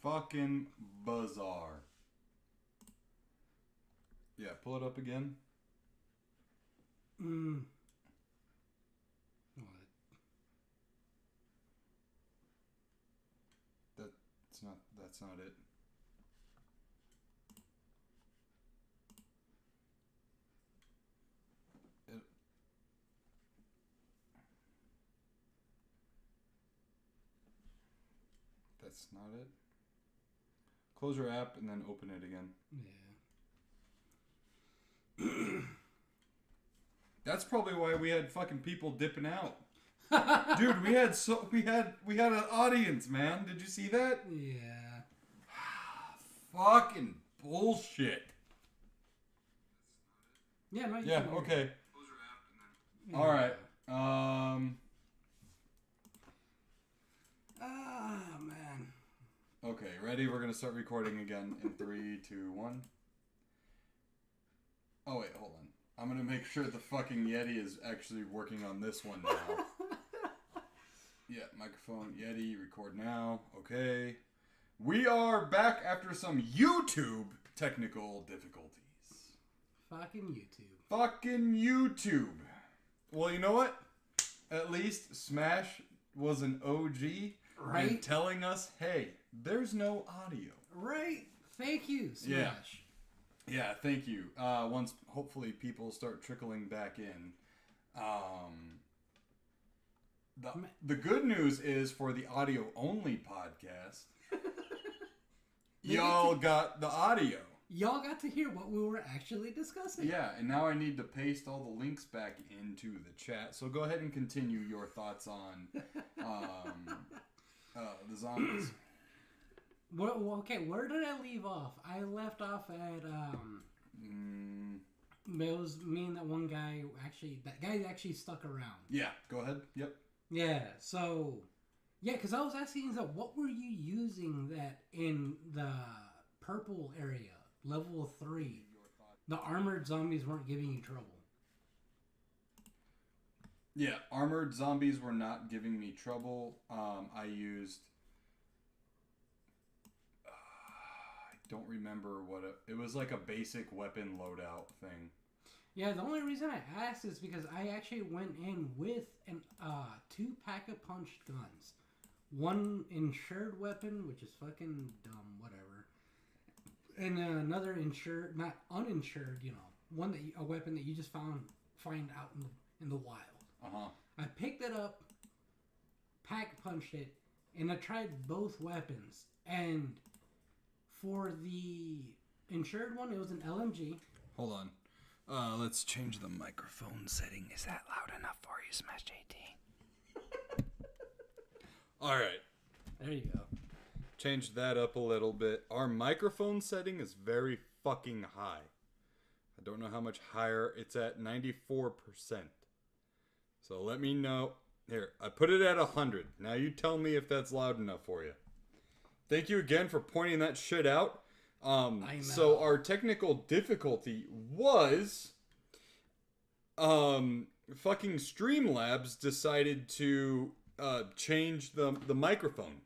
fucking bizarre. Yeah, pull it up again. What? That's not it. That's not it. Close your app and then open it again. Yeah. That's probably why we had fucking people dipping out. Dude, we had an audience, man. Did you see that? Yeah. Fucking bullshit. Yeah, no, you Yeah, can hear okay. it. Yeah. All right. Ah, man. Okay, ready? We're going to start recording again in 3, 2, 1. Oh, wait, hold on. I'm going to make sure the fucking Yeti is actually working on this one now. Yeah, microphone, Yeti, record now. Okay. We are back after some YouTube technical difficulties. Fucking YouTube. Fucking YouTube. Well, you know what? At least Smash was an OG. Right? And telling us, hey, there's no audio. Right? Thank you, Smash. Yeah, thank you. Once, hopefully, people start trickling back in. The good news is for the audio-only podcast, y'all got the audio. Y'all got to hear what we were actually discussing. Yeah, and now I need to paste all the links back into the chat. So go ahead and continue your thoughts on the zombies. Okay, where did I leave off? I left off at it was me and that one guy actually stuck around. Yeah, go ahead. Yep. Yeah, so because I was asking what were you using that in the purple area, level 3? The armored zombies weren't giving you trouble. Yeah, armored zombies were not giving me trouble. I used I don't remember what it was, like a basic weapon loadout thing. Yeah, the only reason I asked is because I actually went in with 2 pack-a-punch guns. One insured weapon, which is fucking dumb, whatever. And another insured, not uninsured, a weapon that you just find out in the wild. Uh-huh. I picked it up, pack-punched it, and I tried both weapons. And for the insured one, it was an LMG. Hold on. Let's change the microphone setting. Is that loud enough for you, Smash JT? All right. There you go. Change that up a little bit. Our microphone setting is very fucking high. I don't know how much higher. It's at 94%. So let me know. Here, I put it at 100. Now you tell me if that's loud enough for you. Thank you again for pointing that shit out. So our technical difficulty was fucking Streamlabs decided to change the microphone.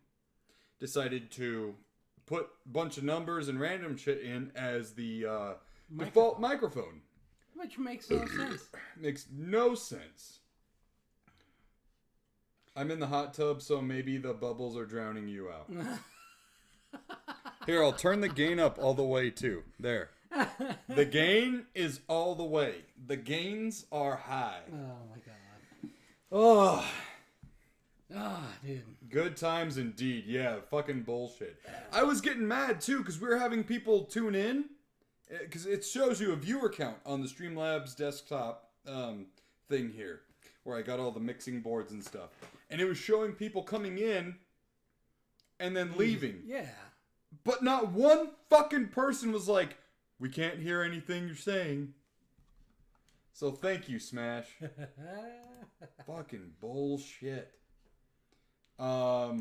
Decided to put a bunch of numbers and random shit in as the default microphone. Which makes no sense. Makes no sense. I'm in the hot tub, so maybe the bubbles are drowning you out. Here, I'll turn the gain up all the way, too. There. The gain is all the way. The gains are high. Oh, my God. Oh. Dude. Good times indeed. Yeah, fucking bullshit. I was getting mad, too, because we were having people tune in. Because it shows you a viewer count on the Streamlabs desktop thing here. Where I got all the mixing boards and stuff. And it was showing people coming in and then leaving. Yeah. But not one fucking person was like, we can't hear anything you're saying. So thank you, Smash. Fucking bullshit. Yeah.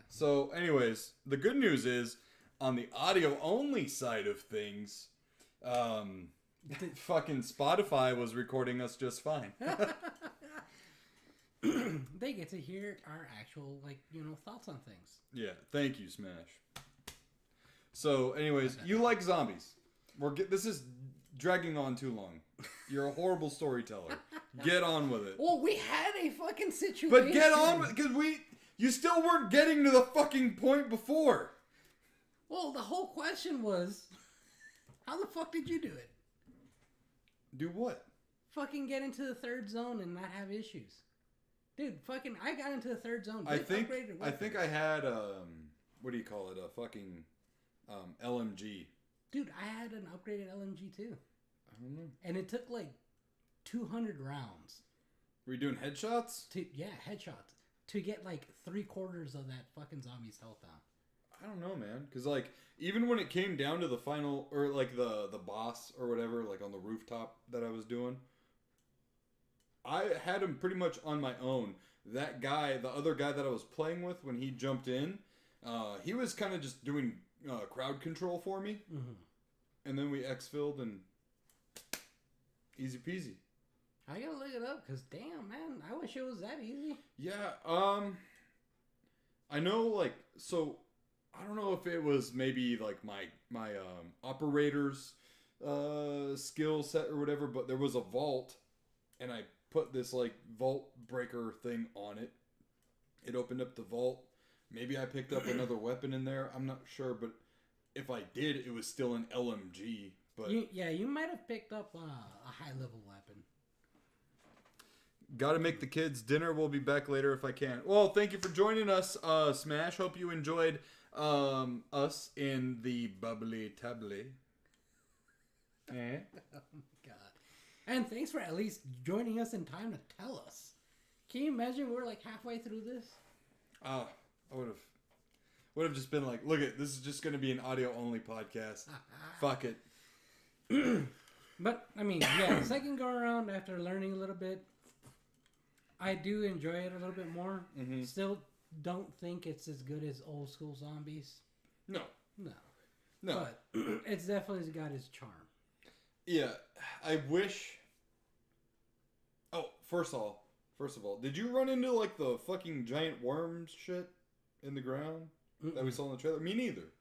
So anyways, the good news is, on the audio only side of things, fucking Spotify was recording us just fine. they get to hear our actual, thoughts on things. Yeah, thank you, Smash. So, anyways, you like zombies. This is dragging on too long. You're a horrible storyteller. Get on with it. Well, we had a fucking situation. But get on with it, because you still weren't getting to the fucking point before. Well, the whole question was, how the fuck did you do it? Do what? Fucking get into the third zone and not have issues. Dude, fucking, I got into the third zone. I think I had, what do you call it? A fucking LMG. Dude, I had an upgraded LMG too. I don't know. And it took like 200 rounds. Were you doing headshots? Yeah, headshots. To get like 3/4 of that fucking zombie's health down. I don't know, man. Because, like, even when it came down to the final, or, like, the boss or whatever, like, on the rooftop that I was doing, I had him pretty much on my own. That guy, the other guy that I was playing with, when he jumped in, he was kind of just doing crowd control for me. Mm-hmm. And then we exfilled and easy peasy. I gotta look it up, because damn, man, I wish it was that easy. Yeah, I know, like, so... I don't know if it was maybe like my operator's skill set or whatever, but there was a vault, and I put this like vault breaker thing on it. It opened up the vault. Maybe I picked up another weapon in there. I'm not sure, but if I did, it was still an LMG. But you might have picked up a high level weapon. Gotta make the kids dinner. We'll be back later if I can. Well, thank you for joining us, Smash. Hope you enjoyed us in the bubbly tably. Oh my god. And thanks for at least joining us in time to tell us. Can you imagine we're like halfway through this? I would have just been like, look it, this is just gonna be an audio only podcast. Fuck it. But I mean, yeah, second go around after learning a little bit, I do enjoy it a little bit more. Mm-hmm. Still don't think it's as good as old school zombies. No. But it's definitely got its charm. Yeah, I wish. Oh, first of all, did you run into like the fucking giant worms shit in the ground that we saw in the trailer? Me neither.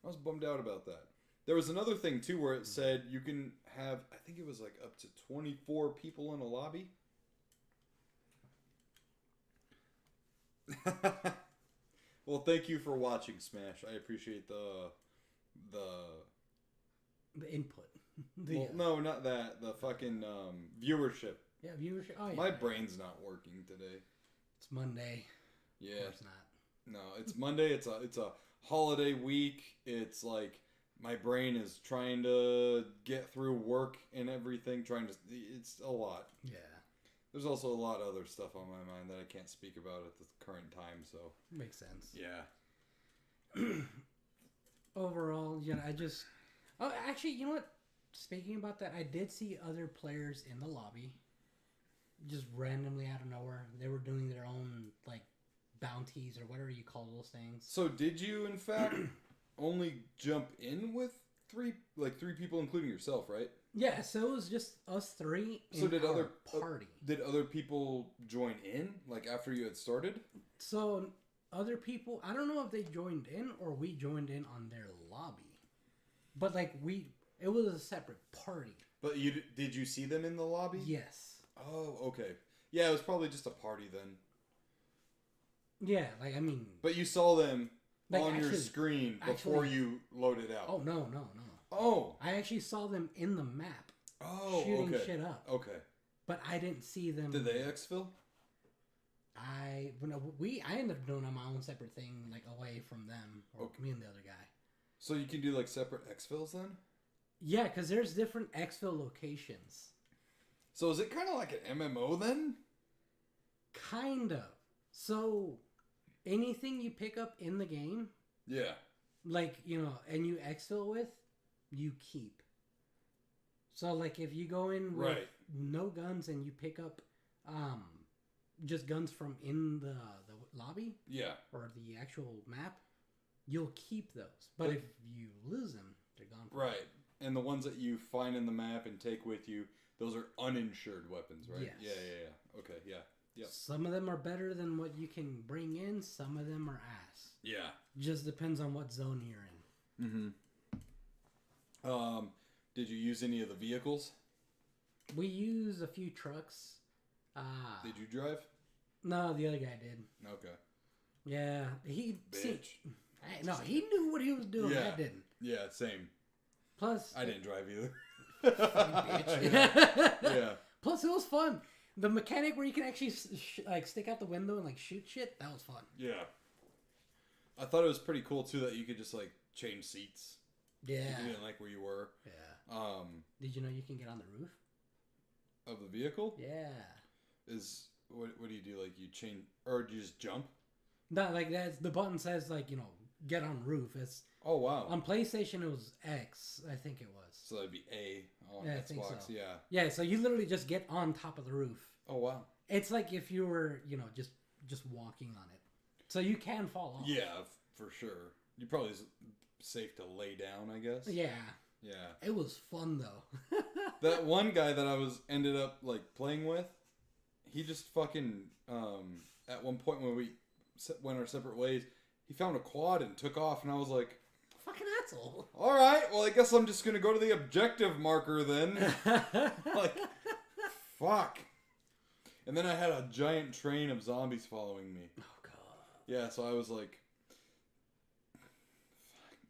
I was bummed out about that. There was another thing too where it said you can have, I think it was like up to 24 people in a lobby. Well, thank you for watching, Smash. I appreciate the input. No, not that. The fucking viewership. Yeah, viewership. Oh, yeah. My brain's not working today. It's Monday. Yeah. Of course not. No, it's Monday. It's a holiday week. It's like my brain is trying to get through work and everything. It's a lot. Yeah. There's also a lot of other stuff on my mind that I can't speak about at the current time, so... Makes sense. Yeah. Overall, I just... Oh, actually, you know what? Speaking about that, I did see other players in the lobby. Just randomly out of nowhere. They were doing their own, like, bounties or whatever you call those things. So did you, in fact, only jump in with three people, including yourself, right? Yeah, so it was just us three in our party. Did other people join in, like, after you had started? So, other people, I don't know if they joined in or we joined in on their lobby. But, like, it was a separate party. But did you see them in the lobby? Yes. Oh, okay. Yeah, it was probably just a party then. Yeah, like, I mean... But you saw them like, on your screen before you loaded out. Oh, no. Oh. I actually saw them in the map. Oh, shooting shit up. Okay. But I didn't see them. Did they exfil? I ended up doing on my own separate thing, like away from them, or me and the other guy. So you can do like separate exfils then? Yeah, because there's different exfil locations. So is it kind of like an MMO then? Kind of. So anything you pick up in the game, yeah, like, and you exfil with, you keep. So, like, if you go in with no guns and you pick up just guns from in the lobby, or the actual map, you'll keep those. But if you lose them, they're gone. Right. And the ones that you find in the map and take with you, those are uninsured weapons, right? Yes. Yeah. Okay, yeah. Yep. Some of them are better than what you can bring in. Some of them are ass. Yeah. Just depends on what zone you're in. Did you use any of the vehicles? We use a few trucks. Did you drive? No, the other guy did. Okay. Yeah, he... Bitch. No, he knew what he was doing. Yeah. I didn't. Yeah, same. Plus... I didn't drive either. Bitch. Yeah. Plus, it was fun. The mechanic where you can actually like stick out the window and like shoot shit, that was fun. Yeah. I thought it was pretty cool too that you could just like change seats. Yeah. You didn't like where you were. Yeah. Did you know you can get on the roof of the vehicle? Yeah. Is what do you do? Like you change or do you just jump? No, like that's the button says like get on roof. It's oh wow. on PlayStation it was X, I think it was. So that'd be A on Yeah, Xbox. I think so. Yeah. Yeah, so you literally just get on top of the roof. Oh wow. It's like if you were just walking on it, so you can fall off. Yeah, for sure. You probably safe to lay down, I guess. Yeah. Yeah. It was fun though. That one guy that I ended up like playing with, he just fucking at one point when we went our separate ways, he found a quad and took off, and I was like, fucking asshole. all right, well I guess I'm just gonna go to the objective marker then. Like, fuck. And then I had a giant train of zombies following me. Oh god. Yeah, so I was like,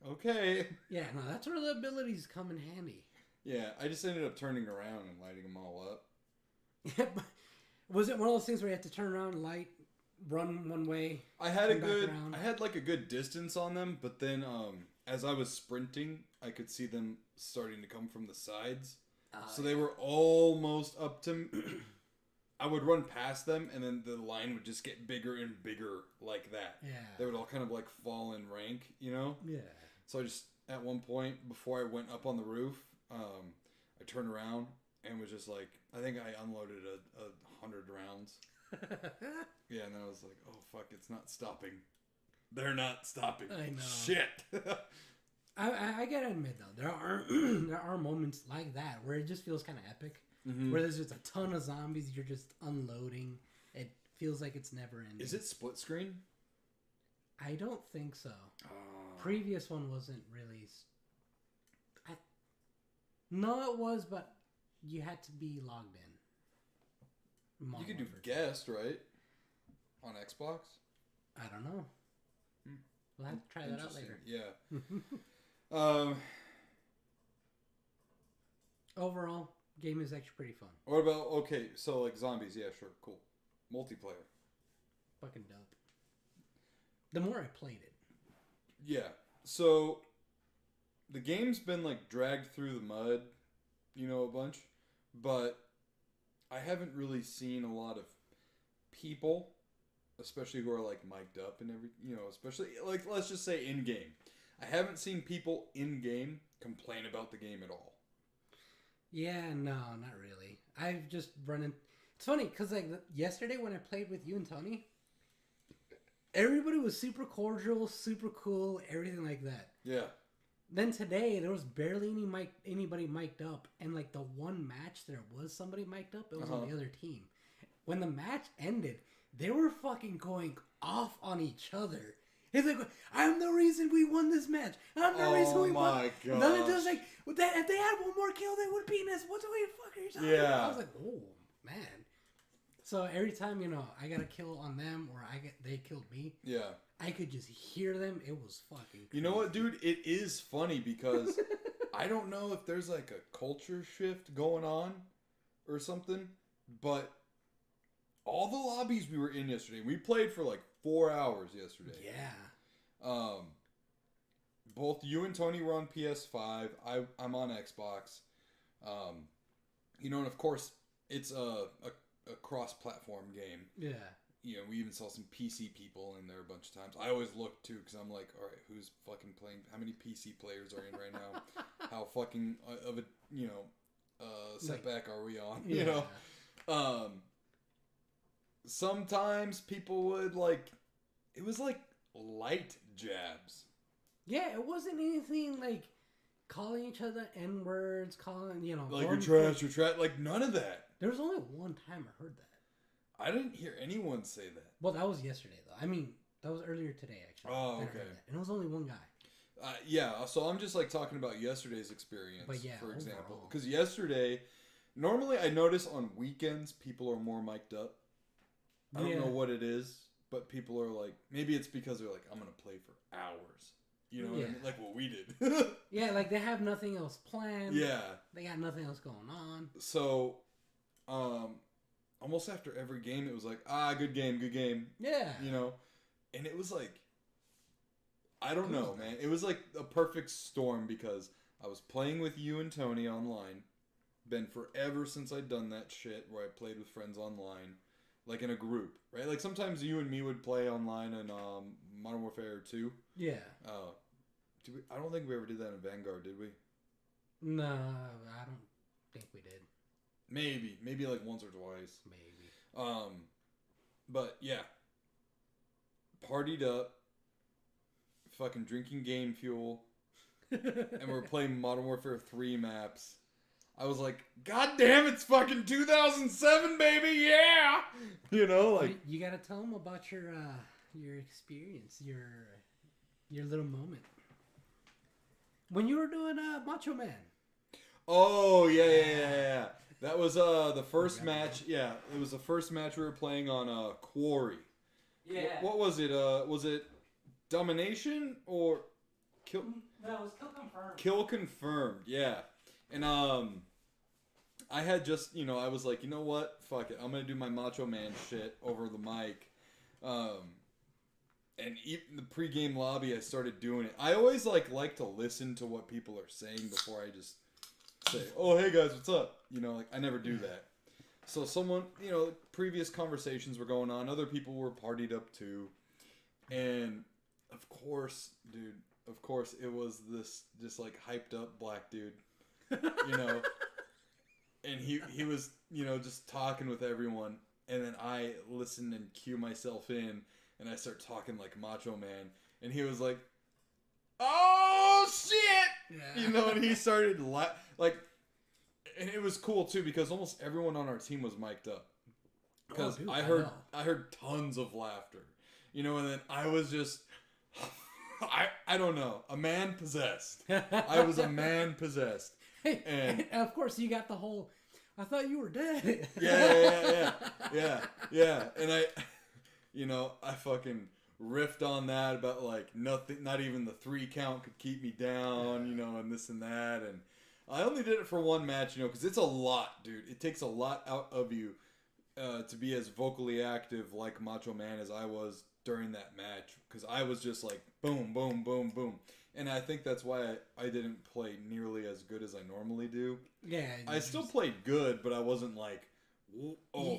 okay. Yeah, no, that's where the abilities come in handy. Yeah, I just ended up turning around and lighting them all up. Yeah, but was it one of those things where you have to turn around, light, run one way? I had like a good distance on them, but then as I was sprinting, I could see them starting to come from the sides. So they were almost up to me. I would run past them, and then the line would just get bigger and bigger like that. Yeah. They would all kind of like fall in rank, you know? Yeah. So I just, at one point, before I went up on the roof, I turned around and was just like, I think I unloaded 100 rounds. Yeah, and then I was like, oh fuck, it's not stopping. They're not stopping. I know. Shit. I gotta admit though, there are moments like that where it just feels kind of epic. Mm-hmm. Where there's just a ton of zombies, you're just unloading. It feels like it's never ending. Is it split screen? I don't think so. Previous one wasn't really. No, it was, but you had to be logged in. You could do guest, right? On Xbox? I don't know. We'll have to try that out later. Yeah. Overall, game is actually pretty fun. What about, okay, so like zombies, yeah, sure, cool. Multiplayer. Fucking dope. The more I played it. Yeah. So the game's been like dragged through the mud, a bunch, but I haven't really seen a lot of people, especially who are like mic'd up and especially like, let's just say in game. I haven't seen people in game complain about the game at all. Yeah, no, not really. I've just run in. It's funny because like yesterday when I played with you and Tony, everybody was super cordial, super cool, everything like that. Yeah. Then today there was barely anybody mic'd up, and like the one match there was somebody mic'd up. It was on the other team. When the match ended, they were fucking going off on each other. He's like, I'm the reason we won this match. I'm the reason we won. Oh my god. Then it was like, if they had one more kill, they would beat us. What the fuck are you talking about? I was like, oh man. So every time I got a kill on them or they killed me. Yeah. I could just hear them. It was fucking crazy. You know what, dude? It is funny because I don't know if there's like a culture shift going on or something, but all the lobbies we were in yesterday, we played for like 4 hours yesterday. Yeah. Both you and Tony were on PS5. I'm on Xbox. And of course, it's a cross-platform game. Yeah. We even saw some PC people in there a bunch of times. I always look too because I'm like, all right, who's fucking playing? How many PC players are in right now? How fucking of a setback are we on? Yeah. Sometimes people would like, it was like light jabs. Yeah, it wasn't anything like calling each other N-words, calling, like you're trash, like none of that. There was only one time I heard that. I didn't hear anyone say that. Well, that was yesterday, though. I mean, that was earlier today, actually. Oh, that I okay. heard that. And it was only one guy. Yeah, so I'm just like talking about yesterday's experience, But yeah, for example. overall. Because yesterday, normally I notice on weekends people are more mic'd up. I don't know what it is, but people are like, maybe it's because they're like, I'm going to play for hours. You know what I mean? Like what we did. Yeah, like they have nothing else planned. Yeah. They got nothing else going on. So, almost after every game, it was like, good game. Yeah. You know? And it was like, I don't know, man. It was like a perfect storm because I was playing with you and Tony online. Been forever since I'd done that shit where I played with friends online. Like in a group, right? Like sometimes you and me would play online in Modern Warfare 2. Yeah. I don't think we ever did that in Vanguard, did we? No, I don't think we did. Maybe like once or twice. Maybe. But yeah, partied up, fucking drinking game fuel, and we're playing Modern Warfare 3 maps. I was like, God damn, it's fucking 2007, baby, yeah! You know, like... You gotta tell them about your experience, your little moment. When you were doing Macho Man. Oh, yeah. That was the first match. Yeah, it was the first match we were playing on Quarry. Yeah. What was it? Was it Domination or Kill? No, it was Kill Confirmed. Kill Confirmed, yeah. And I had just, I was like, you know what? Fuck it. I'm going to do my Macho Man shit over the mic. And even the pregame lobby, I started doing it. I always like to listen to what people are saying before I just say, oh, hey guys, what's up? I never do that. So someone, previous conversations were going on. Other people were partied up too. And of course, dude, it was this just like hyped up black dude, and he was, just talking with everyone. And then I listened and cue myself in. And I start talking like Macho Man. And he was like, oh, shit! Yeah. And he started and it was cool, too, because almost everyone on our team was mic'd up. Because I heard tons of laughter. And then I was just, I don't know, a man possessed. I was a man possessed. And of course, you got the whole, I thought you were dead. Yeah. And I fucking riffed on that about like nothing, not even the 3 count could keep me down, and this and that. And I only did it for one match, because it's a lot, dude. It takes a lot out of you to be as vocally active like Macho Man as I was during that match. Because I was just like boom, boom, boom, boom. And I think that's why I didn't play nearly as good as I normally do. Yeah. I still played good, but I wasn't like,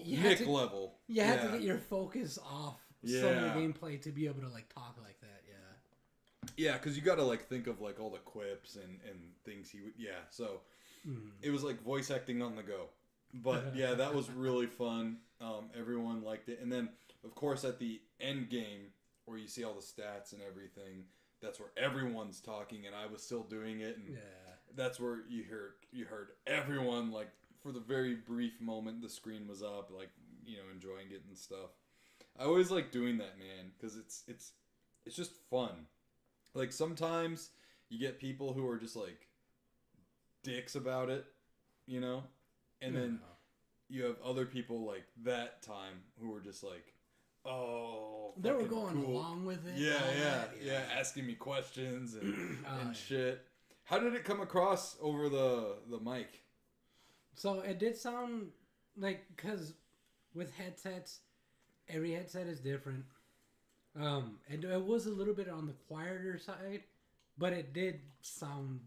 Nick level. You have to get your focus off some of the gameplay to be able to like talk like that. Yeah, because you got to like think of like all the quips and things he would. Yeah, so it was like voice acting on the go. But yeah, that was really fun. Everyone liked it, and then of course at the end game where you see all the stats and everything, that's where everyone's talking, and I was still doing it, and that's where you heard everyone like. For the very brief moment, the screen was up, like, enjoying it and stuff. I always like doing that, man, because it's just fun. Like, sometimes you get people who are just, like, dicks about it, And then you have other people, like, that time who were just like, oh, they were going cool. along with it. Yeah, asking me questions and shit. How did it come across over the mic? So it did sound like, because with headsets, every headset is different. And it was a little bit on the quieter side, but it did sound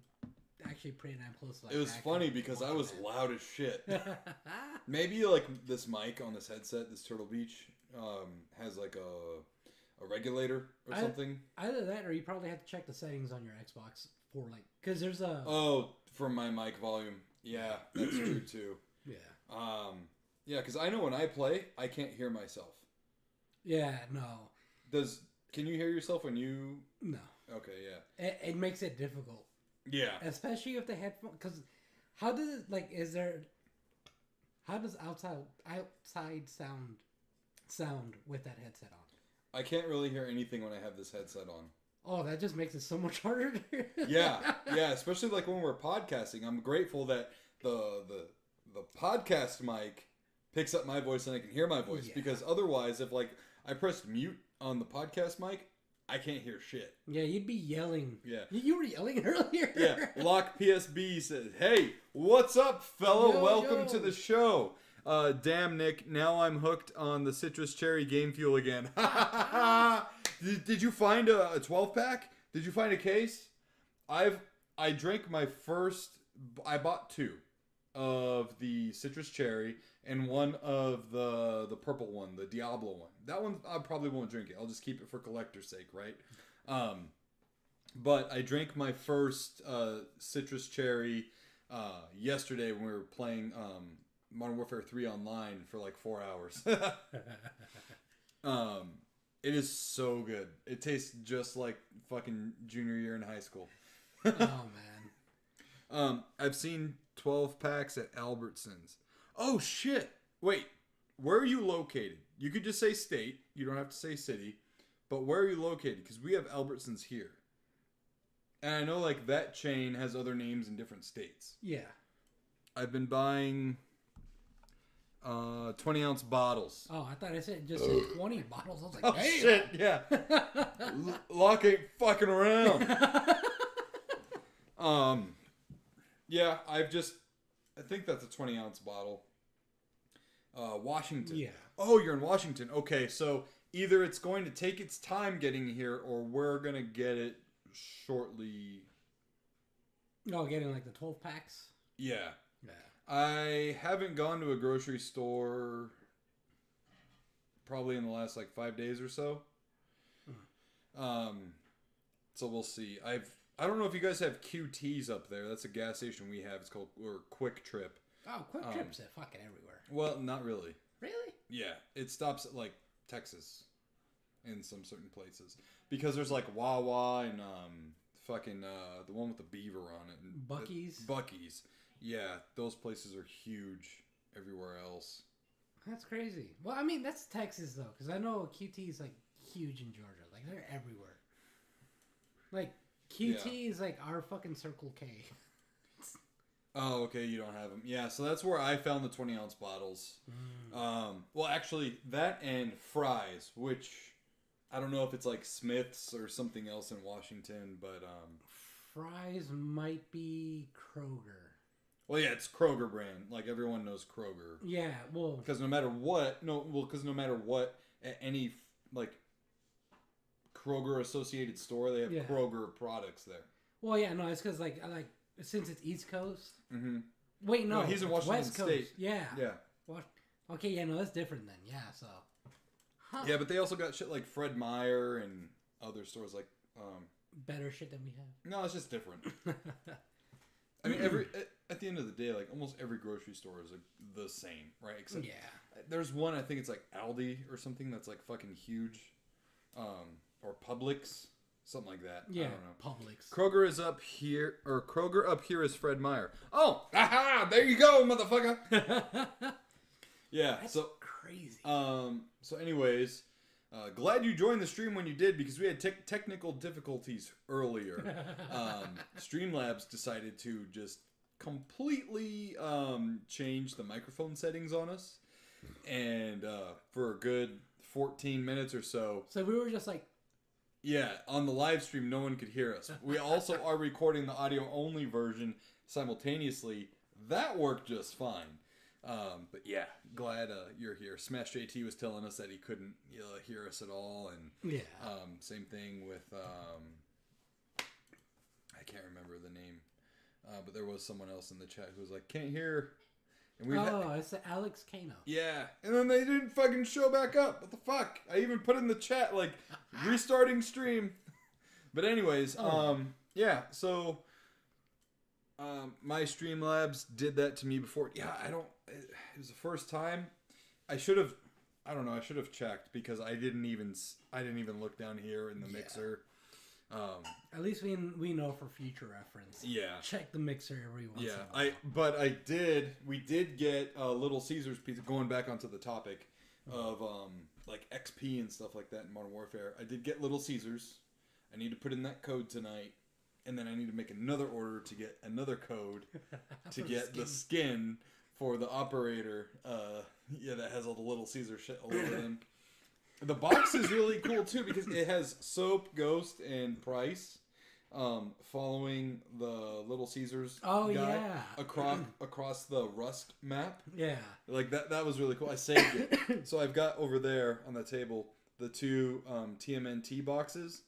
actually pretty damn close. It was funny because I was loud as shit. Maybe like this mic on this headset, this Turtle Beach, has like a regulator or something. Either that, or you probably have to check the settings on your Xbox for like, because there's a for my mic volume. Yeah, that's true too. Yeah. Yeah, because I know when I play, I can't hear myself. Yeah, no. Can you hear yourself when you? No. Okay, yeah. It makes it difficult. Yeah. Especially if the headphone, because how does outside sound sound with that headset on. I can't really hear anything when I have this headset on. Oh, that just makes it so much harder to hear. Yeah, especially like when we're podcasting. I'm grateful that the podcast mic picks up my voice and I can hear my voice, because otherwise, if like I pressed mute on the podcast mic, I can't hear shit. Yeah, you'd be yelling. Yeah. You were yelling earlier. Yeah. Lock PSB says, "Hey, what's up, fella? Welcome to the show." Damn, Nick, now I'm hooked on the citrus cherry game fuel again. Did you find a 12-pack? Did you find a case? I drank my first... I bought 2 of the citrus cherry and one of the purple one, the Diablo one. That one, I probably won't drink it. I'll just keep it for collector's sake, right? But I drank my first citrus cherry yesterday when we were playing Modern Warfare 3 online for like 4 hours. It is so good. It tastes just like fucking junior year in high school. Oh, man. I've seen 12 packs at Albertsons. Oh, shit. Wait, where are you located? You could just say state. You don't have to say city. But where are you located? Because we have Albertsons here. And I know, like, that chain has other names in different states. Yeah. I've been buying 20-ounce bottles. Oh, I thought I said just said 20 bottles. I was like, oh, damn. Shit, yeah. Locke ain't fucking around. Yeah, I think that's a 20-ounce bottle. Washington. Yeah. Oh, you're in Washington. Okay, so either it's going to take its time getting here, or we're going to get it shortly. Oh, getting like the 12 packs? Yeah. Yeah. I haven't gone to a grocery store probably in the last like 5 days or so. So we'll see. I don't know if you guys have QTs up there. That's a gas station we have. It's called Quick Trip. Oh, Quick Trip's at fucking everywhere. Well, not really. Really? Yeah, it stops at like Texas in some certain places, because there's like Wawa and fucking the one with the beaver on it. And Buc-ee's. Yeah, those places are huge everywhere else. That's crazy. Well, I mean, that's Texas, though, because I know QT is, like, huge in Georgia. Like, they're everywhere. Like, QT is, like, our fucking Circle K. Oh, okay, you don't have them. Yeah, so that's where I found the 20-ounce bottles. Well, actually, that and Fry's, which I don't know if it's, like, Smith's or something else in Washington, but... Fry's might be Kroger. Well, yeah, it's Kroger brand. Like, everyone knows Kroger. Yeah, well... Because no matter what, at any, like, Kroger-associated store, they have Kroger products there. Well, yeah, no, it's because, like, since it's East Coast... Mm-hmm. Wait, no, he's in Washington West Coast. State. Yeah. Yeah. Okay, yeah, no, that's different then. Yeah, so... Huh. Yeah, but they also got shit like Fred Meyer and other stores like... Better shit than we have. No, it's just different. I mean, at the end of the day, like, almost every grocery store is like the same, right? Except there's one, I think it's like Aldi or something that's like fucking huge, or Publix, something like that. Yeah, I don't know. Publix. Kroger is up here, or Kroger up here is Fred Meyer. Oh, aha! There you go, motherfucker. Yeah, that's so crazy. So, anyways. Glad you joined the stream when you did, because we had technical difficulties earlier. Streamlabs decided to just completely change the microphone settings on us. And for a good 14 minutes or so. So we were just like... Yeah, on the live stream, no one could hear us. We also are recording the audio-only version simultaneously. That worked just fine. But yeah, glad you're here. Smash JT was telling us that he couldn't hear us at all, and same thing with I can't remember the name, but there was someone else in the chat who was like, "Can't hear." And we it's Alex Kano. Yeah, and then they didn't fucking show back up. What the fuck? I even put in the chat like restarting stream. But anyways, yeah, so. My Streamlabs did that to me before. Yeah, it was the first time. I should have checked, because I didn't even look down here in the mixer. At least we know for future reference. Yeah. Check the mixer every once in a while. We did get Little Caesars pizza, going back onto the topic. of like XP and stuff like that in Modern Warfare. I did get Little Caesars. I need to put in that code tonight, and then I need to make another order to get another code to get the skin for the operator. That has all the Little Caesar shit all over them. The box is really cool too because it has Soap, Ghost, and Price. Following the Little Caesars guy across the Rust map. Yeah. Like that was really cool. I saved it. So I've got over there on the table the two TMNT boxes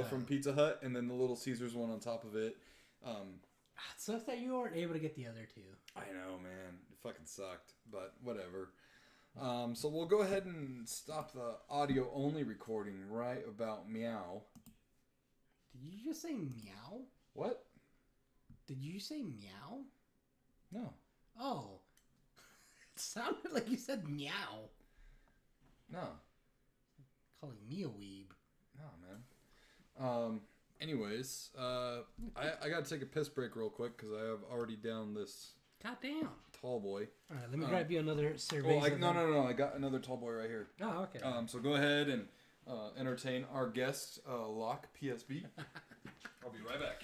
from Pizza Hut and then the Little Caesars one on top of it. It sucks that you weren't able to get the other two. I know, man. It fucking sucked, but whatever. So we'll go ahead and stop the audio only recording right about meow. Did you just say meow? What? Did you say meow? No. Oh. It sounded like you said meow. No. Calling me a weeb. No, man. Anyways, I gotta take a piss break real quick because I have already downed this Goddamn. tall boy. All right, let me grab you another survey. No. I got another tall boy right here. Oh, okay. So go ahead and entertain our guest, Locke PSB. I'll be right back.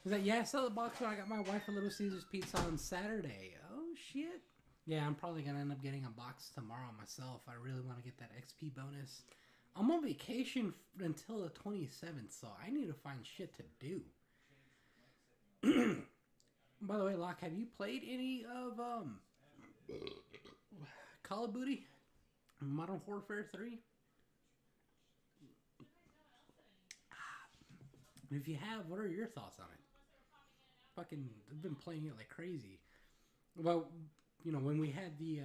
Is that, I saw the box when I got my wife a Little Caesars pizza on Saturday. Oh, shit. Yeah, I'm probably going to end up getting a box tomorrow myself. I really want to get that XP bonus. I'm on vacation until the 27th, so I need to find shit to do. By the way, Locke, have you played any of Call of Duty? Modern Warfare 3? If you have, what are your thoughts on it? Fucking, I've been playing it like crazy. Well, when we had the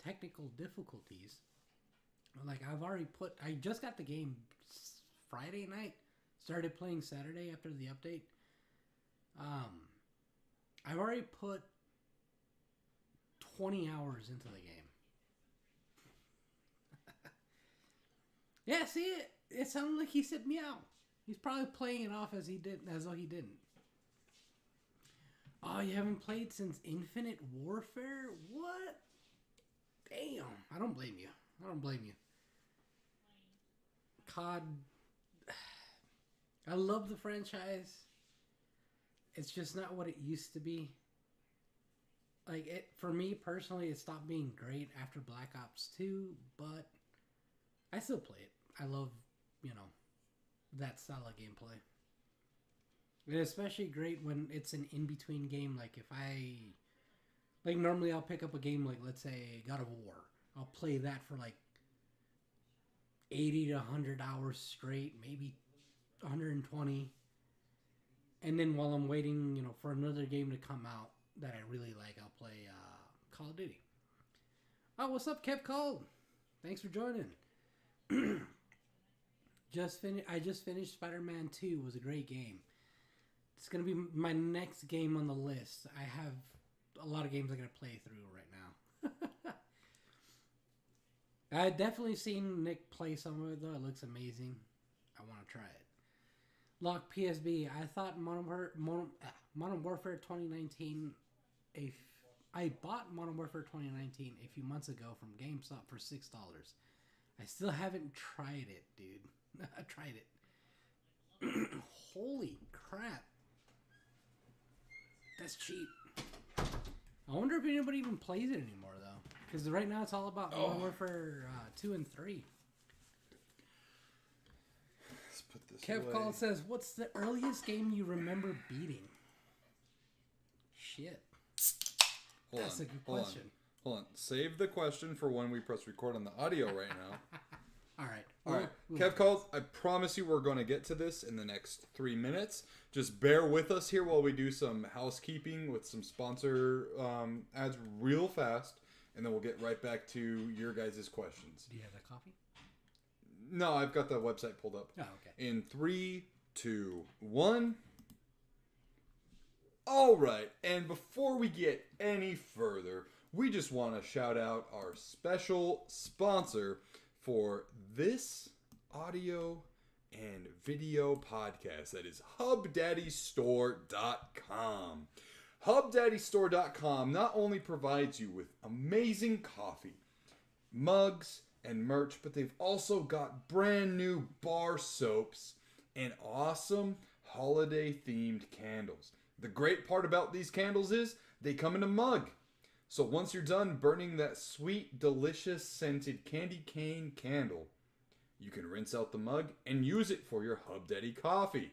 technical difficulties, like I just got the game Friday night, started playing Saturday after the update. I've already put 20 hours into the game. Yeah, see it? It sounded like he said meow. He's probably playing it off as though he didn't. Oh, you haven't played since Infinite Warfare? What? Damn. I don't blame you. COD. I love the franchise. It's just not what it used to be. Like, for me personally, it stopped being great after Black Ops 2, but I still play it. I love, that style of gameplay. And especially great when it's an in-between game. Like normally I'll pick up a game like, let's say, God of War. I'll play that for like 80 to 100 hours straight, maybe 120. And then while I'm waiting, for another game to come out that I really like, I'll play Call of Duty. Oh, what's up, Kev Cold? Thanks for joining. I just finished Spider-Man 2. It was a great game. It's going to be my next game on the list. I have a lot of games I got to play through right now. I definitely seen Nick play some of it, though. It looks amazing. I want to try it. Lock PSB. I thought Modern Warfare 2019. I bought Modern Warfare 2019 a few months ago from GameStop for $6. I still haven't tried it, dude. I tried it. Holy crap. That's cheap. I wonder if anybody even plays it anymore, though. Because right now it's all about Modern Warfare 2 and 3. Let's put this Kev away. Call says, what's the earliest game you remember beating? Shit. That's a good question. Hold on. Save the question for when we press record on the audio right now. All right. All right. Kev calls. I promise you we're going to get to this in the next 3 minutes. Just bear with us here while we do some housekeeping with some sponsor ads real fast, and then we'll get right back to your guys' questions. Do you have that coffee? No, I've got the website pulled up. Oh, okay. In 3, 2, 1. All right. And before we get any further, we just want to shout out our special sponsor for this audio and video podcast. That is HubDaddyStore.com. HubDaddyStore.com not only provides you with amazing coffee, mugs and merch, but they've also got brand new bar soaps and awesome holiday themed candles. The great part about these candles is they come in a mug. So once you're done burning that sweet, delicious scented candy cane candle, you can rinse out the mug and use it for your Hub Daddy coffee.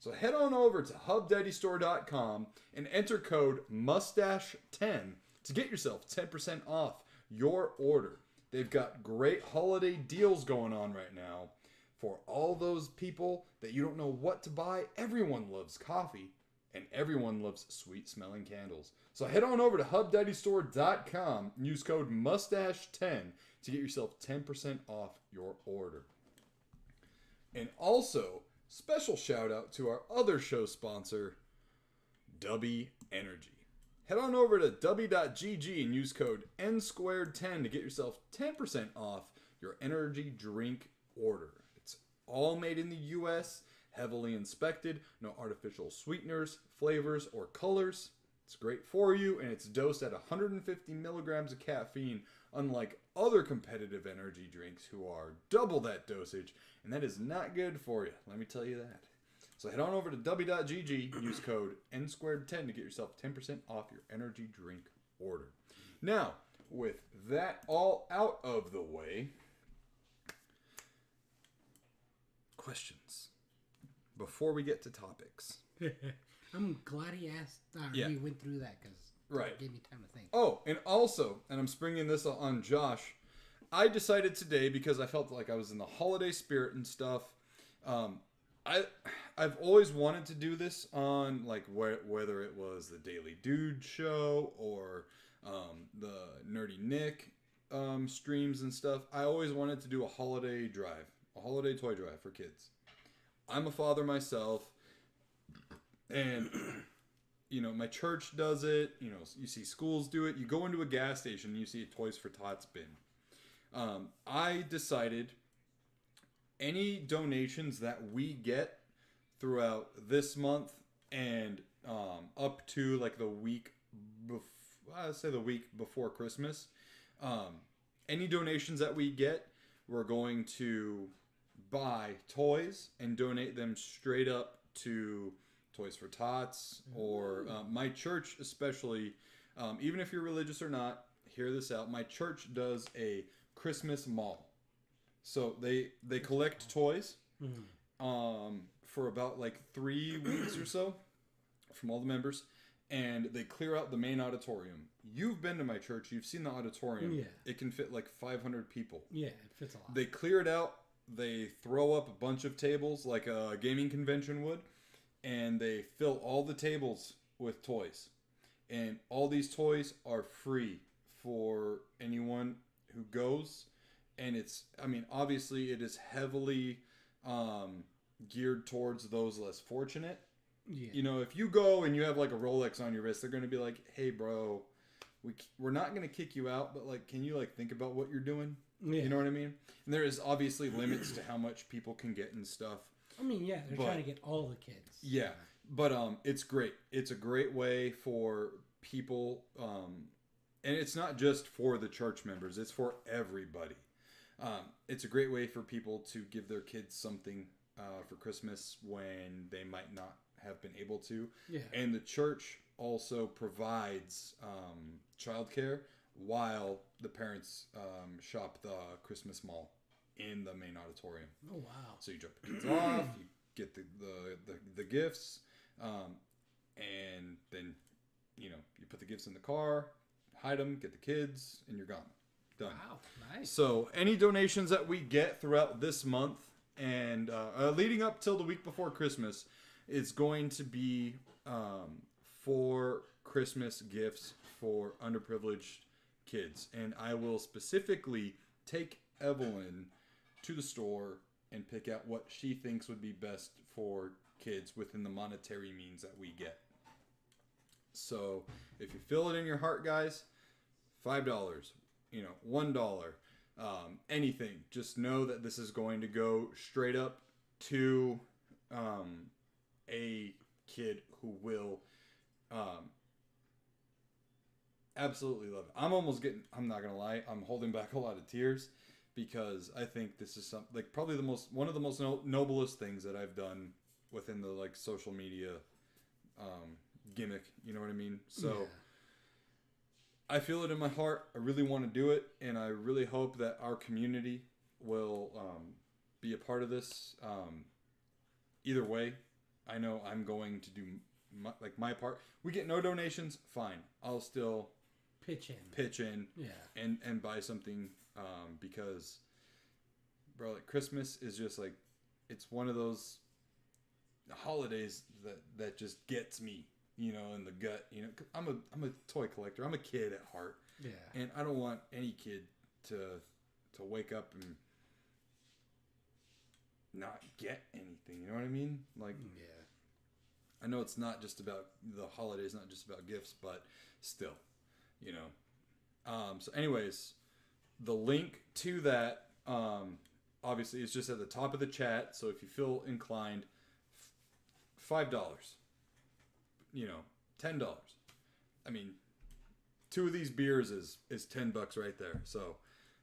So head on over to hubdaddystore.com and enter code MUSTACHE10 to get yourself 10% off your order. They've got great holiday deals going on right now. For all those people that you don't know what to buy, everyone loves coffee and everyone loves sweet smelling candles. So head on over to hubdaddystore.com and use code MUSTACHE10 to get yourself 10% off your order. And also, special shout out to our other show sponsor, Dubby Energy. Head on over to dubby.gg and use code NSquared10 to get yourself 10% off your energy drink order. It's all made in the US, heavily inspected, no artificial sweeteners, flavors, or colors. It's great for you, and it's dosed at 150 milligrams of caffeine, unlike other competitive energy drinks who are double that dosage, and that is not good for you, let me tell you that. So head on over to w.gg and use code NSquared10 to get yourself 10% off your energy drink order. Now, with that all out of the way, questions before we get to topics. I'm glad he asked. He went through that because it gave me time to think. Oh, and also, and I'm springing this on Josh, I decided today because I felt like I was in the holiday spirit and stuff. I've always wanted to do this on like whether it was the Daily Dude show or the Nerdy Nick streams and stuff. I always wanted to do a holiday drive, a holiday toy drive for kids. I'm a father myself, and my church does it. You see schools do it. You go into a gas station and you see a Toys for Tots bin. I decided any donations that we get throughout this month and up to like the week before Christmas, any donations that we get, we're going to buy toys and donate them straight up to Toys for Tots or my church especially. Even if you're religious or not, hear this out. My church does a Christmas mall. So they collect toys for about like 3 weeks or so from all the members, and they clear out the main auditorium. You've been to my church. You've seen the auditorium. Yeah. It can fit like 500 people. Yeah, it fits a lot. They clear it out. They throw up a bunch of tables like a gaming convention would, and they fill all the tables with toys. And all these toys are free for anyone who goes. And obviously it is heavily geared towards those less fortunate. Yeah. If you go and you have like a Rolex on your wrist, they're going to be like, hey, bro, we're not going to kick you out, but like, can you like think about what you're doing? Yeah. You know what I mean? And there is obviously limits to how much people can get and stuff. They're trying to get all the kids. Yeah. But it's great. It's a great way for people, and it's not just for the church members, it's for everybody. It's a great way for people to give their kids something for Christmas when they might not have been able to. Yeah. And the church also provides childcare while the parents shop the Christmas mall in the main auditorium. Oh, wow. So you drop the kids off, you get the gifts, and then, you put the gifts in the car, hide them, get the kids, and you're gone. Done. Wow, nice. So any donations that we get throughout this month and leading up till the week before Christmas is going to be for Christmas gifts for underprivileged kids. And I will specifically take Evelyn to the store and pick out what she thinks would be best for kids within the monetary means that we get. So if you feel it in your heart, guys, $5, $1, anything. Just know that this is going to go straight up to a kid who will Absolutely love it. I'm not gonna lie, I'm holding back a lot of tears because I think this is probably one of the most noblest things that I've done within the like social media gimmick. You know what I mean? So Yeah. I feel it in my heart. I really want to do it, and I really hope that our community will be a part of this. Either way, I know I'm going to do my part. We get no donations, fine. I'll still pitch in, Yeah. and buy something because, bro, like Christmas is just like it's one of those holidays that just gets me, you know, in the gut. You know, 'cause I'm a toy collector. I'm a kid at heart. Yeah. And I don't want any kid to wake up and not get anything. You know what I mean? Like, Yeah. I know it's not just about the holidays, not just about gifts, but still, you know. So, anyways, the link to that obviously is just at the top of the chat. So if you feel inclined, $5, you know, $10. I mean, 2 of these beers is $10 right there. So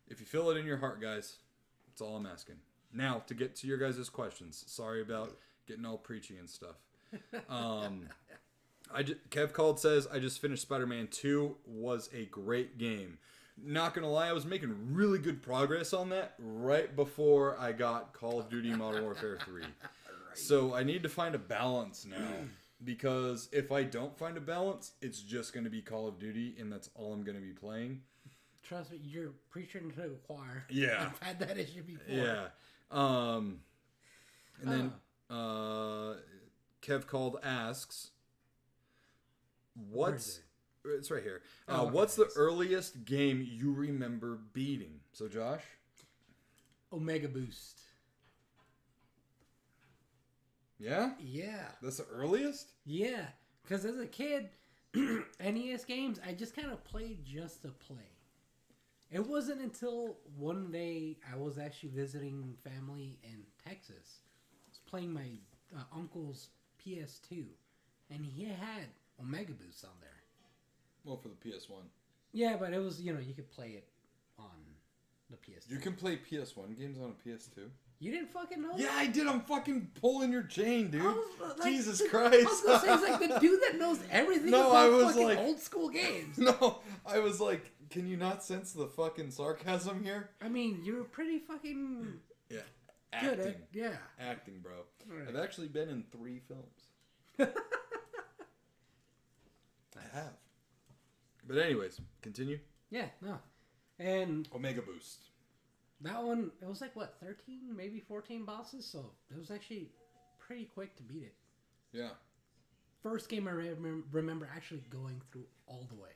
if you feel it in your heart, guys, that's all I'm asking. Now to get to your guys' questions. Sorry about getting all preachy and stuff. Kev called says I just finished Spider-Man 2. Was a great game. Not gonna lie, I was making really good progress on that right before I got Call of Duty Modern Warfare 3. Right. So I need to find a balance now. Because if I don't find a balance, it's just going to be Call of Duty, and that's all I'm going to be playing. Trust me, you're preaching to the choir. Yeah. I've had that issue before. Yeah. And then Kev called asks, it's right here. Okay, what's the earliest game you remember beating? So, Josh? Omega Boost. Yeah? Yeah. That's the earliest? Yeah. Because as a kid, NES games, I just kind of played just to play. It wasn't until one day I was actually visiting family in Texas. I was playing my uncle's PS2. And he had Omega Boost on there. Well, for the PS1. Yeah, but it was, you could play it on the PS2. You can play PS1 games on a PS2? You didn't fucking know that? Yeah, I did. I'm fucking pulling your chain, dude. Jesus Christ. I was gonna say, he's like the dude that knows everything about fucking old school games. No, I was like, can you not sense the fucking sarcasm here? I mean, you're pretty fucking yeah, good acting. at Acting, bro. Right. I've actually been in 3 films. I have. But anyways, continue. Yeah, no. And Omega Boost. that one, it was like, what, 13, maybe 14 bosses? So it was actually pretty quick to beat it. Yeah. First game I remember actually going through all the way.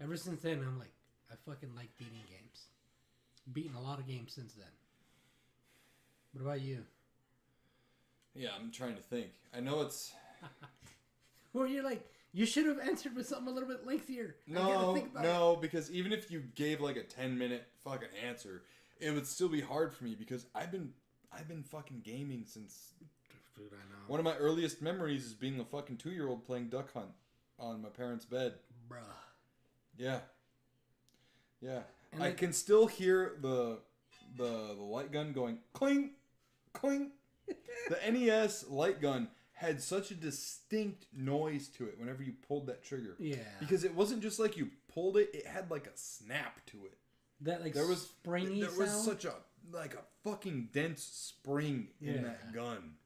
Ever since then, I'm like, I fucking like beating games. Beaten a lot of games since then. What about you? Yeah, I'm trying to think. I know it's... Well, you're like, you should have answered with something a little bit lengthier. No, because even if you gave like a 10-minute fucking answer, it would still be hard for me because I've been fucking gaming since... Dude, I know. One of my earliest memories is being a fucking 2-year-old playing Duck Hunt on my parents' bed. Bruh. Yeah. Yeah. And I can still hear the light gun going cling, cling. The NES light gun had such a distinct noise to it whenever you pulled that trigger. Yeah. Because it wasn't just like you pulled it, it had like a snap to it. That like there was springy there sound? was such a fucking dense spring in that gun.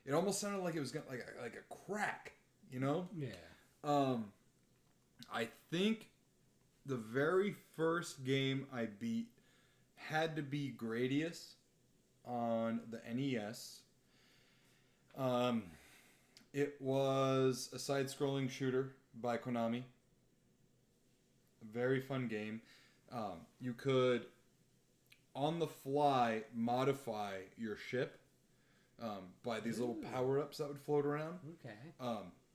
It almost sounded like it was like a crack, you know? Yeah. I think the very first game I beat had to be Gradius on the NES. It was a side-scrolling shooter by Konami. A very fun game. You could, on the fly, modify your ship by these little power-ups that would float around. Okay.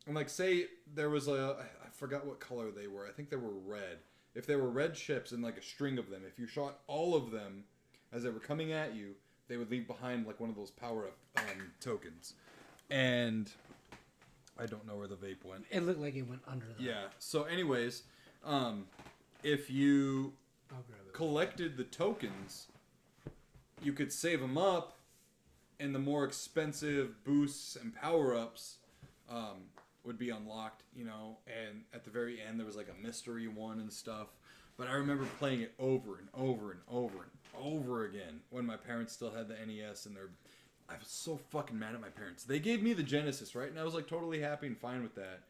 And like, say there was I forgot what color they were. I think they were red. If they were red ships and like a string of them, if you shot all of them as they were coming at you, they would leave behind like one of those power-up tokens. And I don't know where the vape went. It looked like it went under that. Yeah. So anyways, If you I'll grab it. collected the tokens, you could save them up, and the more expensive boosts and power-ups would be unlocked, you know, and at the very end there was like a mystery one and stuff. But I remember playing it over and over and over and over again when my parents still had the NES, and I was so fucking mad at my parents. They gave me the Genesis, right? And I was like totally happy and fine with that.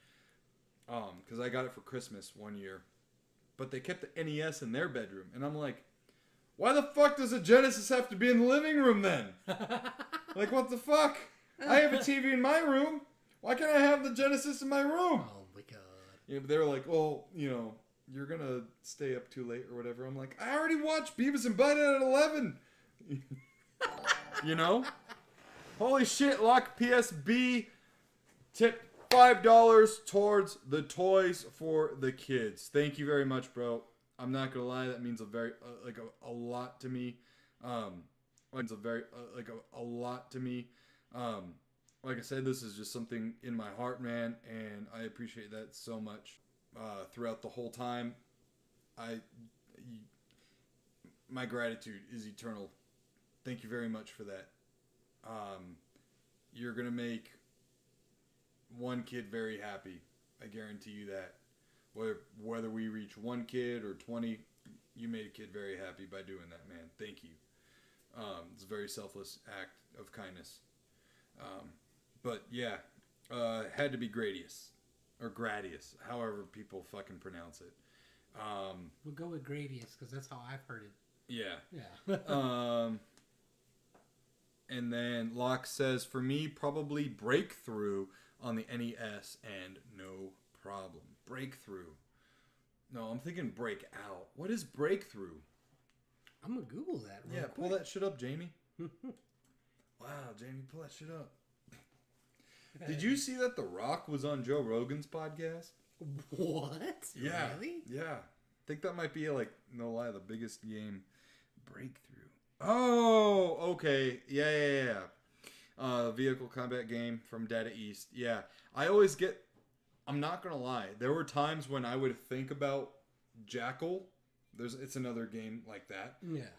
Because I got it for Christmas one year. But they kept the NES in their bedroom. And I'm like, why the fuck does a Genesis have to be in the living room then? Like, what the fuck? I have a TV in my room. Why can't I have the Genesis in my room? Oh my god. Yeah, but they were like, well, you know, you're going to stay up too late or whatever. I'm like, I already watched Beavis and Butthead at 11. You know? Holy shit, Lock PSB tipped $5 towards the toys for the kids. Thank you very much, bro. I'm not gonna lie, that means a lot to me. A lot to me. Like I said, this is just something in my heart, man, and I appreciate that so much. Throughout the whole time, my gratitude is eternal. Thank you very much for that. You're gonna make one kid very happy. I guarantee you that. Whether we reach one kid or 20, you made a kid very happy by doing that, man. Thank you. It's a very selfless act of kindness. But yeah, had to be Gradius. Or Gradius, however people fucking pronounce it. We'll go with Gradius, because that's how I've heard it. Yeah. Yeah. And then Locke says, for me, probably Breakthrough on the NES and no problem. Breakthrough. No, I'm thinking Breakout. What is Breakthrough? I'm going to Google that real quick. Pull that shit up, Jamie. Wow, Jamie, pull that shit up. Did you see that The Rock was on Joe Rogan's podcast? What? Yeah. Really? Yeah. I think that might be, like, no lie, the biggest game. Breakthrough. Oh, okay. Yeah. Vehicle combat game from Data East. Yeah. I always get... I'm not going to lie. There were times when I would think about Jackal. It's another game like that. Yeah.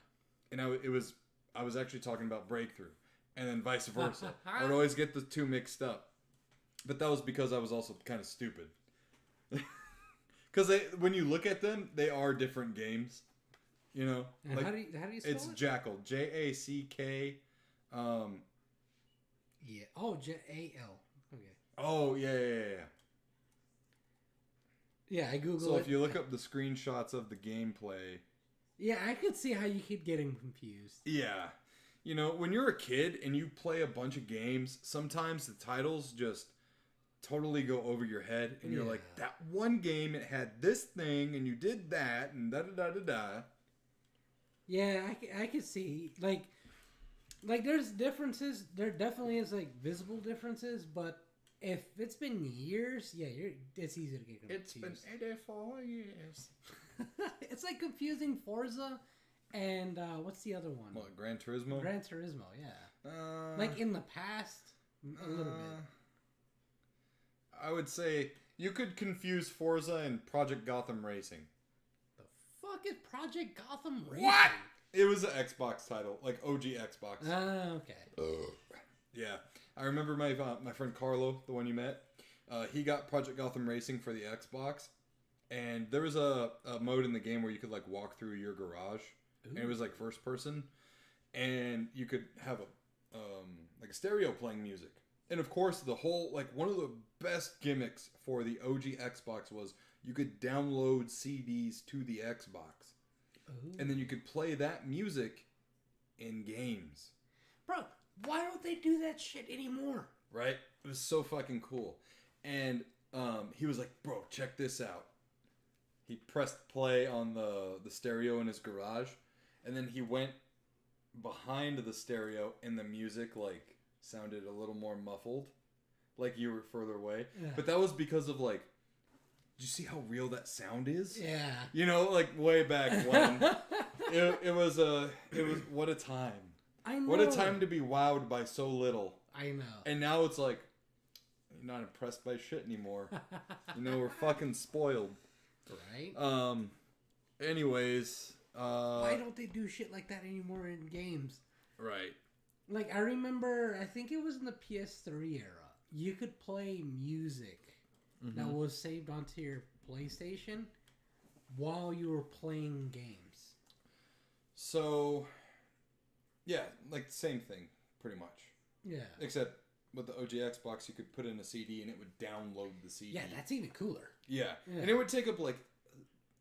And I was actually talking about Breakthrough. And then vice versa. I would always get the two mixed up. But that was because I was also kind of stupid. Because when you look at them, they are different games. You know? And like, how do you spell it's it? Jackal. Jack. Yeah. Oh, J-A-L. Okay. Oh, yeah. Yeah, I Googled it. So if you look up the screenshots of the gameplay... Yeah, I could see how you keep getting confused. Yeah. You know, when you're a kid and you play a bunch of games, sometimes the titles just totally go over your head. And you're like, that one game, it had this thing, and you did that, and da-da-da-da-da. Yeah, I could see. Like there's differences. There definitely is, like, visible differences, but if it's been years, yeah, it's easy to get confused. It's been 84 years. It's like confusing Forza and what's the other one? What, Gran Turismo? Gran Turismo, yeah. Like in the past, a little bit. I would say you could confuse Forza and Project Gotham Racing. The fuck is Project Gotham Racing? What? It was an Xbox title, like OG Xbox. Okay. Yeah, I remember my friend Carlo, the one you met. He got Project Gotham Racing for the Xbox, and there was a mode in the game where you could like walk through your garage, and it was like first person, and you could have a stereo playing music. And of course, the whole one of the best gimmicks for the OG Xbox was you could download CDs to the Xbox, and then you could play that music in games. Bro, why don't they do that shit anymore? Right? It was so fucking cool. And he was like, bro, check this out. He pressed play on the stereo in his garage, and then he went behind the stereo, and the music sounded a little more muffled, like you were further away. Yeah. But that was because of did you see how real that sound is? Yeah. You know, way back when. it was what a time. I know. What a time to be wowed by so little. I know. And now it's you're not impressed by shit anymore. You know, we're fucking spoiled. Right. Anyways. Why don't they do shit like that anymore in games? Right. Like, I remember, I think it was in the PS3 era. You could play music that was saved onto your PlayStation while you were playing games. So, yeah, like the same thing, pretty much. Yeah. Except with the OG Xbox, you could put in a CD and it would download the CD. Yeah, that's even cooler. Yeah. And it would take up like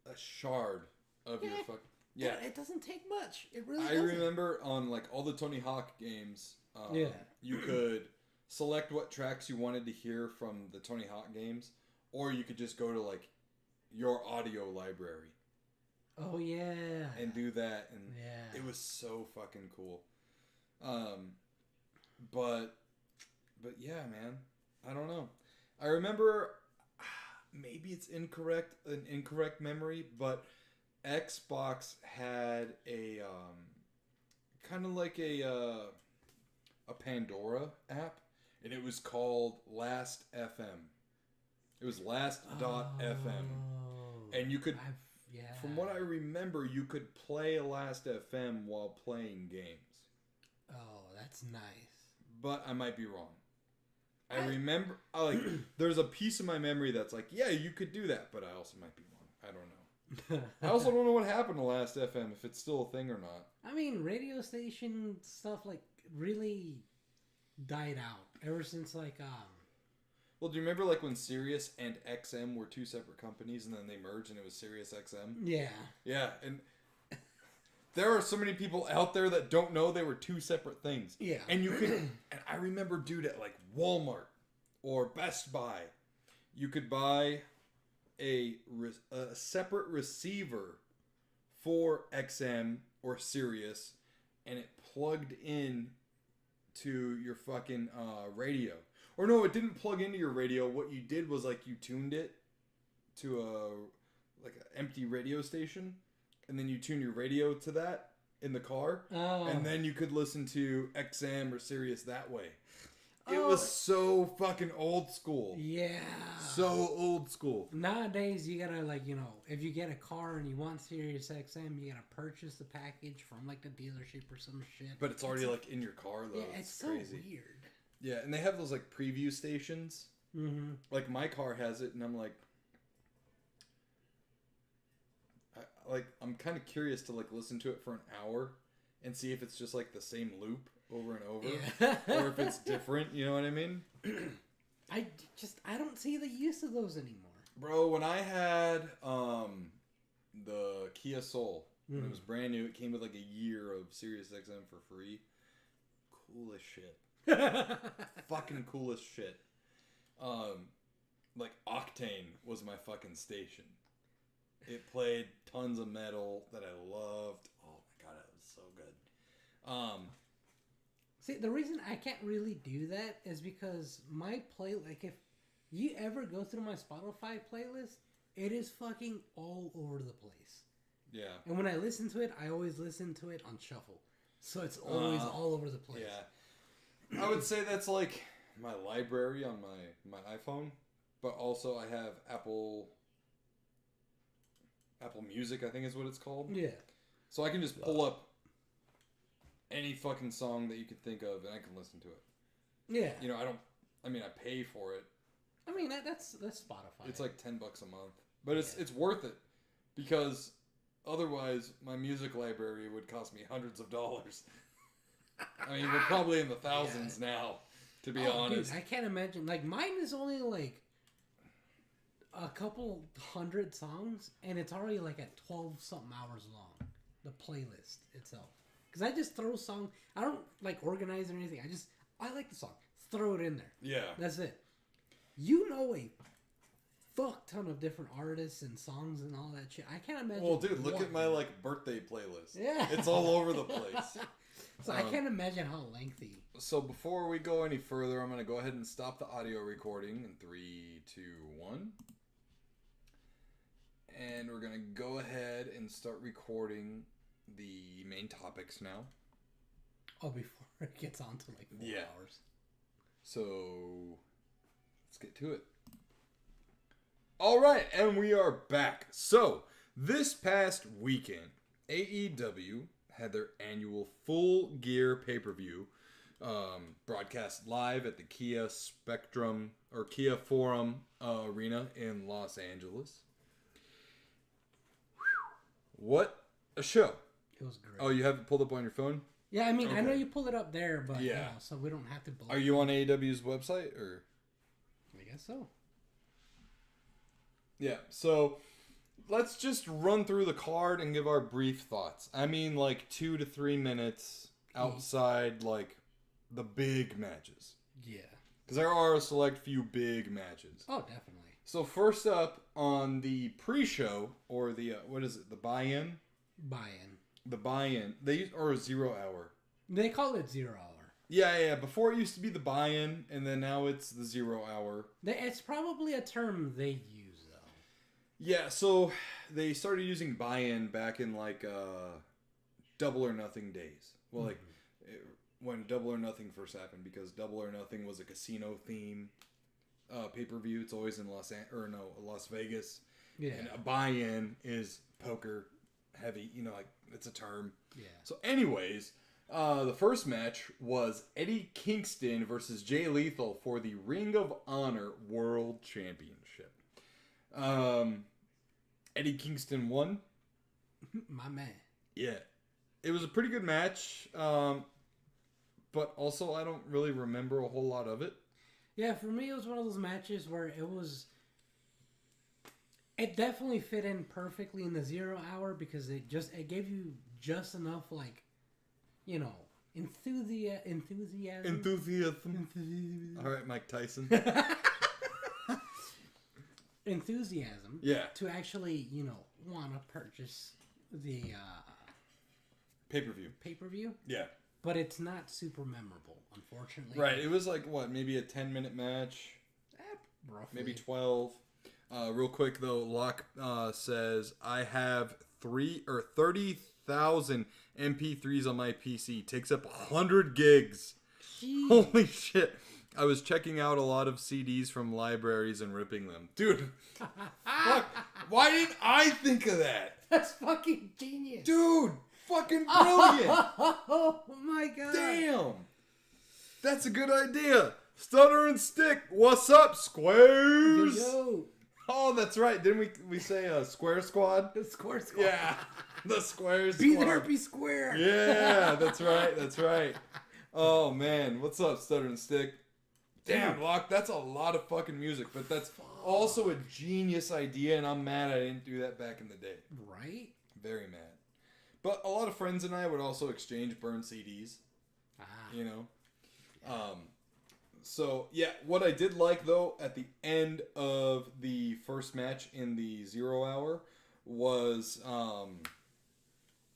a shard of your fuck. Yeah. It doesn't take much. It really doesn't. I remember on like all the Tony Hawk games, you could select what tracks you wanted to hear from the Tony Hawk games, or you could just go to like your audio library. Oh yeah. And do that, and it was so fucking cool. But yeah, man, I don't know. I remember, maybe it's an incorrect memory, but Xbox had a kind of like a Pandora app, and it was called Last FM. It was Last.fm. And you could, from what I remember, you could play Last FM while playing games. Oh, that's nice. But I might be wrong. I remember, like, there's a piece of my memory that's like, yeah, you could do that, but I also might be wrong. I don't know. I also don't know what happened to Last FM, if it's still a thing or not. I mean, radio station stuff, like, really died out ever since, like, Well, do you remember, like, when Sirius and XM were two separate companies, and then they merged, and it was Sirius XM? Yeah. Yeah, and there are so many people out there that don't know they were two separate things. Yeah. And you could, and I remember, dude, at, like, Walmart or Best Buy, you could buy a separate receiver for XM or Sirius, and it plugged in to your fucking radio. Or no, it didn't plug into your radio. What you did was, like, you tuned it to an empty radio station, and then you tune your radio to that in the car, and then you could listen to XM or Sirius that way. It was so fucking old school. Yeah. So old school. Nowadays, you gotta, like, you know, if you get a car and you want Sirius XM, you gotta purchase the package from, like, the dealership or some shit. But it's already, like, in your car, though. Yeah, it's crazy. So weird. Yeah, and they have those, like, preview stations. Mm-hmm. Like, my car has it, and I'm like... I'm kind of curious to, like, listen to it for an hour and see if it's just, like, the same loop over and over. Yeah. Or if it's different, you know what I mean? I don't see the use of those anymore. Bro, when I had the Kia Soul, when it was brand new, it came with, like, a year of Sirius XM for free. Cool as shit. Fucking cool as shit. Like, Octane was my fucking station. It played tons of metal that I loved. Oh my god, it was so good. See, the reason I can't really do that is because my like, if you ever go through my Spotify playlist, it is fucking all over the place. Yeah. And when I listen to it, I always listen to it on shuffle. So it's always all over the place. Yeah. I would say that's like my library on my iPhone, but also I have Apple Music, I think is what it's called. Yeah. So I can just pull up any fucking song that you can think of, and I can listen to it. Yeah. You know, I pay for it. I mean, that's Spotify. It's like $10 a month. But it's worth it, because otherwise my music library would cost me hundreds of dollars. I mean, we're probably in the thousands now, to be honest. Dude, I can't imagine. Like, mine is only like a couple hundred songs, and it's already like at 12-something hours long, the playlist itself. Because I just throw songs. I don't, like, organize or anything. I like the song. Throw it in there. Yeah. That's it. You know a fuck ton of different artists and songs and all that shit. I can't imagine. Well, dude, look at my, like, birthday playlist. Yeah. It's all over the place. So I can't imagine how lengthy. So before we go any further, I'm going to go ahead and stop the audio recording in 3, 2, 1. And we're going to go ahead and start recording the main topics now. Oh, before it gets on to like 4 hours. So, let's get to it. All right, and we are back. So, this past weekend, AEW had their annual Full Gear pay-per-view broadcast live at the Kia Spectrum or Kia Forum Arena in Los Angeles. What a show. It was great. Oh, you have it pulled up on your phone? Yeah, I mean, Okay. I know you pulled it up there, but Yeah. so we don't have to. Are you on AEW's website or? I guess so. Yeah, so let's just run through the card and give our brief thoughts. I mean, like 2 to 3 minutes outside, like the big matches. Yeah. Because there are a select few big matches. Oh, definitely. So first up on the pre-show, or the, what is it, the buy-in? Buy-in. The buy-in. Or 0 hour. They call it 0 hour. Yeah. Before it used to be the buy-in, and then now it's the 0 hour. It's probably a term they use, though. Yeah, so they started using buy-in back in like Double or Nothing days. Well, like when Double or Nothing first happened, because Double or Nothing was a casino theme pay-per-view. It's always in Las Vegas. Yeah. And a buy-in is poker heavy, like it's a term. Yeah. So anyways, the first match was Eddie Kingston versus Jay Lethal for the Ring of Honor World Championship. Eddie Kingston won. My man. Yeah. It was a pretty good match, but also I don't really remember a whole lot of it. Yeah, for me it was one of those matches where it definitely fit in perfectly in the 0 hour because it gave you just enough enthusiasm. All right, Mike Tyson. Enthusiasm. Yeah. To actually, want to purchase the pay-per-view. Yeah. But it's not super memorable, unfortunately. Right. It was like, what, maybe a 10-minute match? Roughly. Maybe 12. Real quick, though, Locke says, I have 30,000 MP3s on my PC. Takes up 100 gigs. Jeez. Holy shit. I was checking out a lot of CDs from libraries and ripping them. Dude, fuck. Why didn't I think of that? That's fucking genius. Dude, fucking brilliant. Oh my god. Damn. That's a good idea. Stutter and Stick. What's up, Squares? Yo. Oh, that's right. Didn't we say Square Squad? The Square Squad. Yeah. The Squares Be Squad. there, be square. Yeah, that's right. Oh, man. What's up, Stutter and Stick? Damn, Locke, that's a lot of fucking music, but that's also a genius idea, and I'm mad I didn't do that back in the day. Right? Very mad. But a lot of friends and I would also exchange burned CDs. Yeah. So, yeah, what I did like, though, at the end of the first match in the 0 hour was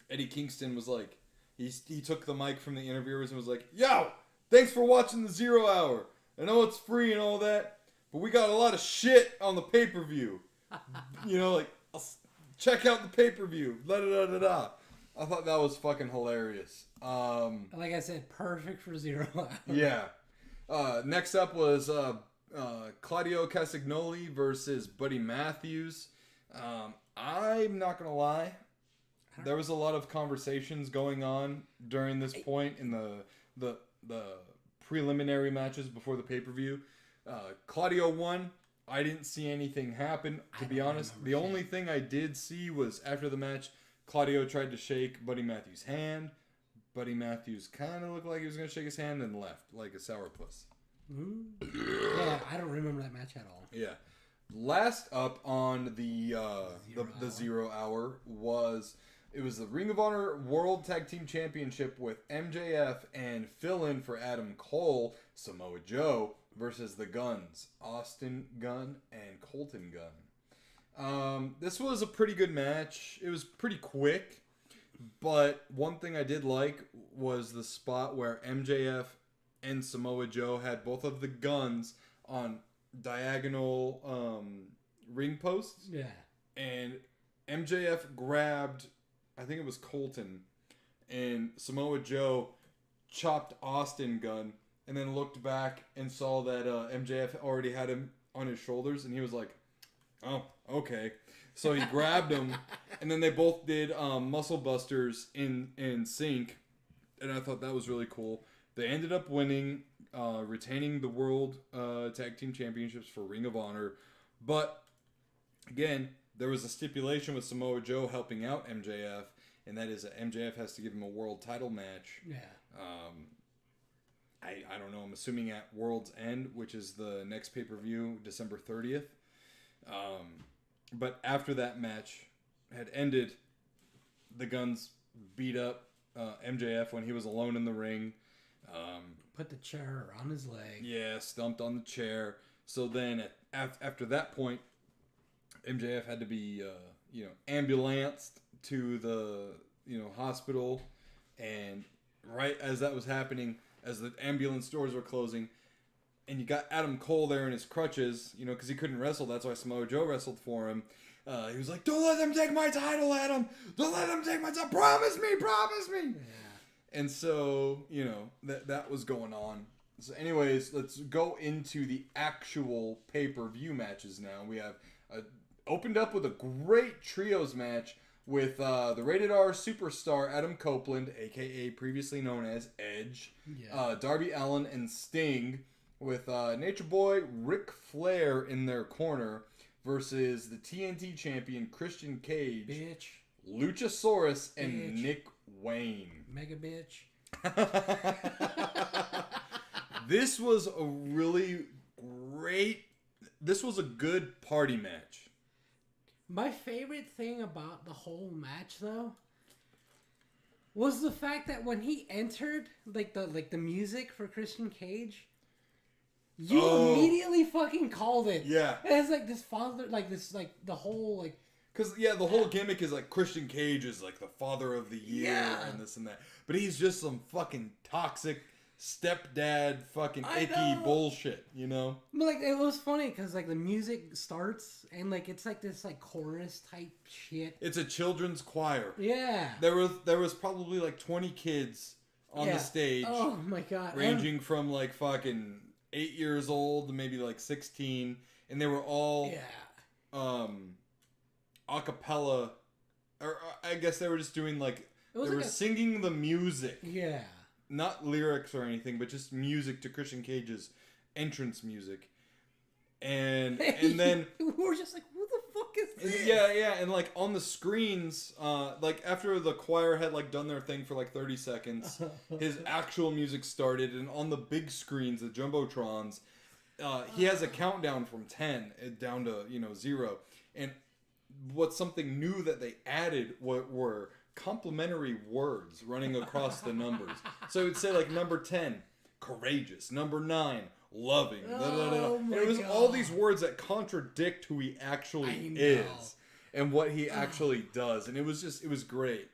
Eddie Kingston was like, he took the mic from the interviewers and was like, yo, thanks for watching the 0 hour. I know it's free and all that, but we got a lot of shit on the pay-per-view. Check out the pay-per-view. Da-da-da-da-da. I thought that was fucking hilarious. Like I said, perfect for 0 hour. Yeah. Next up was Claudio Castagnoli versus Buddy Matthews. I'm not going to lie. There was a lot of conversations going on during this point in the preliminary matches before the pay-per-view. Claudio won. I didn't see anything happen, to be honest. The only thing I did see was after the match, Claudio tried to shake Buddy Matthews' hand. Buddy Matthews kind of looked like he was going to shake his hand and left, like a sourpuss. Yeah, I don't remember that match at all. Yeah. Last up on the 0 hour was the Ring of Honor World Tag Team Championship with MJF and fill-in for Adam Cole, Samoa Joe, versus the Guns, Austin Gunn and Colton Gunn. This was a pretty good match. It was pretty quick, but one thing I did like was the spot where MJF and Samoa Joe had both of the Guns on diagonal ring posts. Yeah. And MJF grabbed, I think it was Colton, and Samoa Joe chopped Austin Gunn, and then looked back and saw that MJF already had him on his shoulders, and he was like, Oh, okay. So he grabbed him, and then they both did muscle busters in sync, and I thought that was really cool. They ended up winning, retaining the World Tag Team Championships for Ring of Honor, but again, there was a stipulation with Samoa Joe helping out MJF, and that is that MJF has to give him a world title match. Yeah. I don't know. I'm assuming at World's End, which is the next pay-per-view, December 30th. But after that match had ended, the Guns beat up MJF when he was alone in the ring. Put the chair on his leg. Yeah, stumped on the chair. So then after that point, MJF had to be ambulanced to the hospital, and right as that was happening, as the ambulance doors were closing, and you got Adam Cole there in his crutches, because he couldn't wrestle. That's why Samoa Joe wrestled for him. He was like, "Don't let them take my title, Adam! Don't let them take my title! Promise me! Promise me!" Yeah. And so, that was going on. So anyways, let's go into the actual pay-per-view matches now. We have opened up with a great trios match with the Rated R superstar Adam Copeland, a.k.a. previously known as Edge, Darby Allin, and Sting, with Nature Boy Ric Flair in their corner versus the TNT champion Christian Cage, Bitch. Luchasaurus, and Nick Wayne. Mega bitch. This was a really great... This was a good party match. My favorite thing about the whole match, though, was the fact that when he entered, the music for Christian Cage, you immediately fucking called it. Yeah. And it's this father, the whole, Because, the whole gimmick is, Christian Cage is, the father of the year and this and that. But he's just some fucking toxic stepdad fucking icky bullshit, But, it was funny because, the music starts and, it's, this, chorus type shit. It's a children's choir. Yeah. There was probably, 20 kids on the stage. Oh, my God. Ranging from, fucking 8 years old to maybe, 16. And they were all... Yeah. A cappella, or I guess they were just doing they were singing the music. Yeah. Not lyrics or anything, but just music to Christian Cage's entrance music. And then we were just who the fuck is this? Yeah, and on the screens, after the choir had done their thing for 30 seconds, his actual music started, and on the big screens, the jumbotrons, he has a countdown from 10 down to 0, and what's something new that they added were complimentary words running across the numbers. So it would say number 10, courageous, number 9, loving. It was all these words that contradict who he actually is and what he actually does, and it was great.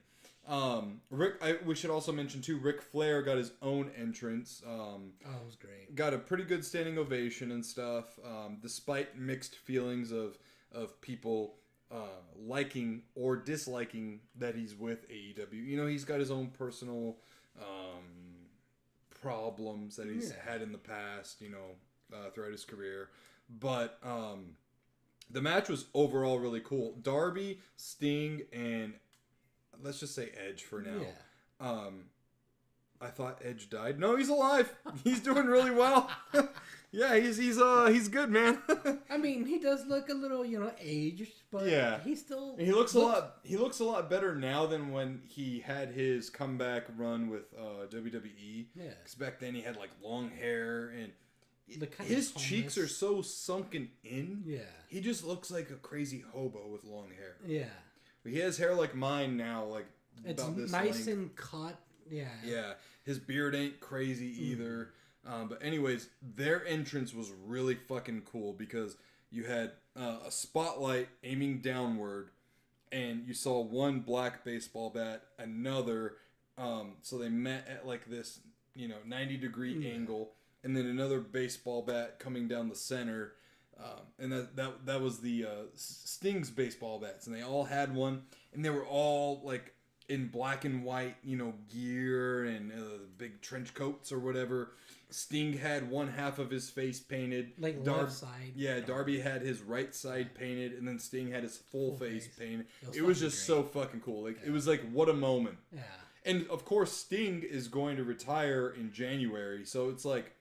We should also mention too, Ric Flair got his own entrance. It was great. Got a pretty good standing ovation and stuff, despite mixed feelings of people liking or disliking that he's with AEW. He's got his own personal problems that he's had in the past, throughout his career. But the match was overall really cool. Darby, Sting, and let's just say Edge for now. Yeah. I thought Edge died. No, he's alive. He's doing really well. Yeah, he's good, man. I mean, he does look a little, aged, but he still he looks a lot better now than when he had his comeback run with WWE. Yeah, because back then he had long hair and his cheeks are so sunken in. Yeah, he just looks like a crazy hobo with long hair. Yeah, he has hair like mine now, it's about this nice length. And cut. Yeah, yeah, his beard ain't crazy either. But anyways, their entrance was really fucking cool because you had a spotlight aiming downward, and you saw one black baseball bat, another. So they met at this, 90-degree angle, and then another baseball bat coming down the center, and that was the Sting's baseball bats, and they all had one, and they were all in black and white, gear and big trench coats or whatever. Sting had one half of his face painted. Like left side. Yeah, Darby had his right side painted, and then Sting had his full face painted. It was just so fucking cool. Like, it was like, what a moment. Yeah. And, of course, Sting is going to retire in January, so it's like...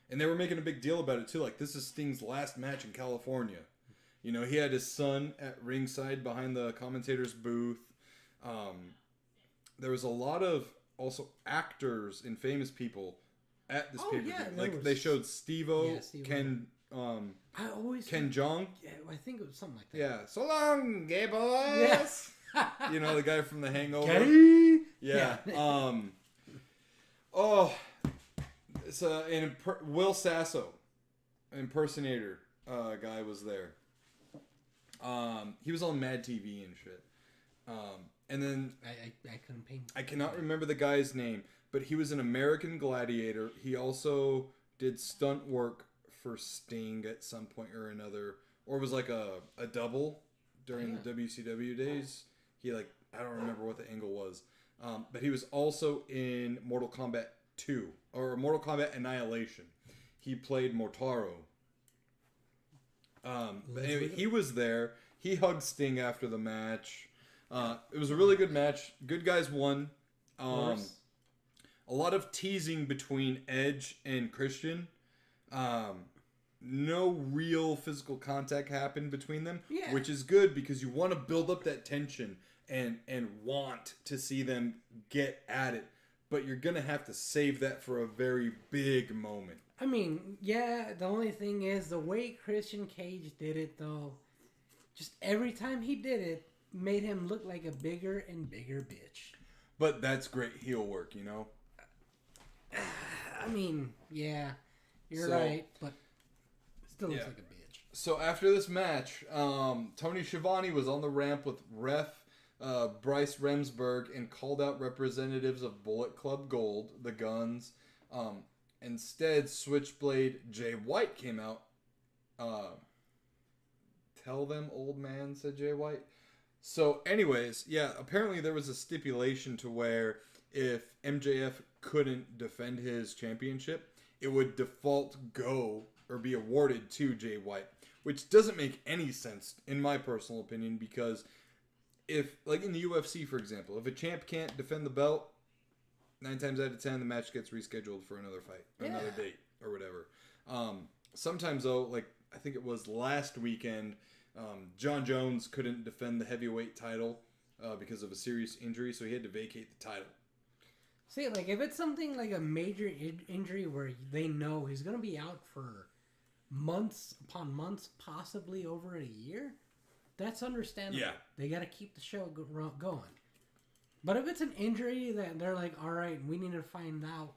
And they were making a big deal about it, too. Like, this is Sting's last match in California. He had his son at ringside behind the commentator's booth. There was a lot of, also, actors and famous people at this pay-per-view. Yeah, like, they showed Steve-O, Ken... Ken Jeong. Yeah, I think it was something like that. Yeah. So long, gay boys! Yes! The guy from The Hangover. Gay? Yeah. It's Will Sasso, impersonator guy, was there. He was on Mad TV and shit. And then I couldn't paint. I cannot remember the guy's name, but he was an American Gladiator. He also did stunt work for Sting at some point or another, or was like a double during the WCW days. He I don't remember what the angle was. But he was also in Mortal Kombat 2, or Mortal Kombat Annihilation. He played Mortaro. But anyway, he was there. He hugged Sting after the match. It was a really good match. Good guys won. A lot of teasing between Edge and Christian. No real physical contact happened between them, which is good because you want to build up that tension and want to see them get at it. But you're going to have to save that for a very big moment. I mean, yeah, the only thing is the way Christian Cage did it, though, just every time he did it, made him look like a bigger and bigger bitch. But that's great heel work, I mean, yeah, you're right, but still looks like a bitch. So after this match, Tony Schiavone was on the ramp with ref Bryce Remsburg and called out representatives of Bullet Club Gold, the Guns. Instead, Switchblade Jay White came out. Tell them, old man, said Jay White. So anyways, apparently there was a stipulation to where if MJF couldn't defend his championship, it would default go or be awarded to Jay White, which doesn't make any sense in my personal opinion, because if, like in the UFC, for example, if a champ can't defend the belt, 9 times out of 10, the match gets rescheduled for another fight, or another date, or whatever. Sometimes, though, like, I think it was last weekend, John Jones couldn't defend the heavyweight title because of a serious injury, so he had to vacate the title. See, like, if it's something like a major injury where they know he's going to be out for months upon months, possibly over a year, that's understandable. Yeah. They got to keep the show going. But if it's an injury that they're like, all right, we need to find out,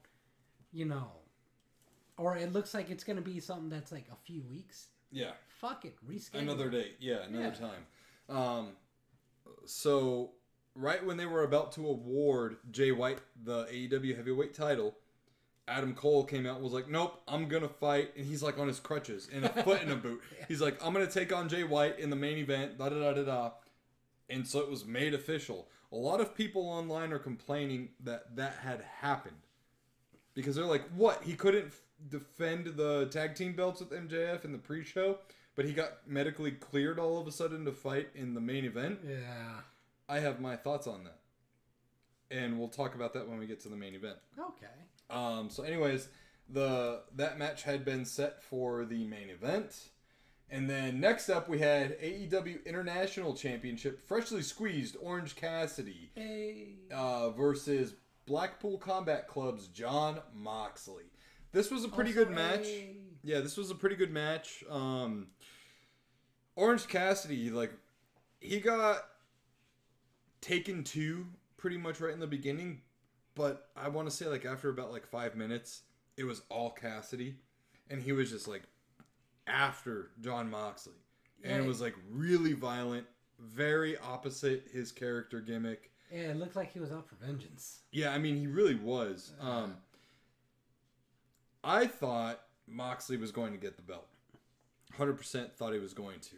or it looks like it's going to be something that's like a few weeks. Yeah. Fuck it. Reschedule. Another date. Yeah, another time. So, right when they were about to award Jay White the AEW heavyweight title, Adam Cole came out and was like, nope, I'm going to fight. And he's like on his crutches and a foot in a boot. He's like, I'm going to take on Jay White in the main event, da-da-da-da-da. And so it was made official. A lot of people online are complaining that had happened. Because they're like, what? He couldn't defend the tag team belts with MJF in the pre-show, but he got medically cleared all of a sudden to fight in the main event? Yeah. I have my thoughts on that. And we'll talk about that when we get to the main event. Okay. So anyways, that match had been set for the main event. And then next up we had AEW International Championship, freshly squeezed Orange Cassidy versus Blackpool Combat Club's Jon Moxley. This was a pretty good match. Yeah, this was a pretty good match. Orange Cassidy, he got taken to pretty much right in the beginning, but I want to say after about 5 minutes, it was all Cassidy, and he was just after Jon Moxley, and it was really violent, very opposite his character gimmick. Yeah, it looked like he was out for vengeance. Yeah, I mean, he really was. I thought Moxley was going to get the belt. 100% thought he was going to.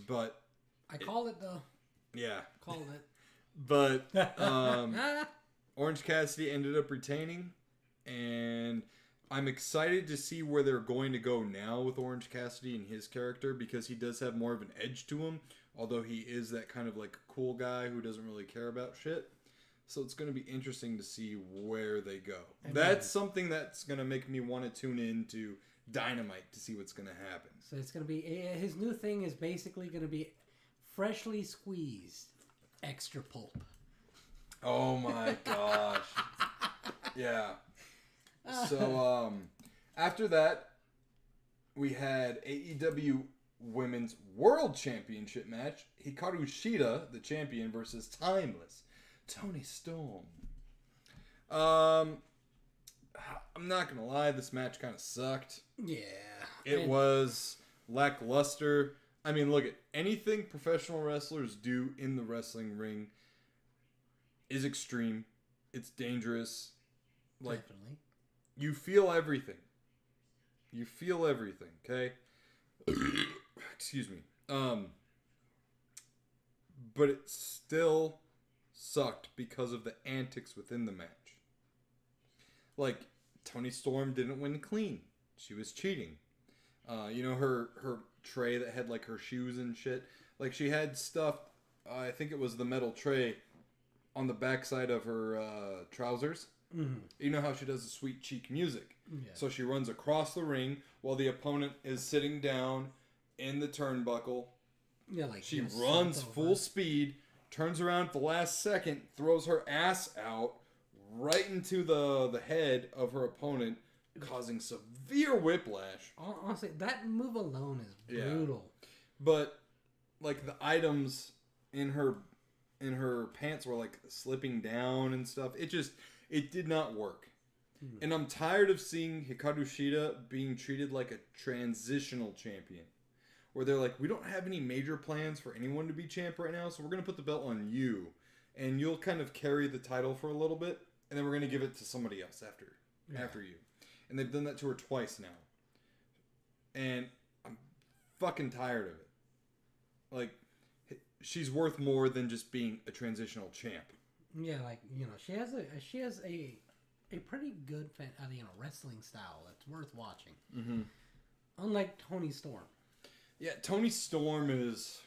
But I called it, though. Yeah. Called it. But Orange Cassidy ended up retaining, and I'm excited to see where they're going to go now with Orange Cassidy and his character, because he does have more of an edge to him, although he is that kind of like cool guy who doesn't really care about shit. So it's going to be interesting to see where they go. That's something that's going to make me want to tune in to Dynamite to see what's going to happen. So it's going to be, his new thing is basically going to be freshly squeezed extra pulp. Oh my gosh. Yeah. So after that, we had AEW Women's World Championship match. Hikaru Shida, the champion, versus Timeless Toni Storm. I'm not gonna lie, this match kind of sucked. Yeah. It was lackluster. I mean, look at anything professional wrestlers do in the wrestling ring is extreme. It's dangerous. Like, definitely. You feel everything. You feel everything, okay? Excuse me. But it still sucked because of the antics within the match. Like, Toni Storm didn't win clean. She was cheating. You know, her tray that had, like, her shoes and shit. Like, she had stuff, I think it was the metal tray, on the backside of her trousers. Mm-hmm. You know how she does the sweet cheek music. Yeah. So she runs across the ring while the opponent is sitting down in the turnbuckle. Yeah, like she runs full speed, turns around at the last second, throws her ass out right into the head of her opponent, causing severe whiplash. Honestly, that move alone is brutal. Yeah. But like the items in her pants were like slipping down and stuff. It did not work. And I'm tired of seeing Hikaru Shida being treated like a transitional champion. Where they're like, we don't have any major plans for anyone to be champ right now, so we're going to put the belt on you. And you'll kind of carry the title for a little bit, and then we're going to give it to somebody else after you. And they've done that to her twice now. And I'm fucking tired of it. Like, she's worth more than just being a transitional champ. Yeah, like, you know, she has a pretty good wrestling style that's worth watching. Mm-hmm. Unlike Toni Storm. Yeah, Toni Storm is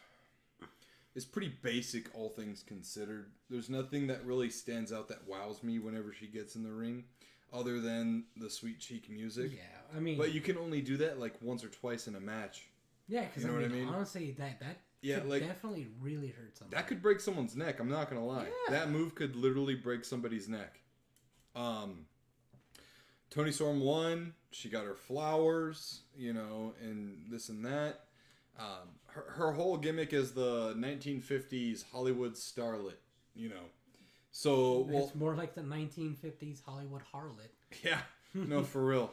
pretty basic, all things considered. There's nothing that really stands out that wows me whenever she gets in the ring, other than the sweet cheek music. Yeah, I mean, but you can only do that like once or twice in a match. Yeah, because you know what I mean? Honestly, that could like, definitely really hurt somebody. That could break someone's neck. I'm not gonna lie. Yeah. That move could literally break somebody's neck. Toni Storm won. She got her flowers, you know, and this and that. Her whole gimmick is the 1950s Hollywood starlet, you know. So it's more like the 1950s Hollywood harlot. Yeah, no, for real.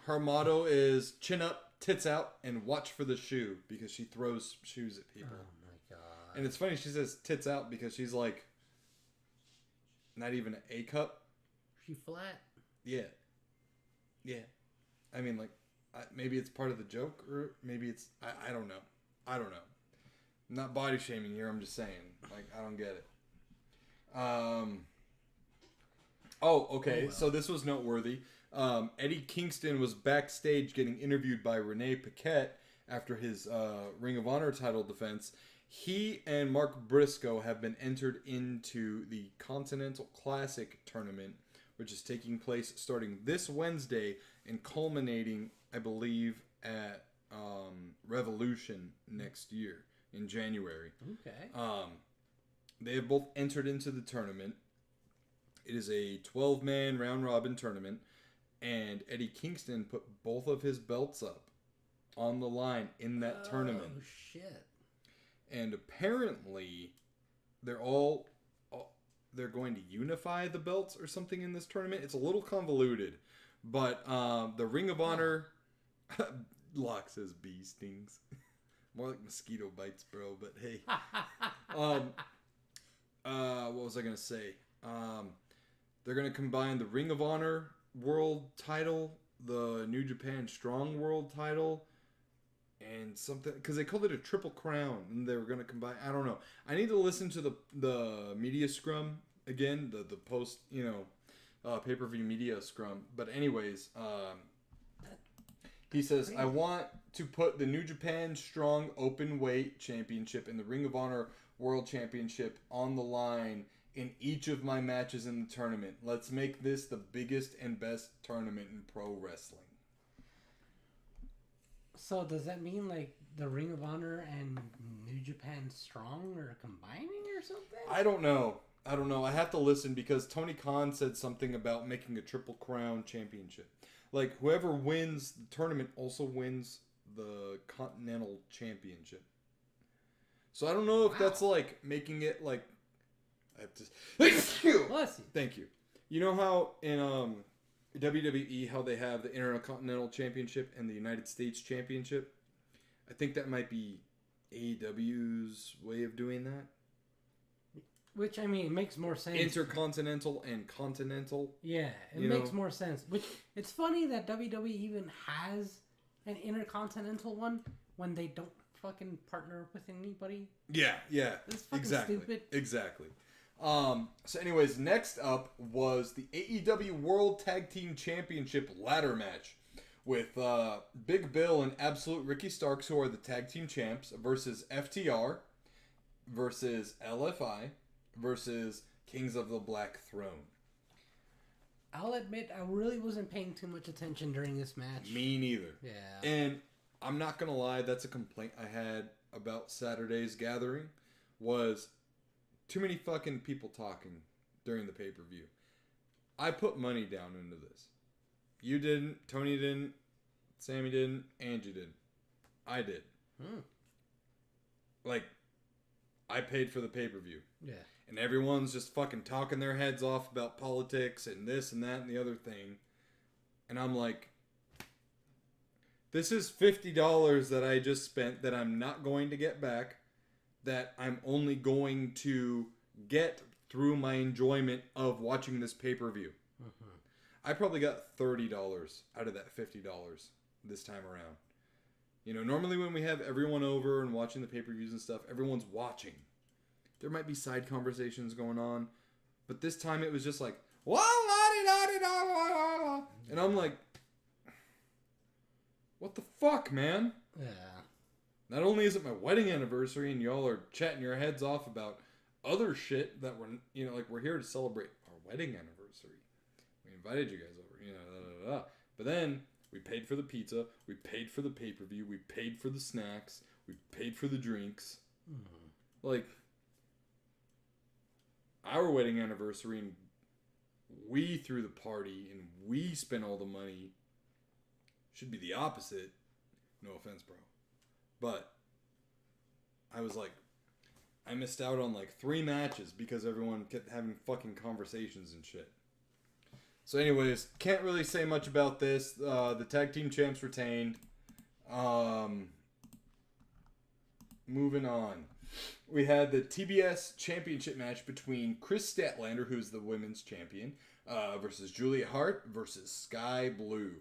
Her motto is chin up, tits out, and watch for the shoe, because she throws shoes at people. Oh my god! And it's funny she says tits out because she's like not even an A cup. She flat. Yeah. I mean, like. Maybe it's part of the joke, or maybe it's... I don't know. I'm not body shaming here, I'm just saying. Like, I don't get it. Okay, so this was noteworthy. Eddie Kingston was backstage getting interviewed by Renee Paquette after his Ring of Honor title defense. He and Mark Briscoe have been entered into the Continental Classic tournament, which is taking place starting this Wednesday and culminating, I believe, at Revolution next year in January. Okay. They have both entered into the tournament. It is a 12-man round-robin tournament, and Eddie Kingston put both of his belts up on the line in that tournament. Oh, shit. And apparently, they're going to unify the belts or something in this tournament. It's a little convoluted. But the Ring of Honor... Locke says bee stings. More like mosquito bites, bro. But hey. What was I going to say? They're going to combine the Ring of Honor World title, the New Japan Strong World title, and something because they called it a triple crown and they were going to combine. I don't know. I need to listen to the media scrum again, the post pay-per-view media scrum. But anyways, he says I want to put the New Japan Strong Open Weight Championship and the Ring of Honor World Championship on the line in each of my matches in the tournament. Let's make this the biggest and best tournament in pro wrestling. So does that mean like the Ring of Honor and New Japan Strong are combining or something? I don't know. I have to listen because Tony Khan said something about making a Triple Crown championship. Like whoever wins the tournament also wins the Continental Championship. So I don't know if that's like making it like. I have to. Bless you. Thank you. You know how in WWE how they have the Intercontinental Championship and the United States Championship? I think that might be AEW's way of doing that. Which, I mean, it makes more sense. Intercontinental and Continental. Yeah, it makes more sense. Which, it's funny that WWE even has an Intercontinental one when they don't fucking partner with anybody. Yeah. It's fucking stupid. Exactly. So anyways, next up was the AEW World Tag Team Championship ladder match with Big Bill and Absolute Ricky Starks, who are the tag team champs, versus FTR versus LFI versus Kings of the Black Throne. I'll admit, I really wasn't paying too much attention during this match. Me neither. Yeah. And I'm not gonna lie, that's a complaint I had about Saturday's gathering, was too many fucking people talking during the pay-per-view. I put money down into this. You didn't, Tony didn't, Sammy didn't, Angie didn't. I did. Like, I paid for the pay-per-view. Yeah. And everyone's just fucking talking their heads off about politics and this and that and the other thing. And I'm like, this is $50 that I just spent that I'm not going to get back, that I'm only going to get through my enjoyment of watching this pay-per-view. Mm-hmm. I probably got $30 out of that $50 this time around. You know, normally when we have everyone over and watching the pay-per-views and stuff, everyone's watching. There might be side conversations going on, but this time it was just like, and I'm like, what the fuck, man? Yeah. Not only is it my wedding anniversary and y'all are chatting your heads off about other shit that we're, like we're here to celebrate our wedding anniversary. We invited you guys over, But then we paid for the pizza, we paid for the pay-per-view, we paid for the snacks, we paid for the drinks. Mm-hmm. Like, our wedding anniversary, and we threw the party and we spent all the money. Should be the opposite. No offense, bro. But I was like, I missed out on like 3 matches because everyone kept having fucking conversations and shit. So anyways, can't really say much about this. The tag team champs retained. Moving on. We had the TBS championship match between Chris Statlander, who's the women's champion, versus Julia Hart versus Sky Blue.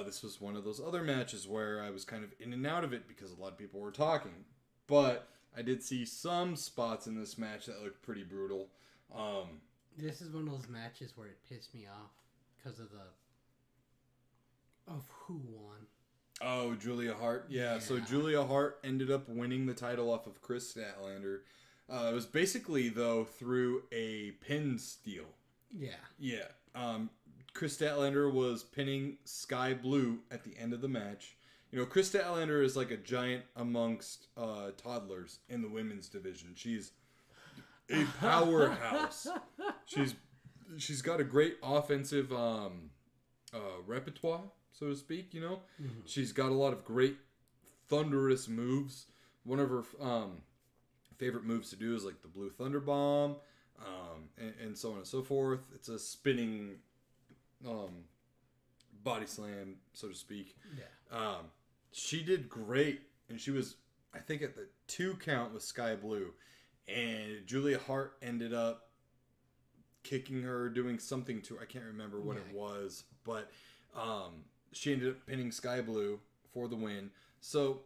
This was one of those other matches where I was kind of in and out of it because a lot of people were talking. But I did see some spots in this match that looked pretty brutal. This is one of those matches where it pissed me off because of who won. Oh, Julia Hart. Yeah, so Julia Hart ended up winning the title off of Chris Statlander. It was basically, though, through a pin steal. Yeah. Yeah. Chris Statlander was pinning Sky Blue at the end of the match. You know, Chris Statlander is like a giant amongst toddlers in the women's division. She's a powerhouse. She's got a great offensive repertoire, so to speak, you know. Mm-hmm. She's got a lot of great thunderous moves. One of her favorite moves to do is like the Blue Thunder Bomb, and so on and so forth. It's a spinning body slam, so to speak. Yeah. She did great, and she was, I think, at the 2 count with Sky Blue, and Julia Hart ended up kicking her, doing something to her. I can't remember what it was, but she ended up pinning Sky Blue for the win. So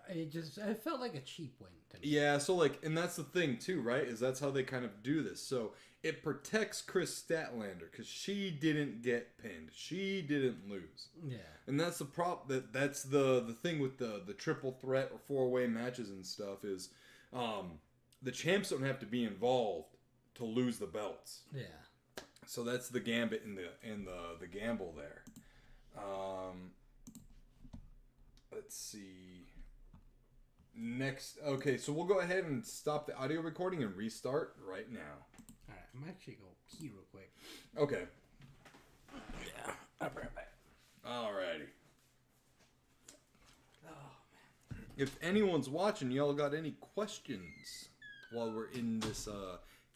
it felt like a cheap win to me. yeah, so like, and that's the thing too, right? Is that's how they kind of do this. So it protects Chris Statlander because she didn't get pinned, she didn't lose. Yeah, and that's the that's the thing with the triple threat or 4-way matches and stuff is, the champs don't have to be involved to lose the belts. yeah. So that's the gambit in the gamble there. Let's see. Next, okay, so we'll go ahead and stop the audio recording and restart right now. All right, I'm actually go pee real quick. Okay. Yeah, I'll be right back. Alrighty. Oh man. If anyone's watching, y'all got any questions while we're in this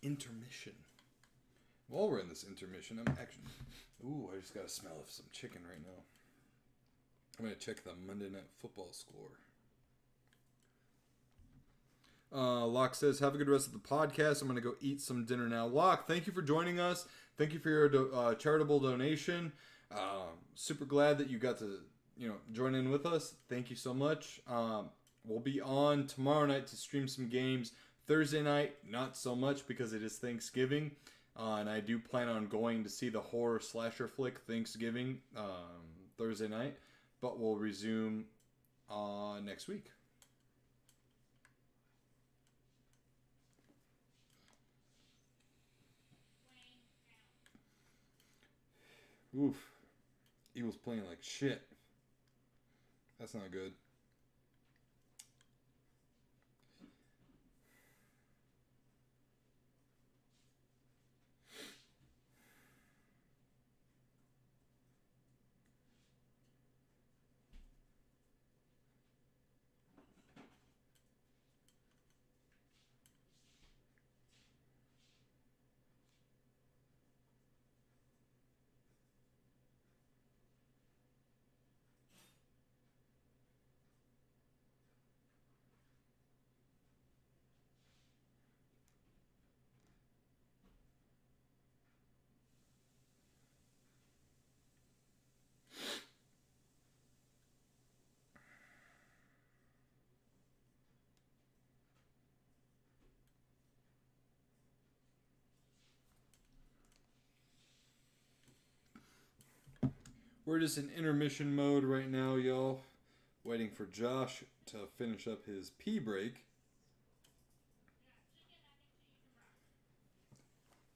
intermission? While we're in this intermission, I'm actually... Ooh, I just got a smell of some chicken right now. I'm going to check the Monday Night Football score. Locke says, have a good rest of the podcast. I'm going to go eat some dinner now. Locke, thank you for joining us. Thank you for your charitable donation. Super glad that you got to join in with us. Thank you so much. We'll be on tomorrow night to stream some games. Thursday night, not so much because it is Thanksgiving. And I do plan on going to see the horror slasher flick Thanksgiving Thursday night. But we'll resume next week. Oof. Eagles playing like shit. That's not good. We're just in intermission mode right now, y'all. Waiting for Josh to finish up his pee break.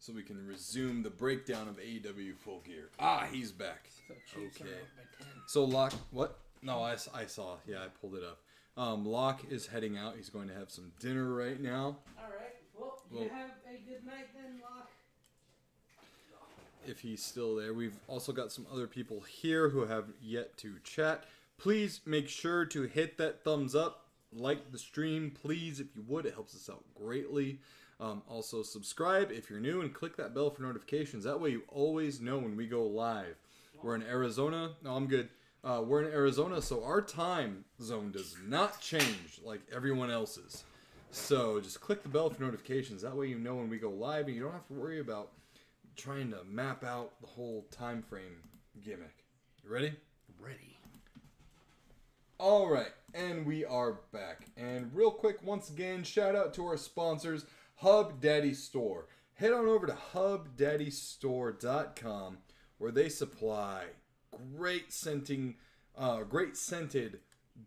So we can resume the breakdown of AEW Full Gear. Ah, he's back. Okay. So Locke, what? No, I saw. Yeah, I pulled it up. Locke is heading out. He's going to have some dinner right now. All right. Well, you have a good night then, Locke. If he's still there. We've also got some other people here who have yet to chat. Please make sure to hit that thumbs up, like the stream, please, if you would. It helps us out greatly. Also, subscribe if you're new and click that bell for notifications. That way you always know when we go live. We're in Arizona. No, I'm good. We're in Arizona, so our time zone does not change like everyone else's. So just click the bell for notifications. That way you know when we go live and you don't have to worry about trying to map out the whole time frame gimmick. You ready? Ready. All right, and we are back. And real quick, once again, shout out to our sponsors, Hub Daddy Store. Head on over to hubdaddystore.com where they supply great scented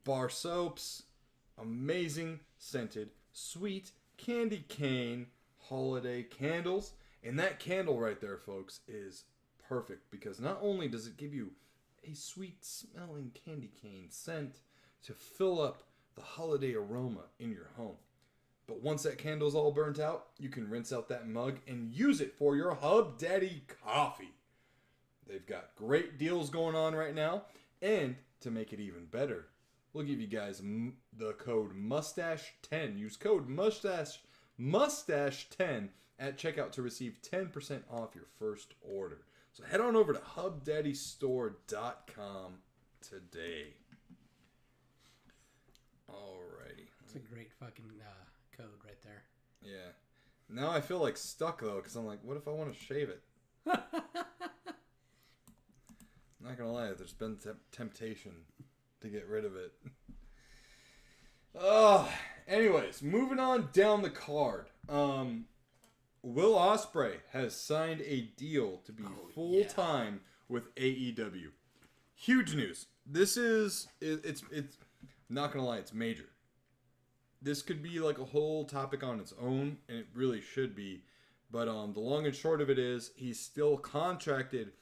bar soaps, amazing scented sweet candy cane holiday candles. And that candle right there, folks, is perfect because not only does it give you a sweet smelling candy cane scent to fill up the holiday aroma in your home, but once that candle's all burnt out, you can rinse out that mug and use it for your Hub Daddy coffee. They've got great deals going on right now, and to make it even better, we'll give you guys the code MUSTACHE10. Use code MUSTACHE10 at checkout to receive 10% off your first order. So head on over to hubdaddystore.com today. Alrighty. It's a great fucking code right there. Yeah. Now I feel like stuck though, because I'm like, what if I want to shave it? I'm not gonna lie, there's been temptation to get rid of it. Anyways, moving on down the card. Will Ospreay has signed a deal to be full-time with AEW. Huge news. This is it's not gonna lie, it's major. This could be like a whole topic on its own, and it really should be. But the long and short of it is, he's still contracted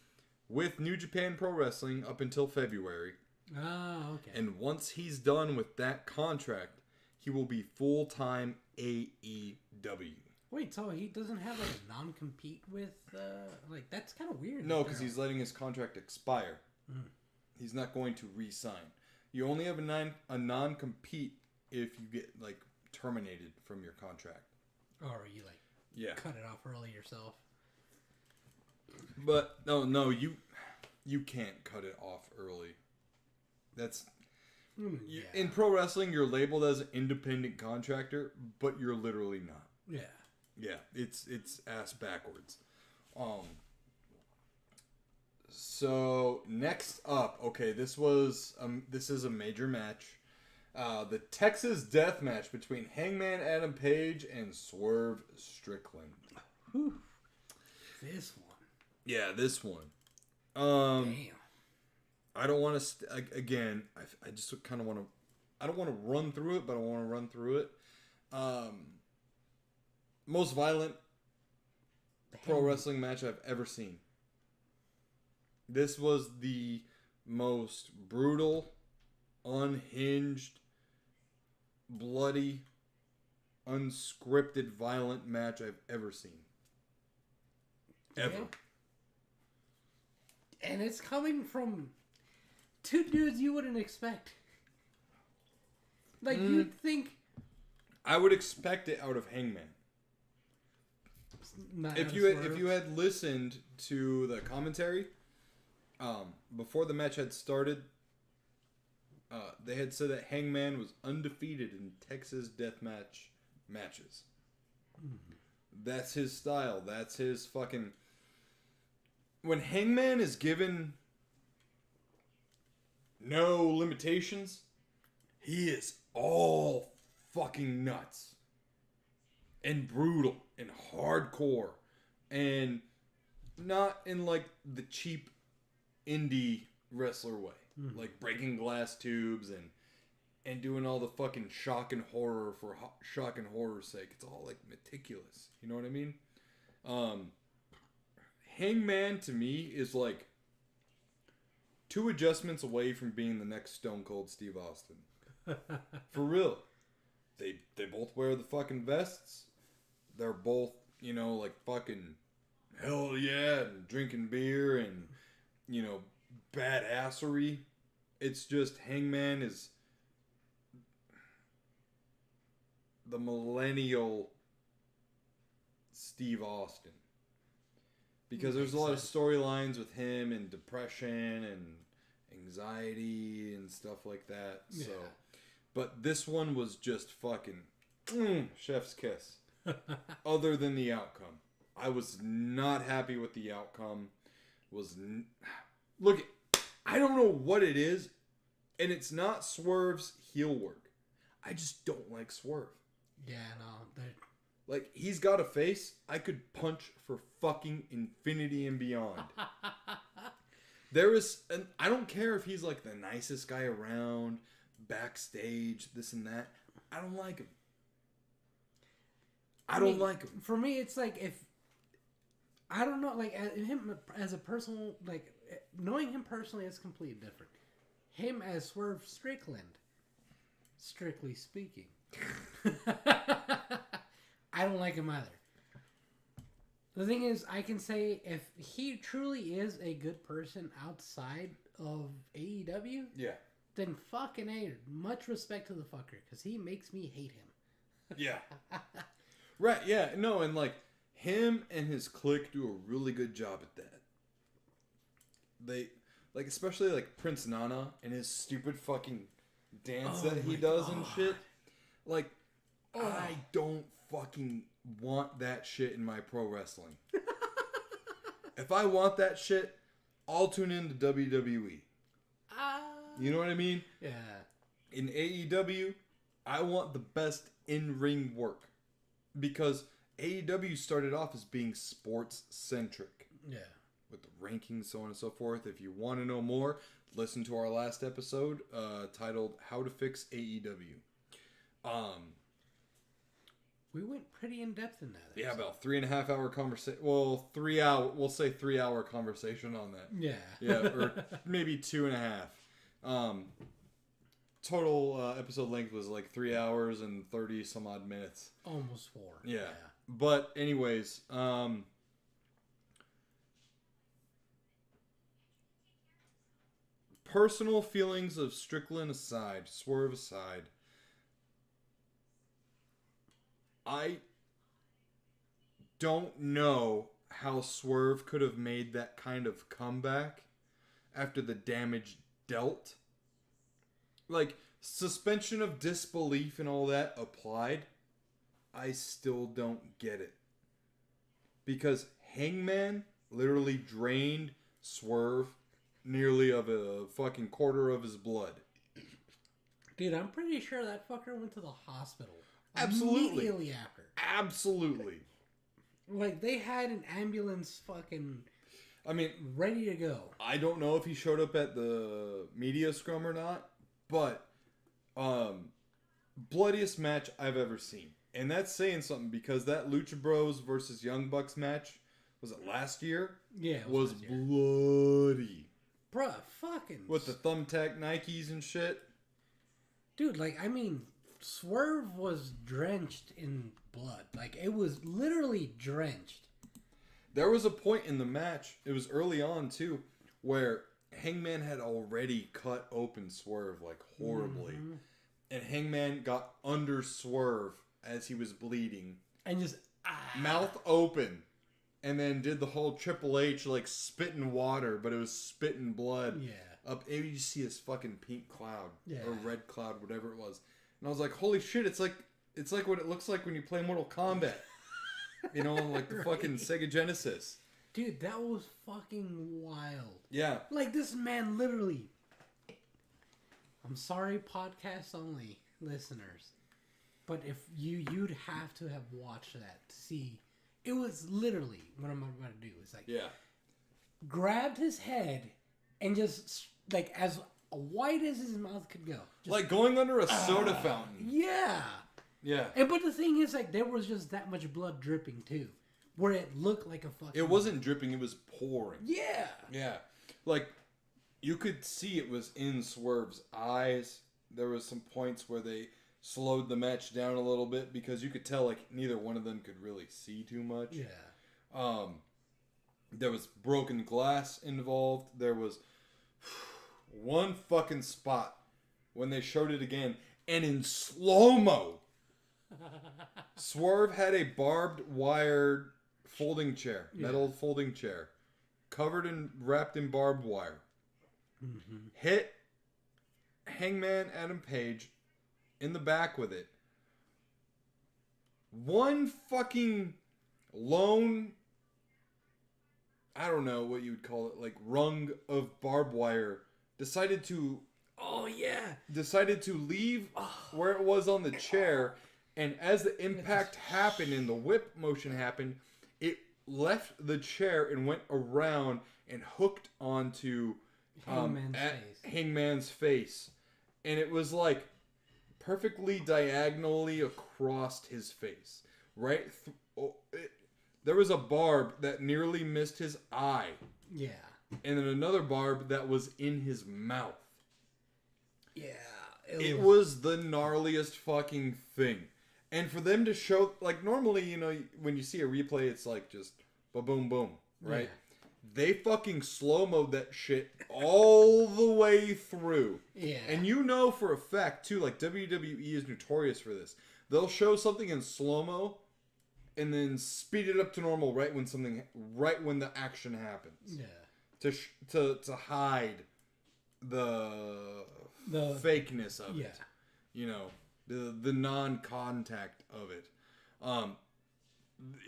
with New Japan Pro Wrestling up until February. Oh, okay. And once he's done with that contract, he will be full-time AEW. Wait, so he doesn't have like a non-compete with, like, that's kind of weird. No, because he's letting his contract expire. He's not going to re-sign. You only have a non-compete if you get, like, terminated from your contract. Or you, like, cut it off early yourself. But, no, you can't cut it off early. That's... In pro wrestling, you're labeled as an independent contractor, but you're literally not. Yeah. Yeah, it's ass backwards. So next up, okay, this is a major match. The Texas Death Match between Hangman Adam Page and Swerve Strickland. Whew. This one. Yeah, this one. Damn. I don't want to. Again, I just kind of want to. I don't want to run through it, but I want to run through it. Most violent pro wrestling match I've ever seen. This was the most brutal, unhinged, bloody, unscripted, violent match I've ever seen. Ever. Yeah. And it's coming from two dudes you wouldn't expect. Like, you'd think... I would expect it out of Hangman. If you had listened to the commentary before the match had started, they had said that Hangman was undefeated in Texas Deathmatch matches. That's his style. That's his fucking... When Hangman is given no limitations, he is all fucking nuts and brutal and hardcore, and not in like the cheap indie wrestler way, like breaking glass tubes and doing all the fucking shock and horror for shock and horror's sake. It's all like meticulous, you know what I mean? Hangman to me is like 2 adjustments away from being the next Stone Cold Steve Austin. For real. They both wear the fucking vests. They're both, you know, like fucking hell yeah, and drinking beer and, you know, badassery. It's just Hangman is the millennial Steve Austin. Because there's a lot of storylines with him and depression and anxiety and stuff like that. Yeah. So, but this one was just fucking chef's kiss. Other than the outcome, I was not happy with the outcome. Look, I don't know what it is, and it's not Swerve's heel work. I just don't like Swerve. Yeah, no. Like, he's got a face I could punch for fucking infinity and beyond. I don't care if he's like the nicest guy around, backstage, this and that. I don't like him. I don't like him. For me, it's like if... I don't know, like, him as a personal... Like, knowing him personally is completely different. Him as Swerve Strickland, strictly speaking. I don't like him either. The thing is, I can say if he truly is a good person outside of AEW, then fucking A, much respect to the fucker, because he makes me hate him. Yeah. Right, yeah, no, and like, him and his clique do a really good job at that. They, like, especially like Prince Nana and his stupid fucking dance that he does and shit. Like, I don't fucking want that shit in my pro wrestling. If I want that shit, I'll tune in to WWE. You know what I mean? Yeah. In AEW, I want the best in-ring work. Because AEW started off as being sports-centric. Yeah. With the rankings, so on and so forth. If you want to know more, listen to our last episode titled How to Fix AEW. We went pretty in depth in that. Yeah, about 3.5 hour conversation. Well, 3 hour. We'll say 3 hour conversation on that. Yeah. Yeah, or maybe 2.5. Total episode length was like 3 hours and 30 some odd minutes. Almost 4. Yeah. But anyways, personal feelings of Strickland aside, Swerve aside, I don't know how Swerve could have made that kind of comeback after the damage dealt. Like, suspension of disbelief and all that applied. I still don't get it. Because Hangman literally drained Swerve nearly of a fucking quarter of his blood. Dude, I'm pretty sure that fucker went to the hospital. Absolutely. Immediately after. Absolutely. Like, they had an ambulance fucking... I mean... ready to go. I don't know if he showed up at the media scrum or not, but... bloodiest match I've ever seen. And that's saying something because that Lucha Bros versus Young Bucks match, was it last year? Yeah, it was last year. Bloody. Bruh, fucking... With the thumbtack Nikes and shit. Dude, like, I mean... Swerve was drenched in blood. Like, it was literally drenched. There was a point in the match, it was early on too, where Hangman had already cut open Swerve, like, horribly. Mm-hmm. And Hangman got under Swerve as he was bleeding. And just... mouth open. And then did the whole Triple H, like, spitting water, but it was spitting blood. Yeah. Up, and you see this fucking pink cloud. Yeah. Or red cloud, whatever it was. And I was like, holy shit, it's like what it looks like when you play Mortal Kombat. You know, like the fucking Sega Genesis. Dude, that was fucking wild. Yeah. Like, this man literally... I'm sorry, podcast only listeners. But if you'd have to have watched that to see... It was literally what I'm about to do. It's like... Yeah. Grabbed his head and just, like, as... white as his mouth could go. Just, like going under a soda fountain. Yeah. Yeah. But the thing is, like, there was just that much blood dripping, too. Where it looked like a fucking... It wasn't dripping, it was pouring. Yeah. Yeah. Like, you could see it was in Swerve's eyes. There was some points where they slowed the match down a little bit because you could tell, like, neither one of them could really see too much. Yeah. There was broken glass involved. There was... one fucking spot when they showed it again and in slow-mo Swerve had a barbed wire folding chair, metal folding chair, covered and wrapped in barbed wire. Mm-hmm. Hit Hangman Adam Page in the back with it. One fucking lone, I don't know what you would call it, like rung of barbed wire decided to leave where it was on the chair, and as the impact happened and the whip motion happened, it left the chair and went around and hooked onto Hangman's face. And it was like perfectly diagonally across his face. Right? There was a barb that nearly missed his eye. Yeah. And then another barb that was in his mouth. Yeah. It was the gnarliest fucking thing. And for them to show, like, normally, you know, when you see a replay, it's like just ba-boom, boom, right? Yeah. They fucking slow-mo'd that shit all the way through. Yeah. And you know for a fact, too, like, WWE is notorious for this. They'll show something in slow-mo and then speed it up to normal right when the action happens. Yeah. To hide the fakeness of it. You know, the non-contact of it.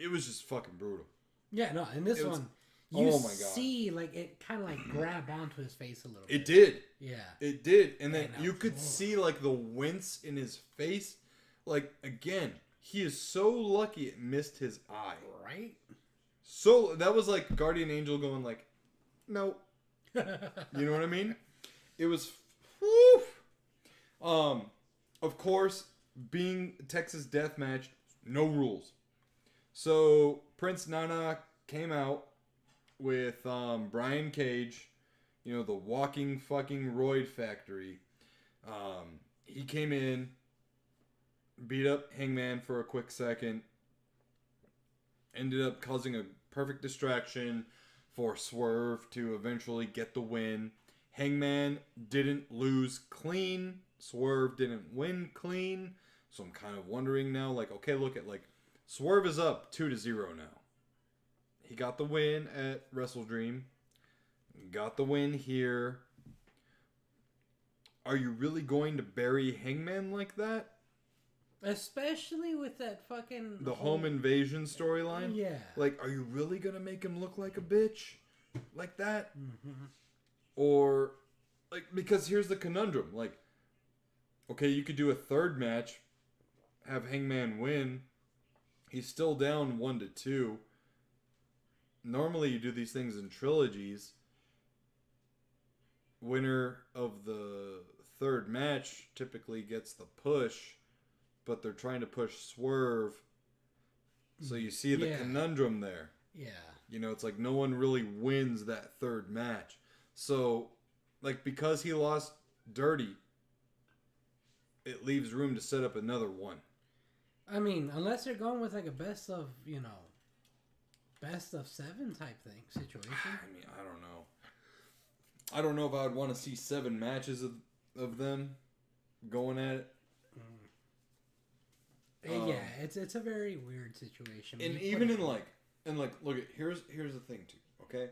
It was just fucking brutal. Yeah, no, and this one, You oh my god, see, like it kind of like grab onto his face a little bit. it did. Yeah, It did, and then Man, you could see like the wince in his face. Like again, he is so lucky it missed his eye. right. So that was like Guardian Angel going like, no. You know what I mean? It was, whew. Of course, being Texas Deathmatch, no rules. So Prince Nana came out with Brian Cage, you know, the walking fucking roid factory. He came in, beat up Hangman for a quick second, ended up causing a perfect distraction for Swerve to eventually get the win. Hangman didn't lose clean. Swerve didn't win clean. So I'm kind of wondering now, like, okay, look at, like, Swerve is up 2-0 now. He got the win at Wrestle Dream. Got the win here. Are you really going to bury Hangman like that? Especially with that fucking The home invasion storyline? Yeah. Like, are you really going to make him look like a bitch? Like that? Mm-hmm. Or, like, because here's the conundrum. Like, okay, you could do a third match, have Hangman win. He's still down 1-2. Normally you do these things in trilogies. Winner of the third match typically gets the push, but they're trying to push Swerve. So you see the conundrum there. Yeah. You know, it's like no one really wins that third match. So, like, because he lost dirty, it leaves room to set up another one. I mean, unless you're going with like a best of 7 type thing situation. I mean, I don't know. I don't know if I would want to see 7 matches of them going at it. Yeah, it's a very weird situation. And even in like, look at here's the thing too. Okay,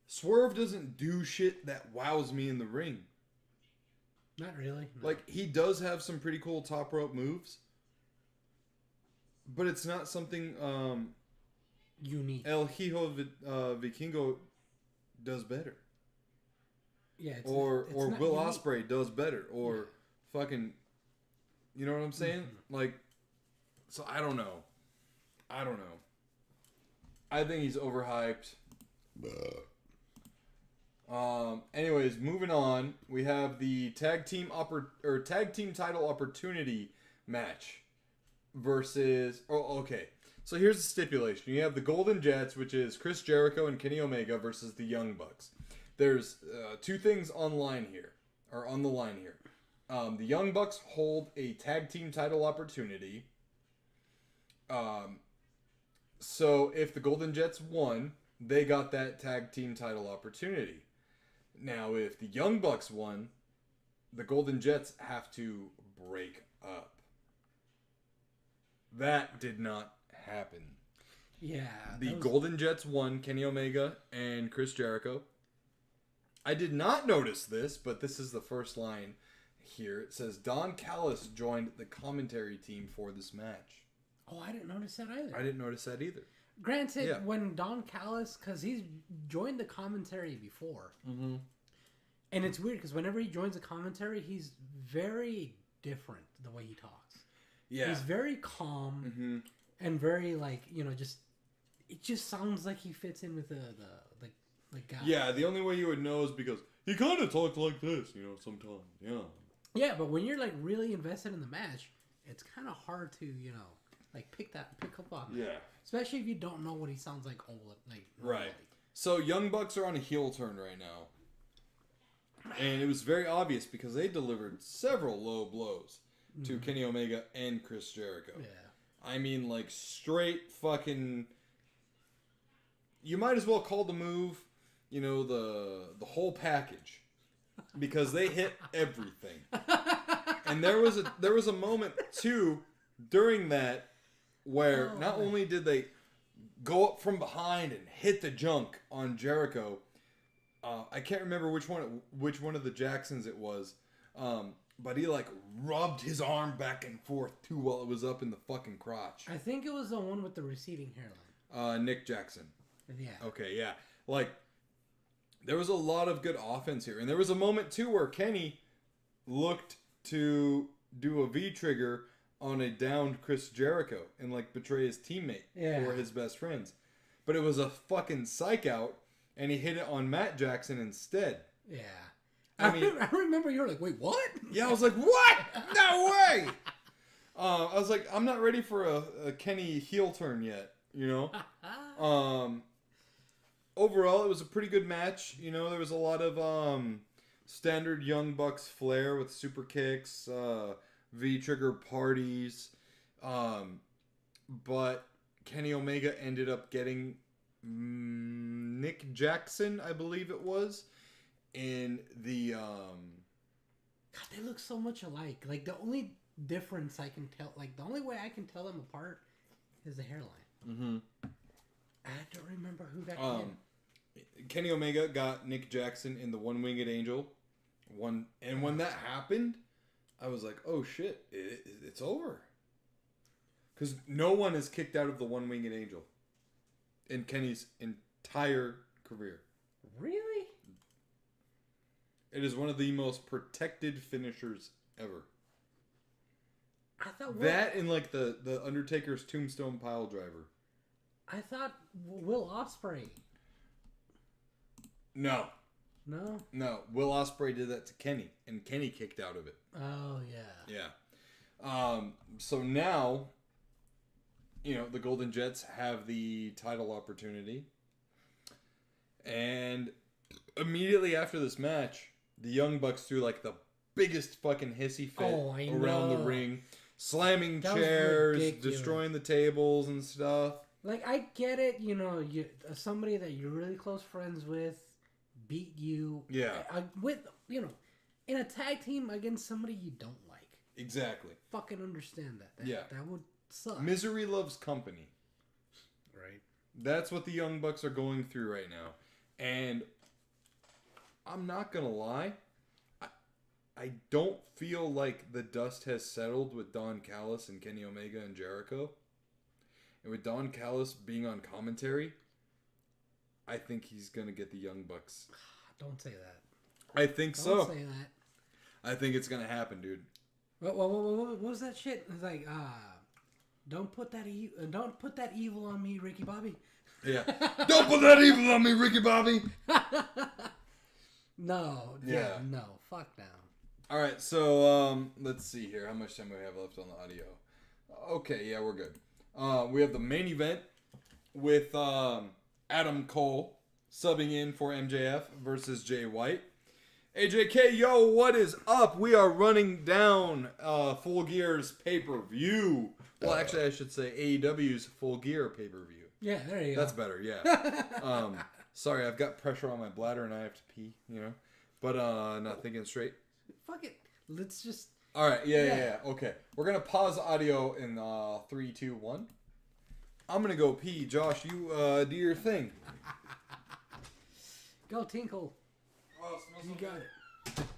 Swerve doesn't do shit that wows me in the ring. Not really. No. Like, he does have some pretty cool top rope moves, but it's not something unique. El Hijo Vikingo does better. Yeah, or Will unique. Ospreay does better, or fucking, you know what I'm saying? Mm-hmm. Like, so I don't know. I think he's overhyped. Anyways, moving on, we have the tag team title opportunity match versus. Oh, okay. So here's the stipulation: you have the Golden Jets, which is Chris Jericho and Kenny Omega, versus the Young Bucks. There's 2 things on the line here. The Young Bucks hold a tag team title opportunity. So if the Golden Jets won, they got that tag team title opportunity. Now, if the Young Bucks won, the Golden Jets have to break up. That did not happen. Yeah. The Golden Jets won, Kenny Omega and Chris Jericho. I did not notice this, but this is the first line here. It says, Don Callis joined the commentary team for this match. Oh, I didn't notice that either. I didn't notice that either. Granted, when Don Callis, because he's joined the commentary before. Mm-hmm. And it's weird, because whenever he joins the commentary, he's very different the way he talks. Yeah. He's very calm and very, like, it just sounds like he fits in with the guy. Yeah, the only way you would know is because he kind of talked like this, sometimes. Yeah. Yeah, but when you're, like, really invested in the match, it's kind of hard to, pick up on that. Yeah. Especially if you don't know what he sounds like Right. So Young Bucks are on a heel turn right now. And it was very obvious because they delivered several low blows to Kenny Omega and Chris Jericho. Yeah. I mean, like, straight fucking... You might as well call the move, the whole package. Because they hit everything. And there was a moment, too, during that, where not only did they go up from behind and hit the junk on Jericho... I can't remember which one of the Jacksons it was, but he like rubbed his arm back and forth too while it was up in the fucking crotch. I think it was the one with the receding hairline. Nick Jackson. Yeah. Okay, yeah. Like, there was a lot of good offense here. And there was a moment, too, where Kenny looked to do a V-trigger on a downed Chris Jericho and, like, betray his teammate or his best friends. But it was a fucking psych out, and he hit it on Matt Jackson instead. Yeah. I mean, I remember you were like, wait, what? Yeah, I was like, what? No way! I was like, I'm not ready for a Kenny heel turn yet, you know? Overall, it was a pretty good match. You know, there was a lot of standard Young Bucks flair with super kicks, V-trigger parties. But Kenny Omega ended up getting Nick Jackson, I believe it was, in the... God, they look so much alike. Like, the only difference I can tell... Like, the only way I can tell them apart is the hairline. Mm-hmm. I don't remember who that kid... Kenny Omega got Nick Jackson in the One-Winged Angel. And when that happened, I was like, oh shit, it's over. Because no one is kicked out of the One-Winged Angel in Kenny's entire career. Really? It is one of the most protected finishers ever. I thought that and like the Undertaker's Tombstone Pile Driver. I thought Will Ospreay. No. No? No. Will Ospreay did that to Kenny, and Kenny kicked out of it. Oh, yeah. Yeah. So now, you know, the Golden Jets have the title opportunity. And immediately after this match, the Young Bucks threw like the biggest fucking hissy fit around the ring. Slamming chairs, destroying the tables and stuff. Like, I get it, you know, somebody that you're really close friends with beat you. Yeah. With, you know, in a tag team against somebody you don't like. Exactly. Fucking understand that. Yeah. That would suck. Misery loves company. Right. That's what the Young Bucks are going through right now. And I'm not going to lie. I don't feel like the dust has settled with Don Callis and Kenny Omega and Jericho. And with Don Callis being on commentary, I think he's going to get the Young Bucks. Don't say that. I think so. Don't say that. I think it's going to happen, dude. What was that shit? It's like, don't put that evil on me, Ricky Bobby. Yeah. Don't put that evil on me, Ricky Bobby. No. Yeah. No. Fuck no. All right. So let's see here. How much time do we have left on the audio? Okay. Yeah, we're good. We have the main event with Adam Cole subbing in for MJF versus Jay White. AJK, yo, what is up? We are running down Full Gear's pay-per-view. Well, actually, I should say AEW's Full Gear pay-per-view. Yeah, there you go. That's better, yeah. Sorry, I've got pressure on my bladder and I have to pee, you know. But not thinking straight. Fuck it. Let's just... All right, yeah. Okay, we're going to pause the audio in 3, 2, 1. I'm going to go pee. Josh, you do your thing. Go, Tinkle. Oh, it smells you so got good.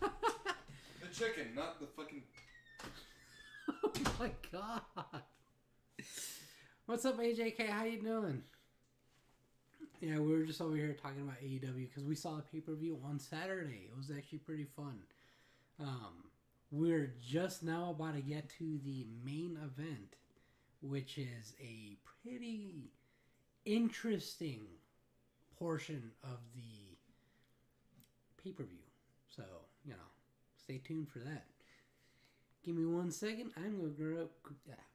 it. The chicken, not the fucking... Oh my god. What's up, AJK? How you doing? Yeah, we were just over here talking about AEW because we saw a pay-per-view on Saturday. It was actually pretty fun. We're just now about to get to the main event, which is a pretty interesting portion of the pay-per-view. So, you know, stay tuned for that. Give me 1 second. I'm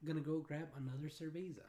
gonna go grab another cerveza.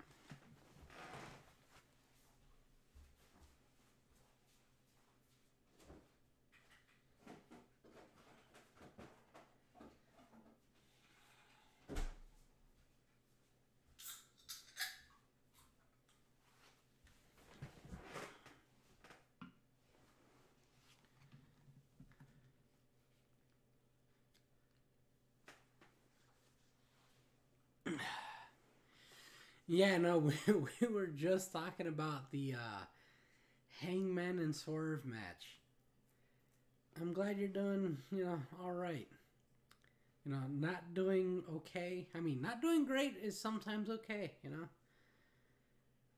Yeah, no, we were just talking about the Hangman and Swerve match. I'm glad you're doing, you know, all right. You know, not doing okay. I mean, not doing great is sometimes okay, you know.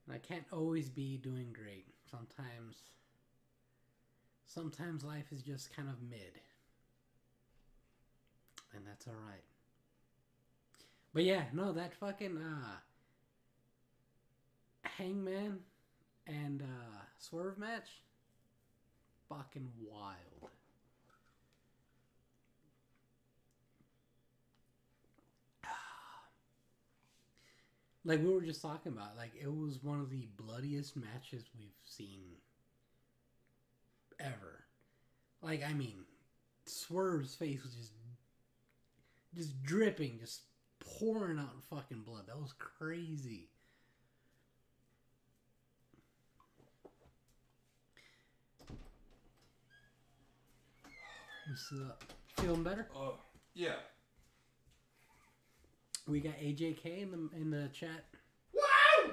And I can't always be doing great. Sometimes life is just kind of mid. And that's alright. But yeah, no, that fucking Hangman and Swerve match, fucking wild. Like we were just talking about, like it was one of the bloodiest matches we've seen ever. Like, I mean, Swerve's face was just dripping, just pouring out fucking blood. That was crazy. Feeling better? Oh, yeah. We got AJK in the chat. Wow!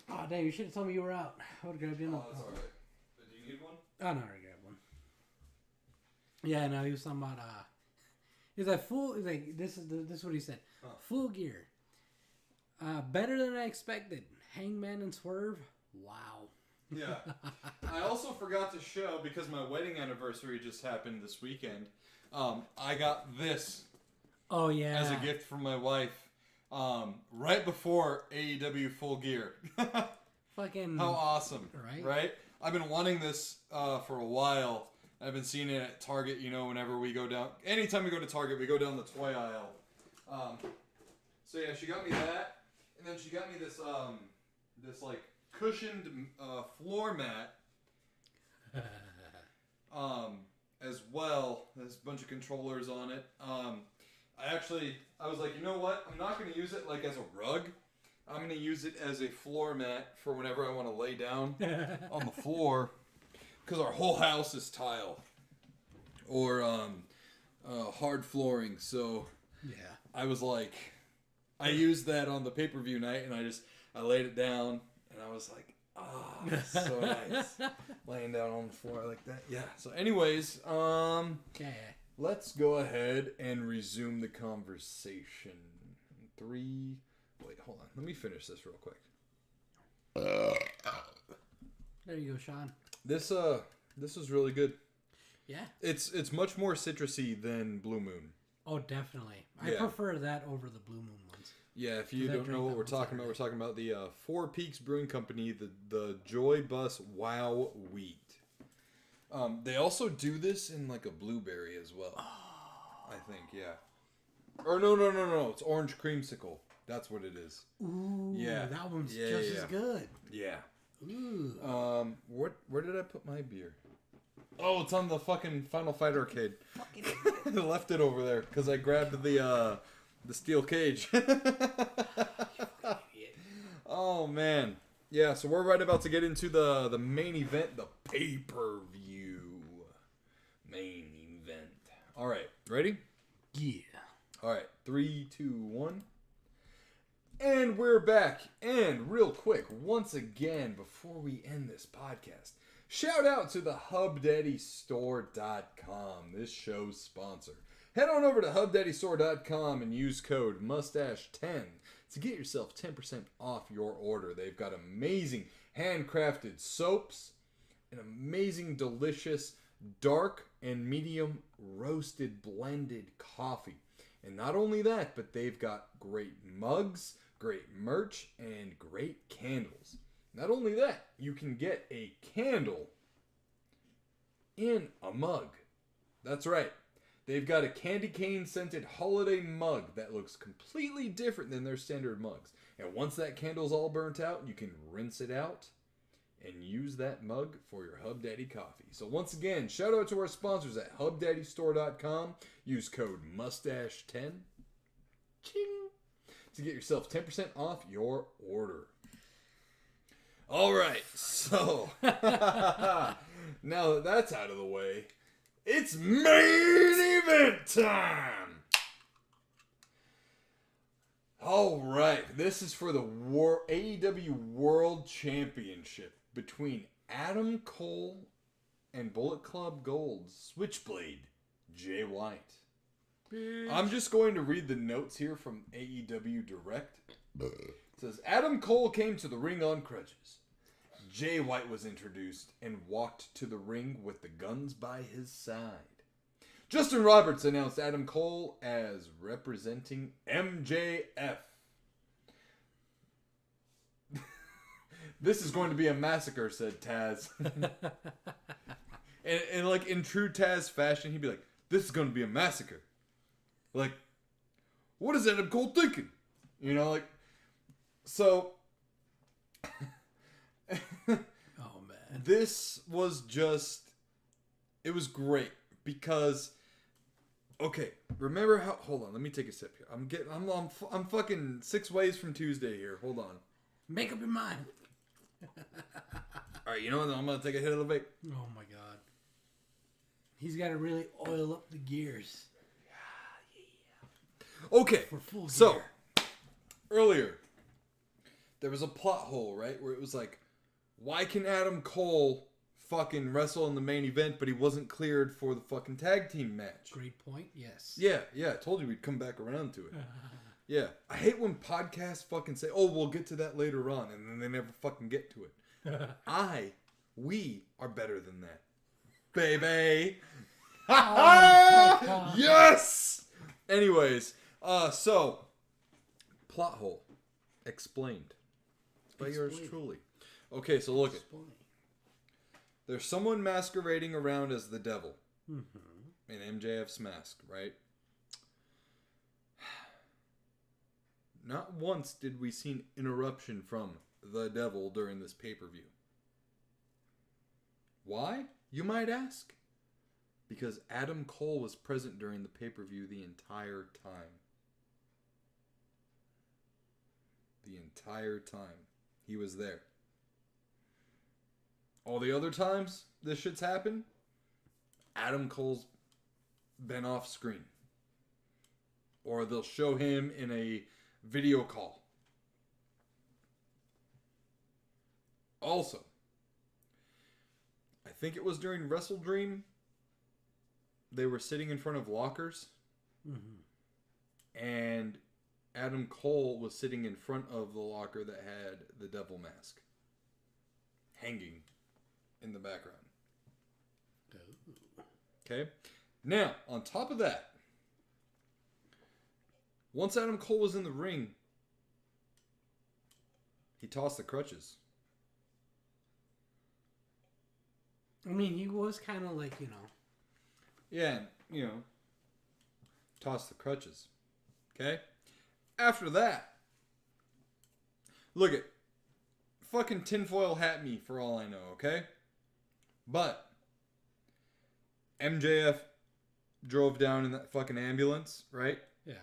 Oh, damn, you should have told me you were out. I would have grabbed you. Oh, that's alright. Do you need one? Oh, no, I already grabbed one. Yeah, no, he was talking about, he's like, this is what he said. Huh. Full Gear. Better than I expected. Hangman and Swerve. Wow. Yeah. I also forgot to show, because my wedding anniversary just happened this weekend, I got this. Oh, yeah. As a gift from my wife. Right before AEW Full Gear. Fucking... How awesome. Right? Right? I've been wanting this for a while. I've been seeing it at Target, whenever we go down... Anytime we go to Target, we go down the toy aisle. So yeah, she got me that. And then she got me this, cushioned floor mat. As well. There's a bunch of controllers on it. I was like, you know what? I'm not going to use it like as a rug. I'm going to use it as a floor mat for whenever I want to lay down on the floor. Because our whole house is tile. Or hard flooring. So yeah, I was like, I used that on the pay-per-view night and I laid it down and I was like, so nice. Laying down on the floor like that. Yeah. So anyways, let's go ahead and resume the conversation. Wait, hold on. Let me finish this real quick. There you go, Sean. This was really good. Yeah. It's much more citrusy than Blue Moon. Oh, definitely. I prefer that over the Blue Moon ones. Yeah, if you don't know what we're talking about, we're talking about the Four Peaks Brewing Company, the Joy Bus Wow Wheat. They also do this in like a blueberry as well. I think, yeah. Or no. It's orange creamsicle. That's what it is. Ooh, yeah. That one's just as good. Yeah. Ooh. Where did I put my beer? Oh, it's on the fucking Final Fight arcade. I left it over there because I grabbed the steel cage. Oh man. Yeah, so we're right about to get into the main event, the pay-per-view main event. All right, ready? Yeah. All right, 3, 2, 1. And we're back. And real quick, once again, before we end this podcast, shout out to the HubDaddyStore.com, this show's sponsor. Head on over to HubDaddyStore.com and use code MUSTACHE10 to get yourself 10% off your order. They've got amazing handcrafted soaps, an amazing, delicious, dark and medium roasted blended coffee. And not only that, but they've got great mugs, great merch, and great candles. Not only that, you can get a candle in a mug. That's right. They've got a candy cane scented holiday mug that looks completely different than their standard mugs. And once that candle's all burnt out, you can rinse it out and use that mug for your Hub Daddy coffee. So once again, shout out to our sponsors at HubDaddyStore.com. Use code MUSTACHE10 to get yourself 10% off your order. All right, so now that that's out of the way, it's main event time! All right, this is for the AEW World Championship between Adam Cole and Bullet Club Gold's Switchblade, Jay White. I'm just going to read the notes here from AEW Direct It says, Adam Cole came to the ring on crutches. Jay White was introduced and walked to the ring with the guns by his side. Justin Roberts announced Adam Cole as representing MJF. This is going to be a massacre, said Taz. and like in true Taz fashion, he'd be like, this is going to be a massacre. Like, what is Adam Cole thinking? You know, like, so. Oh, man. This was just, it was great because, okay, remember how, hold on, let me take a sip here. I'm fucking 6 ways from Tuesday here. Hold on. Make up your mind. All right, you know what? I'm going to take a hit of the vape. Oh, my God. He's got to really oil up the gears. Okay, For full so, gear. earlier, there was a plot hole, right? Where it was like, why can Adam Cole fucking wrestle in the main event, but he wasn't cleared for the fucking tag team match? Great point, yes. Yeah, I told you we'd come back around to it. Yeah, I hate when podcasts fucking say, oh, we'll get to that later on, and then they never fucking get to it. We are better than that. Baby! Oh, yes! Anyways, so, plot hole. Explained. By yours truly. Okay, so look it. There's someone masquerading around as the devil. In MJF's mask, right? Not once did we see an interruption from the devil during this pay-per-view. Why, you might ask? Because Adam Cole was present during the pay-per-view the entire time. The entire time. He was there. All the other times this shit's happened, Adam Cole's been off screen. Or they'll show him in a video call. Also, I think it was during Wrestle Dream, they were sitting in front of lockers. And Adam Cole was sitting in front of the locker that had the devil mask hanging in the background. Okay? Now, on top of that, once Adam Cole was in the ring, he tossed the crutches. I mean, he was kind of like, Yeah, tossed the crutches. Okay? After that, look at, fucking tinfoil hat me for all I know, okay? But MJF drove down in that fucking ambulance, right? Yeah.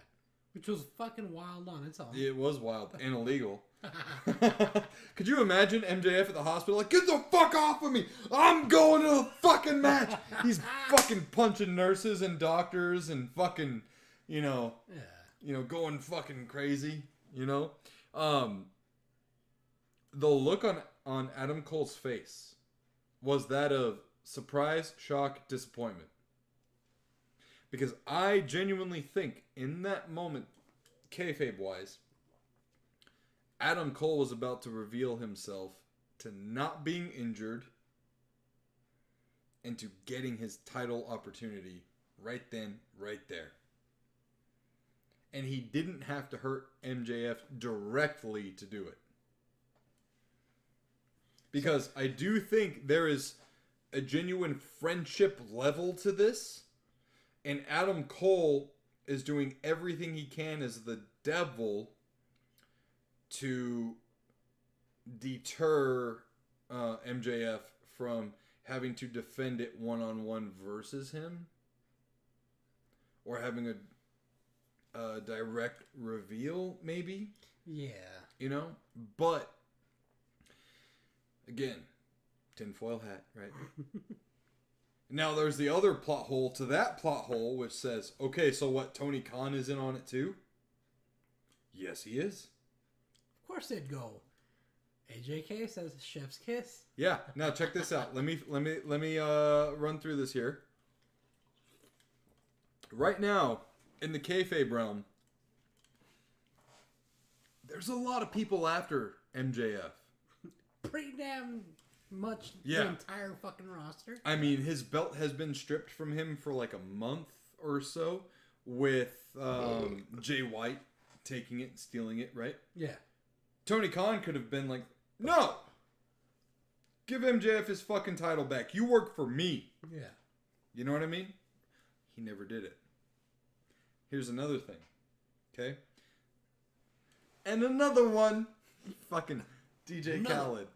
Which was fucking wild on its own. It was wild and illegal. Could you imagine MJF at the hospital like, get the fuck off of me! I'm going to the fucking match! He's fucking punching nurses and doctors and fucking, going fucking crazy, The look on Adam Cole's face was that of surprise, shock, disappointment. Because I genuinely think in that moment, kayfabe-wise, Adam Cole was about to reveal himself to not being injured and to getting his title opportunity right then, right there. And he didn't have to hurt MJF directly to do it. Because I do think there is a genuine friendship level to this. And Adam Cole is doing everything he can as the devil to deter MJF from having to defend it one-on-one versus him. Or having a direct reveal, maybe. Yeah. But, again, tinfoil hat, right? Now, there's the other plot hole to that plot hole, which says, okay, so what, Tony Khan is in on it too? Yes, he is. Of course they'd go. AJK says chef's kiss. Yeah. Now check this out. Let me run through this here. Right now, in the kayfabe realm, There's a lot of people after MJF. Pretty damn much Yeah. the entire fucking roster. I mean, his belt has been stripped from him for like a month or so with Jay White taking it and stealing it, right? Yeah. Tony Khan could have been like, no! Give MJF his fucking title back. You work for me. Yeah. You know what I mean? He never did it. Here's another thing. Okay? And another one. Fucking DJ Khaled.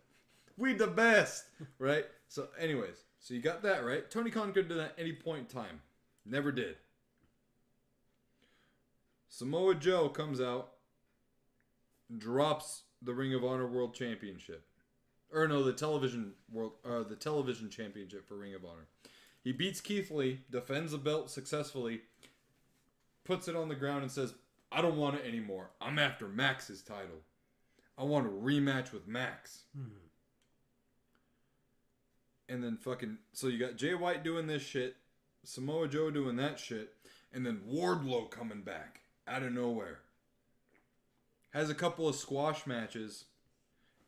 We the best. Right? So anyways. So you got that, right? Tony Khan could have done that at any point in time. Never did. Samoa Joe comes out. Drops the Ring of Honor World Championship. Or no, the television championship for Ring of Honor. He beats Keith Lee, defends the belt successfully, puts it on the ground and says, I don't want it anymore. I'm after Max's title. I want a rematch with Max. And then so you got Jay White doing this shit, Samoa Joe doing that shit, and then Wardlow coming back out of nowhere. Has a couple of squash matches.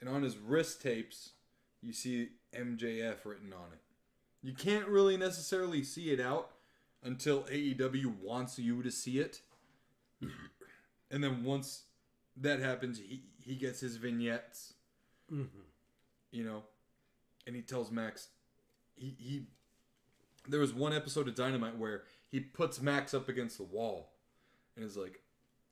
And on his wrist tapes, you see MJF written on it. You can't really necessarily see it out until AEW wants you to see it. And then once that happens, he gets his vignettes. You know? And he tells Max... There was one episode of Dynamite where he puts Max up against the wall. And is like,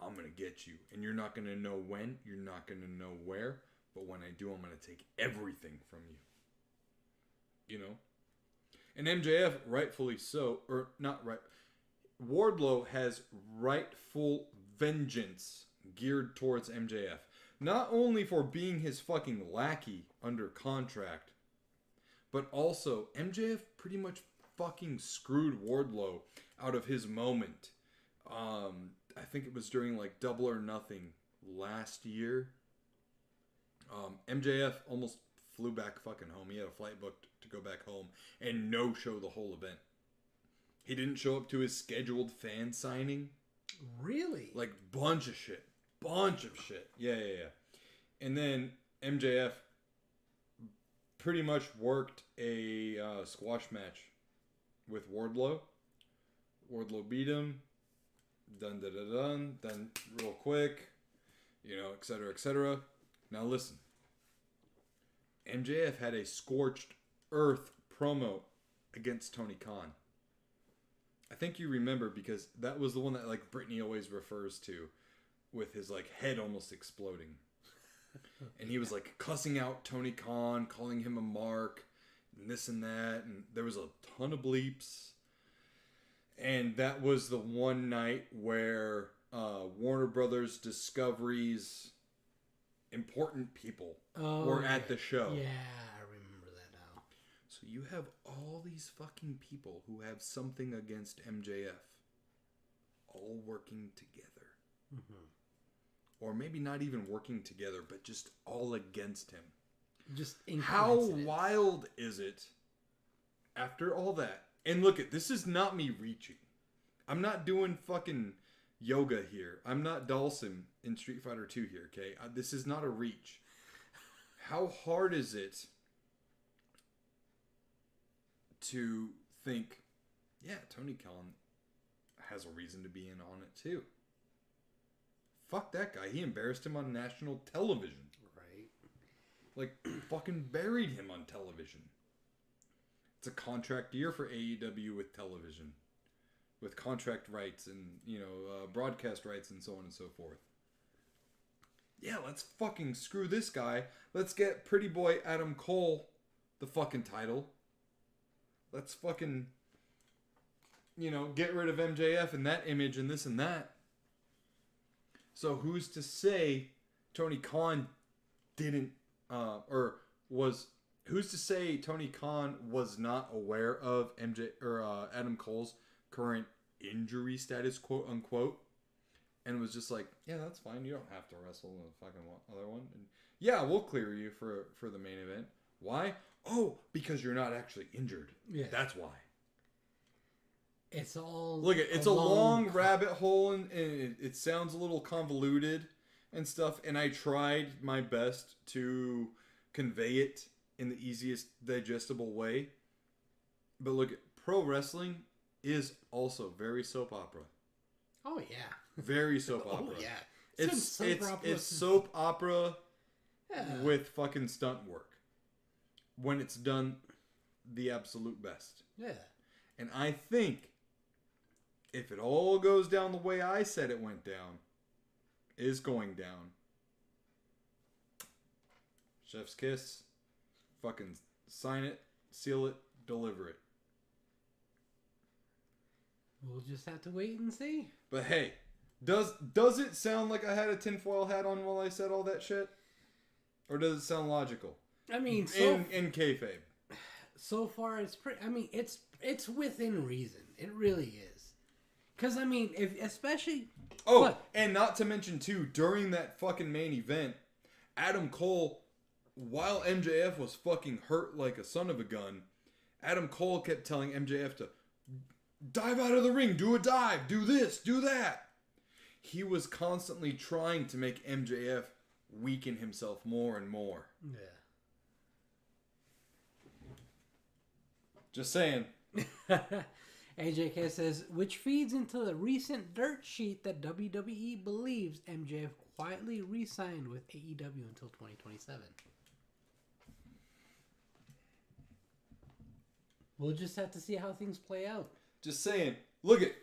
I'm going to get you. And you're not going to know when. You're not going to know where. But when I do, I'm going to take everything from you. You know? And MJF, rightfully so, or not right. Wardlow has rightful vengeance geared towards MJF. Not only for being his fucking lackey under contract, but also MJF pretty much fucking screwed Wardlow out of his moment. I think it was during like Double or Nothing last year. MJF almost flew back fucking home. He had a flight booked to go back home and no-show the whole event. He didn't show up to his scheduled fan signing. Really? Like, bunch of shit. Yeah. And then MJF pretty much worked a squash match with Wardlow. Wardlow beat him. Done real quick. You know, etc., etc. Now listen. MJF had a scorched earth promo against Tony Khan. I think you remember because that was the one that like Brittany always refers to with his like head almost exploding. And he was like cussing out Tony Khan, calling him a mark, and this and that, and there was a ton of bleeps. And that was the one night where Warner Brothers Discovery's important people were at the show. Yeah, I remember that now. So you have all these fucking people who have something against MJF all working together. Or maybe not even working together, but just all against him. Just in how wild is it after all that? And look, this is not me reaching. I'm not doing fucking yoga here. I'm not Dawson in Street Fighter 2 here, okay? This is not a reach. How hard is it to think, yeah, Tony Khan has a reason to be in on it too? Fuck that guy. He embarrassed him on national television. Right. Like, fucking buried him on television. It's a contract year for AEW with television. With contract rights and, you know, broadcast rights and so on and so forth. Yeah, let's fucking screw this guy. Let's get pretty boy Adam Cole the fucking title. Let's fucking, you know, get rid of MJF and that image and this and that. So who's to say Tony Khan didn't, who's to say Tony Khan was not aware of Adam Cole's current injury status, quote unquote, and was just like, yeah, that's fine. You don't have to wrestle in the fucking other one. And yeah, we'll clear you for the main event. Why? Oh, because you're not actually injured. Yeah. That's why. It's all... Look, it's a long rabbit hole, and it sounds a little convoluted. and stuff, and I tried my best to convey it in the easiest digestible way. But look, pro wrestling is also very soap opera. Oh yeah. Very soap opera. Oh yeah. It's soap opera with fucking stunt work. When it's done the absolute best. Yeah. And I think if it all goes down the way I said it went down, is going down. Chef's kiss. Fucking sign it, seal it, deliver it. We'll just have to wait and see. But hey, does it sound like I had a tinfoil hat on while I said all that shit? Or does it sound logical? I mean, in kayfabe. So far, it's pretty. I mean, it's within reason. It really is. Because I mean, especially. Oh, what? And not to mention too, during that fucking main event, Adam Cole, while MJF was fucking hurt like a son of a gun, Adam Cole kept telling MJF to dive out of the ring, do a dive, do this, do that. He was constantly trying to make MJF weaken himself more and more. Yeah. Just saying. AJK says, which feeds into the recent dirt sheet that WWE believes MJF quietly re-signed with AEW until 2027. We'll just have to see how things play out. Just saying. Look it.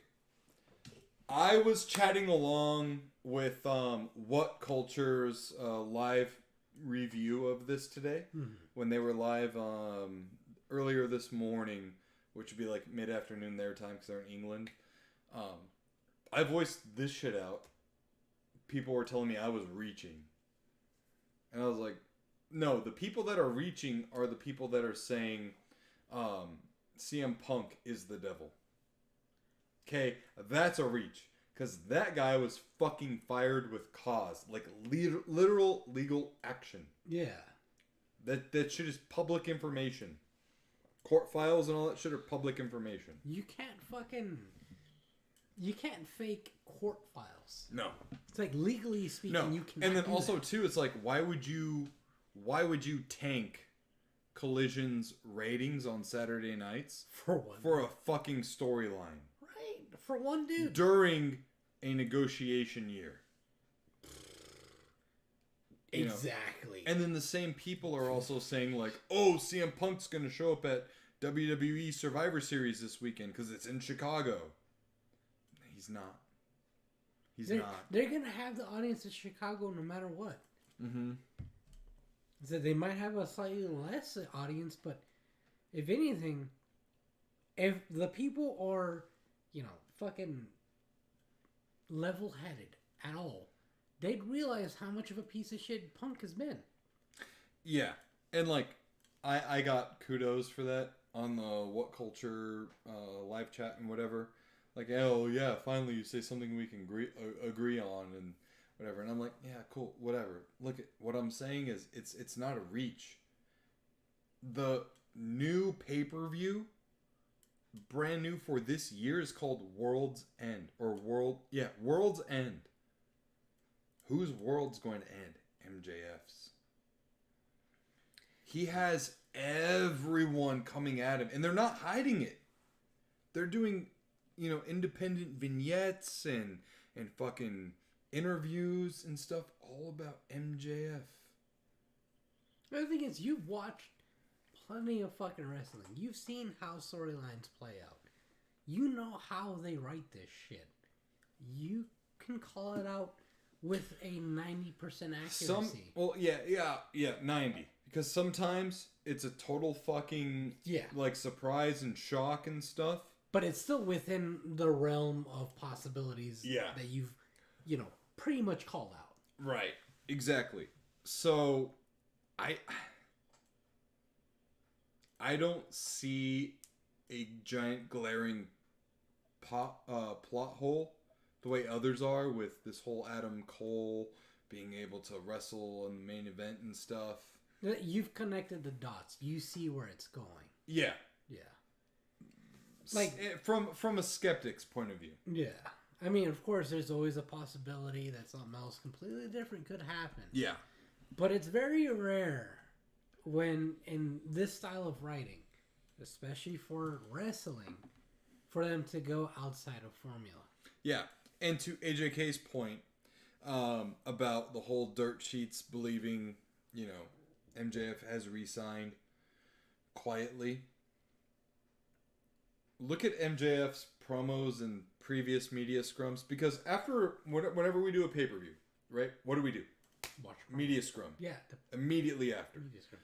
I was chatting along with What Culture's live review of this today when they were live earlier this morning, which would be like mid-afternoon their time because they're in England. I voiced this shit out. People were telling me I was reaching. And I was like, no, the people that are reaching are the people that are saying CM Punk is the devil. Okay, that's a reach. Because that guy was fucking fired with cause. Like, literal legal action. Yeah. That shit is public information. Court files and all that shit are public information. You can't fake court files. No. It's like legally speaking, you cannot. And then do also that. too, it's like why would you tank Collision's ratings on Saturday nights for a fucking storyline? Right. For one dude. During a negotiation year. Exactly. And then the same people are also saying like, oh, CM Punk's going to show up at WWE Survivor Series this weekend because it's in Chicago. He's not. They're going to have the audience in Chicago no matter what. Mm-hmm. So they might have a slightly less audience, but if anything, if the people are, fucking level-headed at all, they'd realize how much of a piece of shit Punk has been. Yeah. And, like, I got kudos for that on the What Culture live chat and whatever. Like, oh, yeah, finally you say something we can agree on and whatever. And I'm like, yeah, cool, whatever. Look, what I'm saying is it's not a reach. The new pay-per-view, brand new for this year, is called World's End. World's End. Whose world's going to end? MJF's. He has everyone coming at him, and they're not hiding it. They're doing, independent vignettes and fucking interviews and stuff all about MJF. The other thing is, you've watched plenty of fucking wrestling. You've seen how storylines play out. You know how they write this shit. You can call it out with a 90% accuracy. 90. Because sometimes it's a total fucking surprise and shock and stuff. But it's still within the realm of possibilities that you've, pretty much called out. Right. Exactly. So I don't see a giant glaring plot hole the way others are with this whole Adam Cole being able to wrestle in the main event and stuff. You've connected the dots. You see where it's going. Yeah. Yeah. Like from a skeptic's point of view. Yeah. I mean, of course, there's always a possibility that something else completely different could happen. Yeah. But it's very rare when, in this style of writing, especially for wrestling, for them to go outside of formula. Yeah. And to AJK's point about the whole dirt sheets believing, MJF has re-signed quietly. Look at MJF's promos and previous media scrums, because whenever we do a pay-per-view, right? What do? Watch media scrum. Yeah. Immediately after. Media scrum.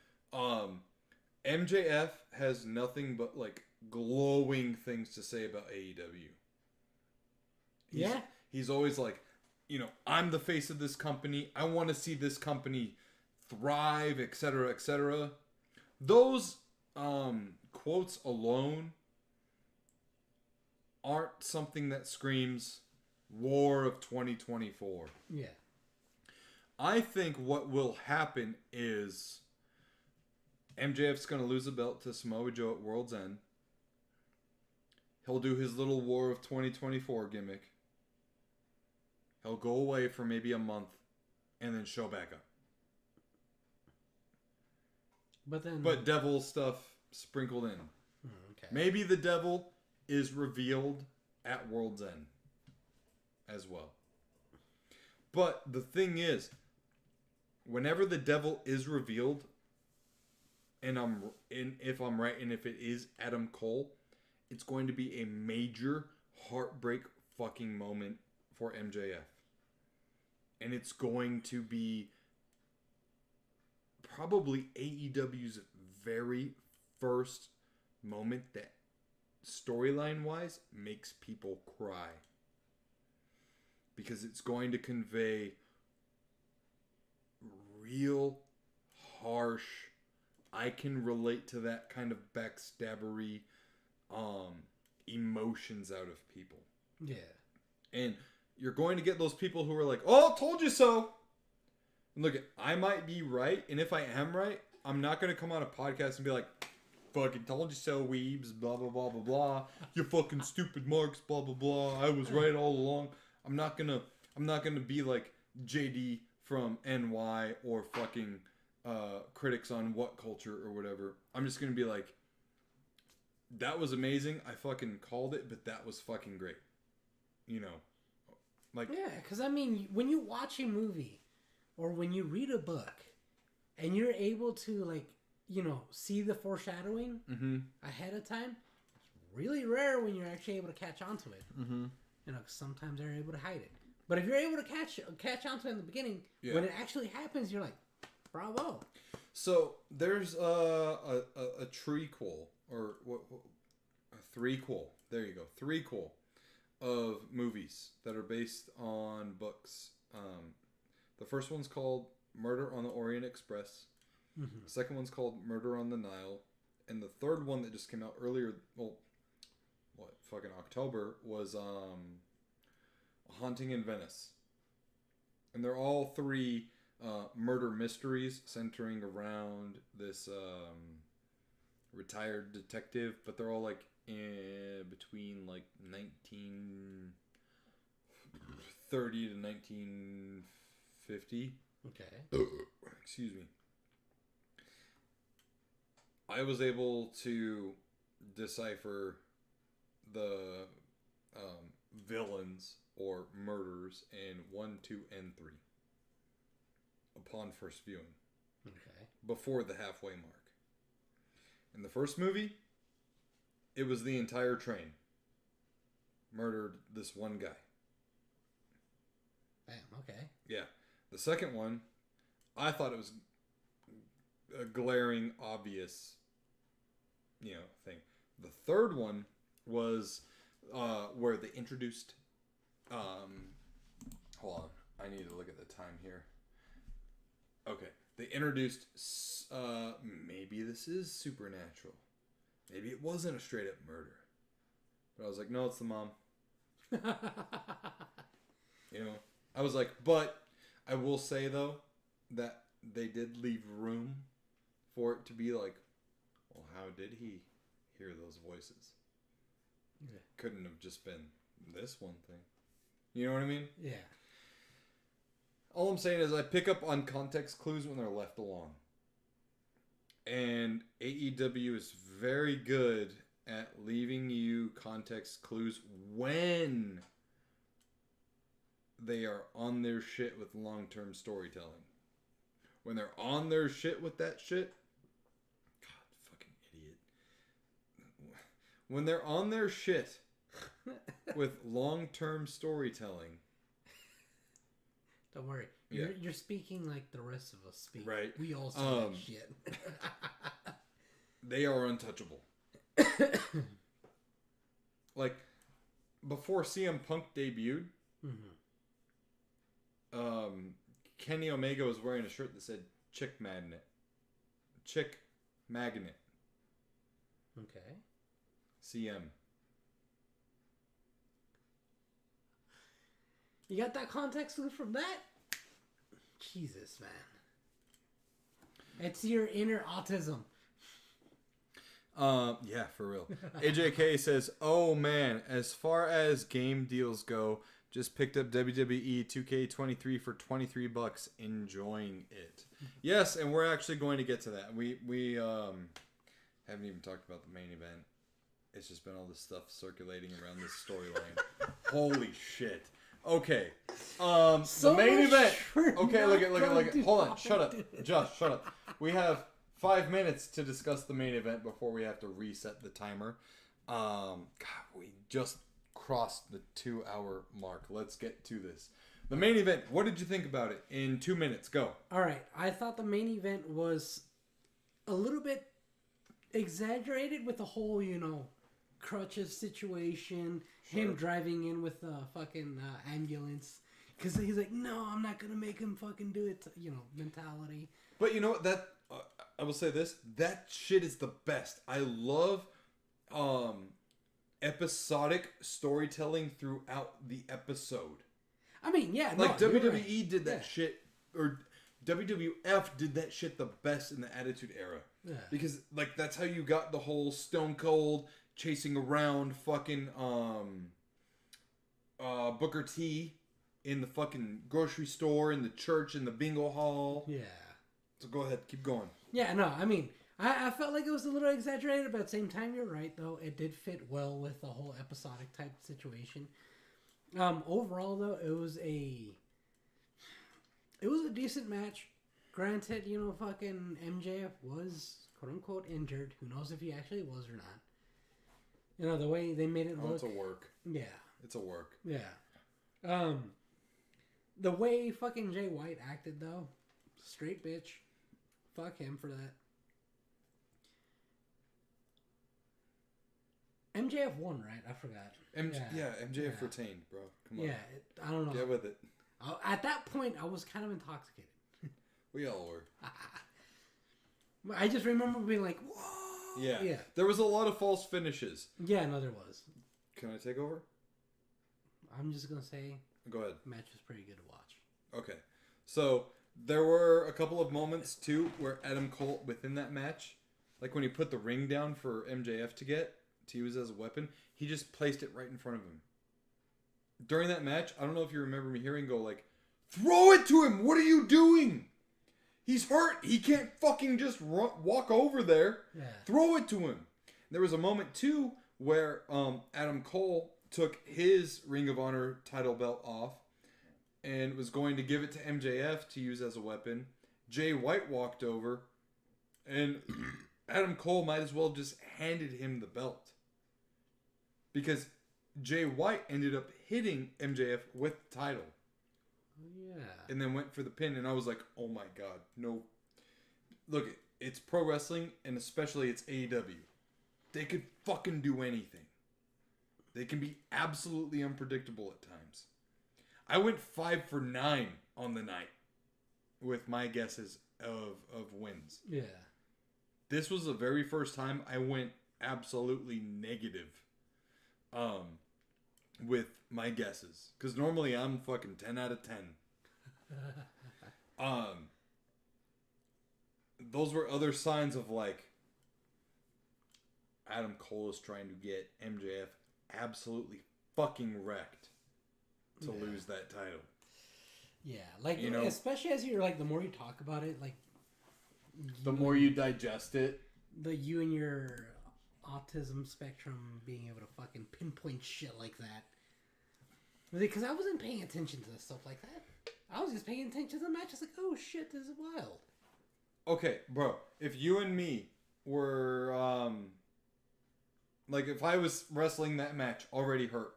MJF has nothing but like glowing things to say about AEW. He's always like, I'm the face of this company. I want to see this company thrive, etc., etc. Those quotes alone aren't something that screams War of 2024. Yeah. I think what will happen is MJF's going to lose a belt to Samoa Joe at World's End. He'll do his little War of 2024 gimmick. He'll go away for maybe a month and then show back up. But devil stuff sprinkled in. Okay. Maybe the devil is revealed at World's End as well. But the thing is, whenever the devil is revealed, and if I'm right, and if it is Adam Cole, it's going to be a major heartbreak fucking moment for MJF. And it's going to be probably AEW's very first moment that storyline-wise makes people cry. Because it's going to convey real harsh, I can relate to that kind of backstabbery emotions out of people. Yeah. And you're going to get those people who are like, oh, told you so. And look, I might be right. And if I am right, I'm not going to come on a podcast and be like, fucking told you so, weebs, blah, blah, blah, blah, blah. You fucking stupid marks, blah, blah, blah. I was right all along. I'm not gonna be like JD from NY or fucking critics on What Culture or whatever. I'm just gonna be like, that was amazing. I fucking called it, but that was fucking great. Like, yeah, because I mean, when you watch a movie or when you read a book and you're able to see the foreshadowing ahead of time, it's really rare when you're actually able to catch on to it. Mm-hmm. Sometimes they're able to hide it. But if you're able to catch on to it in the beginning, when it actually happens, you're like, bravo. So there's a trequel, or a threequel. There you go, threequel of movies that are based on books. The first one's called Murder on the Orient Express. Mm-hmm. The second one's called Murder on the Nile. And the third one that just came out earlier, October, was Haunting in Venice. And they're all three murder mysteries centering around this retired detective, but they're all like between like 1930 to 1950. Okay. Excuse me. I was able to decipher the villains or murders in 1, 2, and 3 upon first viewing. Okay. Before the halfway mark. In the first movie, it was the entire train murdered this one guy. Bam, okay. Yeah. The second one, I thought it was a glaring, obvious, thing. The third one was where they introduced... hold on. I need to look at the time here. Okay. They introduced... maybe this is supernatural. Maybe it wasn't a straight-up murder. But I was like, no, it's the mom. I was like, but I will say, though, that they did leave room for it to be like, well, how did he hear those voices? Yeah. Couldn't have just been this one thing. You know what I mean? Yeah. All I'm saying is I pick up on context clues when they're left alone. And AEW is very good at leaving you context clues when they are on their shit with long-term storytelling. When they're on their shit with that shit, God, fucking idiot. When they're on their shit with long-term storytelling. Don't worry. You're speaking like the rest of us speak. Right. We all say that shit. They are untouchable. Like, before CM Punk debuted, Kenny Omega was wearing a shirt that said Chick Magnet. Chick Magnet. Okay. CM. You got that context clue from that? Jesus, man. It's your inner autism. Yeah, for real. AJK says, "Oh man, as far as game deals go, just picked up WWE 2K23 for $23. Enjoying it." Yes, and we're actually going to get to that. We haven't even talked about the main event. It's just been all this stuff circulating around this storyline. Holy shit. Okay. The main event. Okay, look at. Hold on. Shut up. Josh, shut up. We have 5 minutes to discuss the main event before we have to reset the timer. God, we just crossed the 2-hour mark. Let's get to this. The main event. What did you think about it? In 2 minutes, go. All right. I thought the main event was a little bit exaggerated with the whole, crutches situation. Sure. Him driving in with the fucking ambulance. Because he's like, no, I'm not going to make him fucking do it, mentality. But you know what? That I will say this. That shit is the best. I love episodic storytelling throughout the episode. I mean, yeah. Like WWE did that shit, or WWF did that shit the best in the Attitude Era. Yeah. Because, that's how you got the whole Stone Cold chasing around fucking Booker T in the fucking grocery store, in the church, in the bingo hall. Yeah. So go ahead, keep going. Yeah, no, I mean, I felt like it was a little exaggerated, but at the same time, you're right, though. It did fit well with the whole episodic type situation. Overall, though, it was a decent match. Granted, fucking MJF was, quote-unquote, injured. Who knows if he actually was or not. The way they made it look. It's a work. Yeah. It's a work. Yeah. The way fucking Jay White acted, though, straight bitch. Fuck him for that. MJF won, right? I forgot. MJF retained, bro. Come on. Yeah, I don't know. Get with it. At that point, I was kind of intoxicated. We all were. I just remember being like, whoa. Yeah. There was a lot of false finishes. Yeah, no, there was. Can I take over? I'm just going to say. Go ahead. The match was pretty good to watch. Okay. So, there were a couple of moments, too, where Adam Cole, within that match, like when he put the ring down for MJF to use as a weapon, he just placed it right in front of him. During that match, I don't know if you remember me hearing go like, "Throw it to him! What are you doing? He's hurt. He can't fucking just walk over there. Yeah. Throw it to him." There was a moment, too, where Adam Cole took his Ring of Honor title belt off and was going to give it to MJF to use as a weapon. Jay White walked over, and Adam Cole might as well just handed him the belt. Because Jay White ended up hitting MJF with the title. Yeah. And then went for the pin, and I was like, oh my god, no. Look, it's pro wrestling, and especially it's AEW. They could fucking do anything. They can be absolutely unpredictable at times. I went 5 for 9 on the night with my guesses of wins. Yeah. This was the very first time I went absolutely negative with my guesses. Because normally I'm fucking 10 out of 10. Those were other signs of Adam Cole is trying to get MJF absolutely fucking wrecked. to lose that title. Yeah, like, you know, especially as you're like, the more you talk about it, like, the more you digest it, you and your autism spectrum being able to fucking pinpoint shit like that. Because I wasn't paying attention to stuff like that. I was just paying attention to the match. I was like, oh shit, this is wild. Okay, bro. If you and me were, like, if I was wrestling that match already hurt,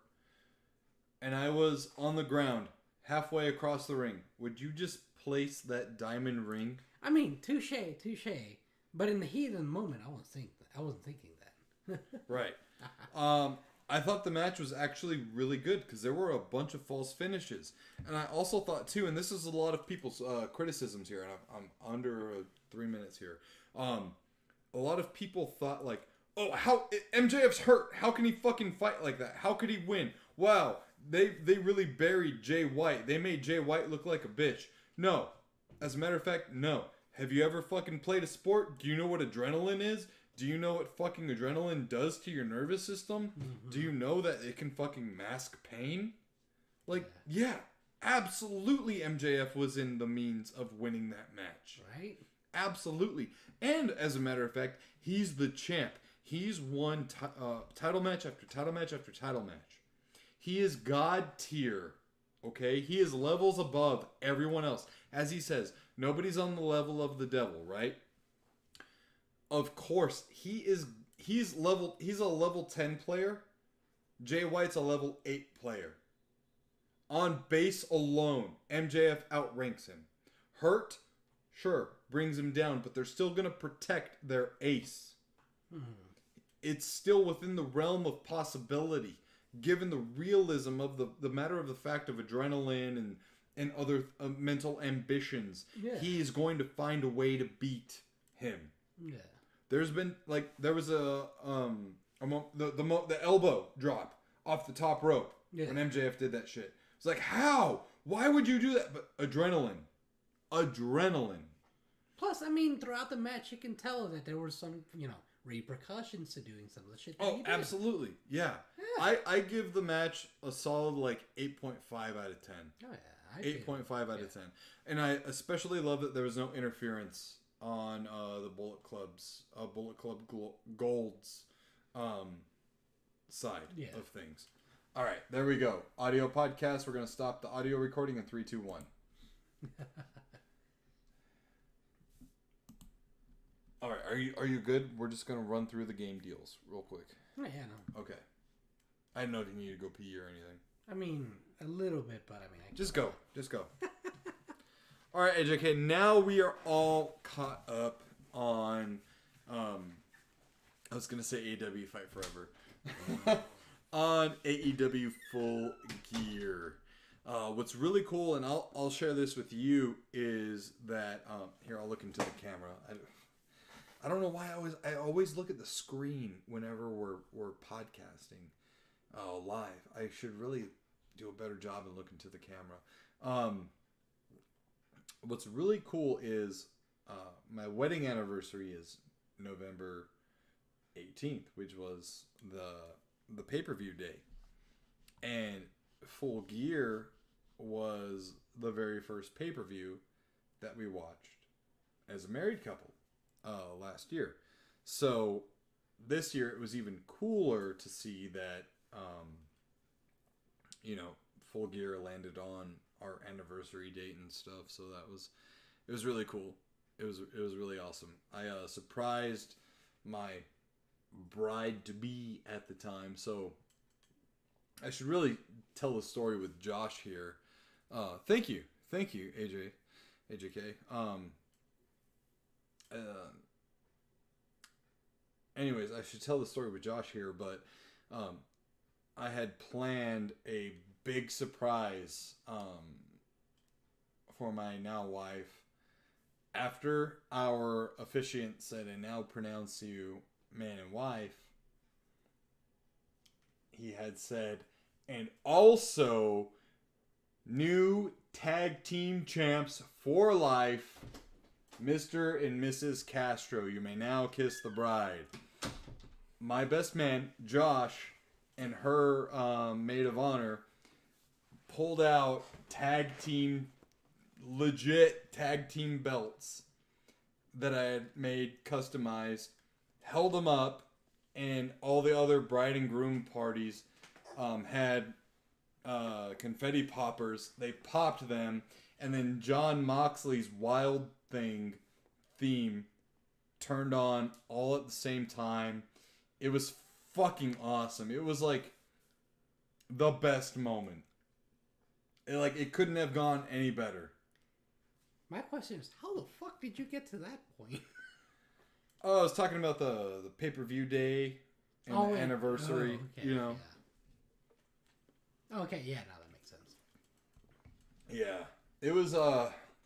and I was on the ground halfway across the ring, would you just place that diamond ring? I mean, touche. But in the heat of the moment, I wasn't thinking that. Right. I thought the match was actually really good because there were a bunch of false finishes. And I also thought, too, and this is a lot of people's criticisms here, and I'm under 3 minutes here. A lot of people thought, like, oh, how MJF's hurt. How can he fucking fight like that? How could he win? Wow, they really buried Jay White. They made Jay White look like a bitch. No. As a matter of fact, no. Have you ever fucking played a sport? Do you know what adrenaline is? Do you know what fucking adrenaline does to your nervous system? Mm-hmm. Do you know that it can fucking mask pain? Like, yeah, absolutely MJF was in the means of winning that match. Right? Absolutely. And as a matter of fact, he's the champ. He's won title match after title match after title match. He is God tier. Okay? He is levels above everyone else. As he says, nobody's on the level of the devil, right? Of course, he's a level 10 player. Jay White's a level 8 player. On base alone, MJF outranks him. Hurt, sure, brings him down, but they're still going to protect their ace. It's still within the realm of possibility, given the realism of the matter of the fact of adrenaline and other mental ambitions. Yeah. He is going to find a way to beat him. Yeah. There was the elbow drop off the top rope when MJF did that shit. It's like, how? Why would you do that? But adrenaline. Plus, I mean, throughout the match, you can tell that there were some, repercussions to doing some of the shit that he did. Absolutely. Yeah. I give the match a solid, 8.5 out of 10. Oh, yeah. 8.5 out of 10. And I especially love that there was no interference on the Bullet Club Gold's side of things. All right, there we go. Audio podcast. We're going to stop the audio recording in 3, 2, 1. All right, are you good? We're just going to run through the game deals real quick. Oh, yeah, no. Okay. I didn't know if you needed to go pee or anything. I mean, a little bit, but I mean... Just go. All right, AJK, now we are all caught up on, I was going to say AEW Fight Forever, on AEW Full Gear. What's really cool, and I'll share this with you, is that, here, I'll look into the camera. I don't know why I always look at the screen whenever we're podcasting live. I should really do a better job and look into the camera. What's really cool is my wedding anniversary is November 18th, which was the pay-per-view day. And Full Gear was the very first pay-per-view that we watched as a married couple last year. So this year it was even cooler to see that, Full Gear landed on our anniversary date and stuff. So it was really cool. It was really awesome. I surprised my bride-to-be at the time. So I should really tell the story with Josh here. Thank you, AJK. Anyways, I should tell the story with Josh here, but I had planned a big surprise for my now wife. After our officiant said, "I now pronounce you man and wife," he had said, "And also new tag team champs for life, Mr. and Mrs. Castro. You may now kiss the bride." My best man, Josh, and her maid of honor pulled out legit tag team belts that I had made customized, held them up, and all the other bride and groom parties had confetti poppers. They popped them, and then John Moxley's Wild Thing theme turned on all at the same time. It was fucking awesome. It was like the best moment. It couldn't have gone any better. My question is, how the fuck did you get to that point? Oh, I was talking about the pay-per-view day and the anniversary, you know. Yeah. Okay, yeah, now that makes sense. Yeah. It was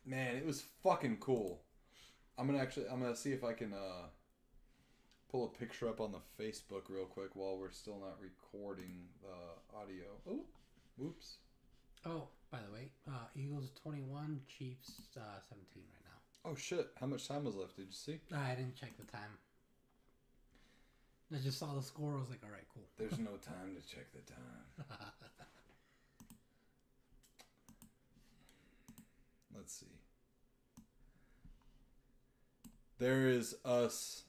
man, it was fucking cool. I'm gonna see if I can pull a picture up on the Facebook real quick while we're still not recording the audio. Oh, whoops. Oh, by the way, Eagles 21, Chiefs 17 right now. Oh shit! How much time was left? Did you see? I didn't check the time. I just saw the score. I was like, all right, cool. There's no time to check the time. Let's see. There is us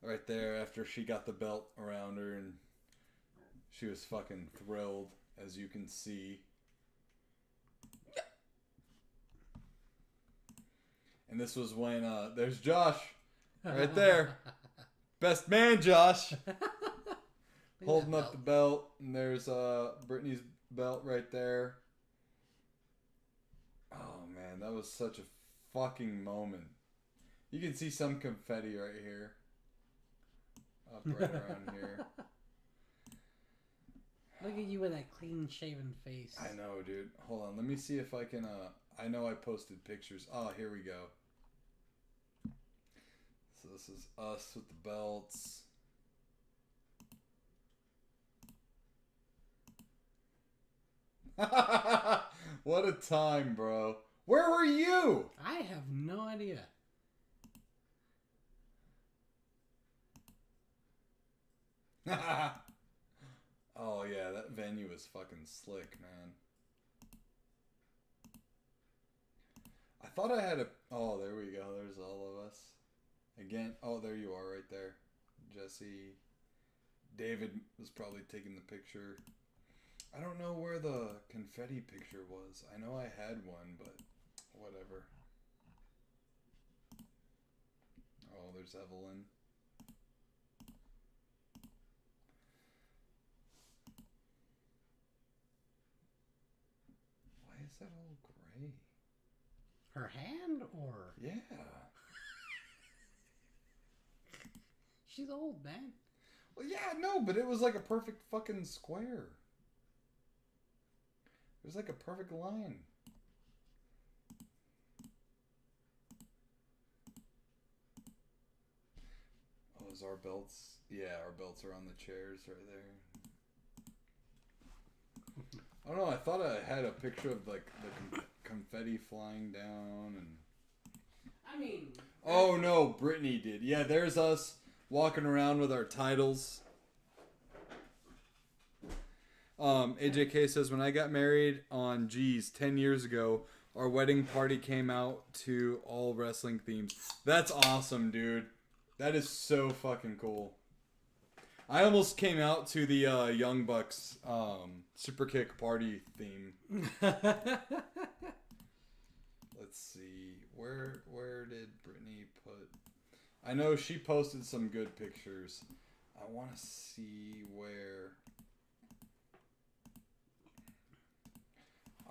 right there after she got the belt around her, and she was fucking thrilled, as you can see. And this was when there's Josh right there. Best man, Josh. Holding up the belt. And there's Brittany's belt right there. Oh, man. That was such a fucking moment. You can see some confetti right here. Up right around here. Look at you with that clean-shaven face. I know, dude. Hold on. Let me see if I can... I know I posted pictures. Oh, here we go. So this is us with the belts. What a time, bro. Where were you? I have no idea. Oh, yeah. That venue is fucking slick, man. I thought I had a... Oh, there we go. There's all of us. Again, oh, there you are right there. Jesse. David was probably taking the picture. I don't know where the confetti picture was. I know I had one, but whatever. Oh, there's Evelyn. Why is that all gray? Her hand, or... Yeah. She's old, man. Well, yeah, no, but it was like a perfect fucking square. It was like a perfect line. Oh, is our belts? Yeah, our belts are on the chairs right there. I don't know, I thought I had a picture of like the confetti flying down and... I mean... Oh, no, Brittany did. Yeah, there's us walking around with our titles. AJK says, when I got married on 10 years ago, our wedding party came out to all wrestling themes. That's awesome, dude. That is so fucking cool. I almost came out to the Young Bucks Super Kick party theme. Let's see. Where did Brittany put... I know she posted some good pictures. I want to see where...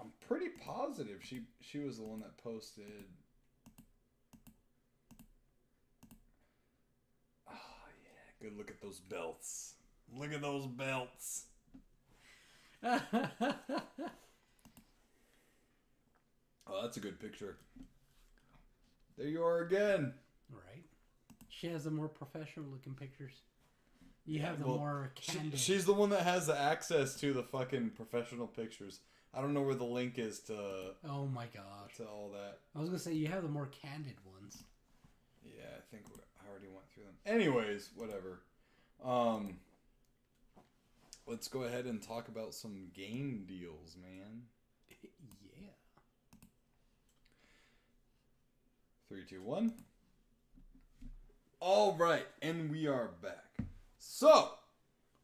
I'm pretty positive she was the one that posted. Oh, yeah. Good look at those belts. Look at those belts. Oh, that's a good picture. There you are again. Right. She has the more professional looking pictures. You have the more candid. She's the one that has the access to the fucking professional pictures. I don't know where the link is to... Oh my gosh. To all that. I was going to say, you have the more candid ones. Yeah, I think I already went through them. Anyways, whatever. let's go ahead and talk about some game deals, man. Yeah. 3, 2, 1. All right, and we are back. So,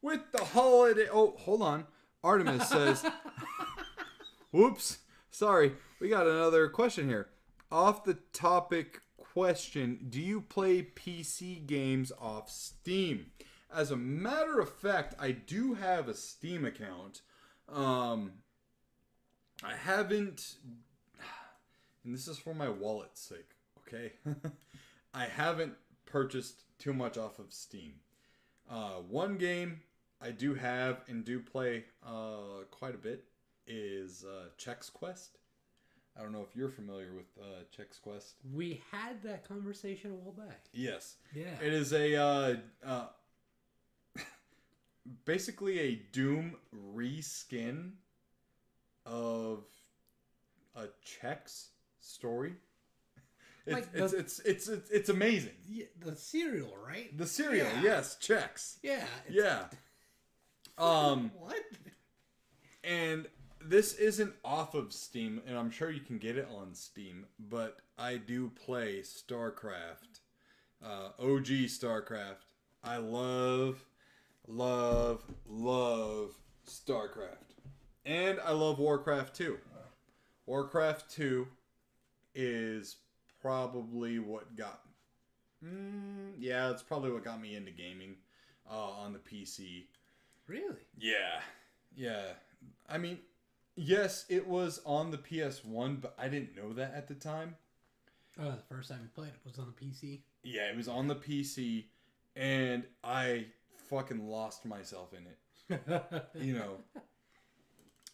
with the holiday... Oh, hold on. Artemis says... Whoops. Sorry. We got another question here. Off the topic question, do you play PC games off Steam? As a matter of fact, I do have a Steam account. I haven't... And this is for my wallet's sake, okay? I haven't purchased too much off of Steam. One game I do have and do play quite a bit is Chex Quest. I don't know if you're familiar with Chex Quest. We had that conversation a while back. Yes. Yeah. It is a basically a Doom reskin of a Chex story. It's amazing. The cereal, right? The cereal, Yeah. yes, Chex. Yeah. Yeah. What? And this isn't off of Steam, and I'm sure you can get it on Steam, but I do play StarCraft. OG StarCraft. I love StarCraft. And I love Warcraft 2. Warcraft 2 is probably what got... yeah, it's probably what got me into gaming on the PC. Really? Yeah. Yeah. I mean, yes, it was on the PS1, but I didn't know that at the time. Oh, the first time you played it was on the PC? Yeah, it was on the PC, and I fucking lost myself in it. You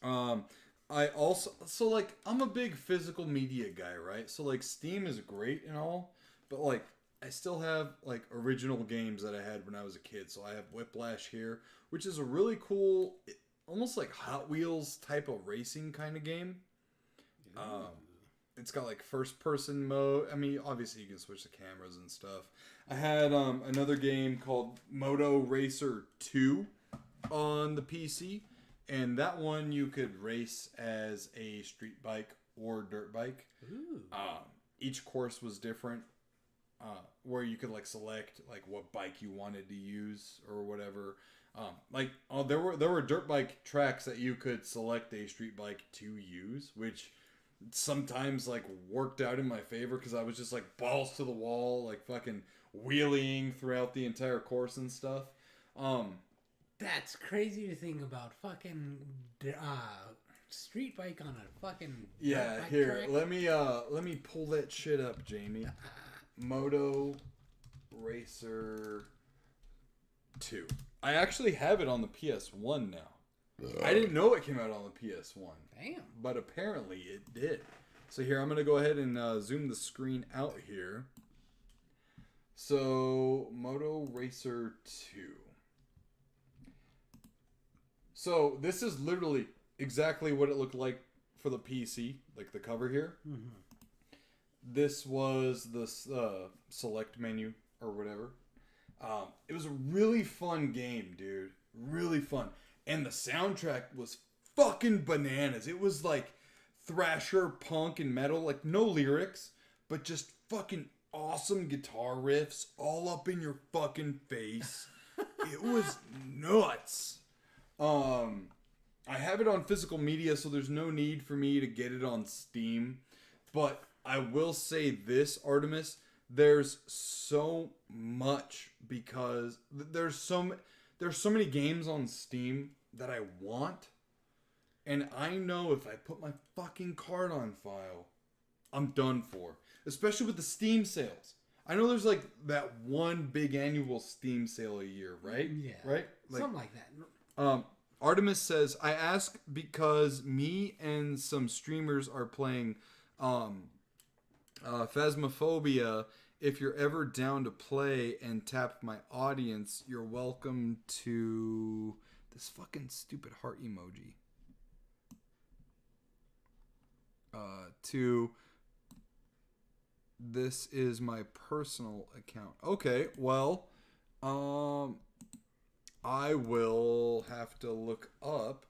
know. I also... So, like, I'm a big physical media guy, right? So, like, Steam is great and all, but, like, I still have, like, original games that I had when I was a kid. So I have Whiplash here, which is a really cool, almost like Hot Wheels type of racing kind of game. It's got, like, first-person mode. I mean, obviously you can switch the cameras and stuff. I had another game called Moto Racer 2 on the PC. And that one you could race as a street bike or dirt bike. Each course was different. Where you could, like, select, like, what bike you wanted to use or whatever. There were dirt bike tracks that you could select a street bike to use, which sometimes, like, worked out in my favor because I was just, like, balls to the wall, like, fucking wheeling throughout the entire course and stuff. That's crazy to think about. Fucking street bike on a fucking Yeah, bike here, track. let me pull that shit up, Jamie. Moto Racer 2. I actually have it on the PS1 now. I didn't know it came out on the PS1. Damn. But apparently it did. So here, I'm going to go ahead and zoom the screen out here. So, Moto Racer 2. So, this is literally exactly what it looked like for the PC. Like the cover here. Mm-hmm. This was the select menu or whatever. It was a really fun game, dude. Really fun. And the soundtrack was fucking bananas. It was like thrasher, punk, and metal. Like, no lyrics, but just fucking awesome guitar riffs all up in your fucking face. It was nuts. I have it on physical media, so there's no need for me to get it on Steam. But I will say this, Artemis, there's so much because there's so many games on Steam that I want, and I know if I put my fucking card on file, I'm done for. Especially with the Steam sales. I know there's like that one big annual Steam sale a year, right? Yeah. Right? Like, something like that. Artemis says, I ask because me and some streamers are playing Phasmophobia. If you're ever down to play and tap my audience, you're welcome to this fucking stupid heart emoji. This is my personal account. Okay, well, I will have to look up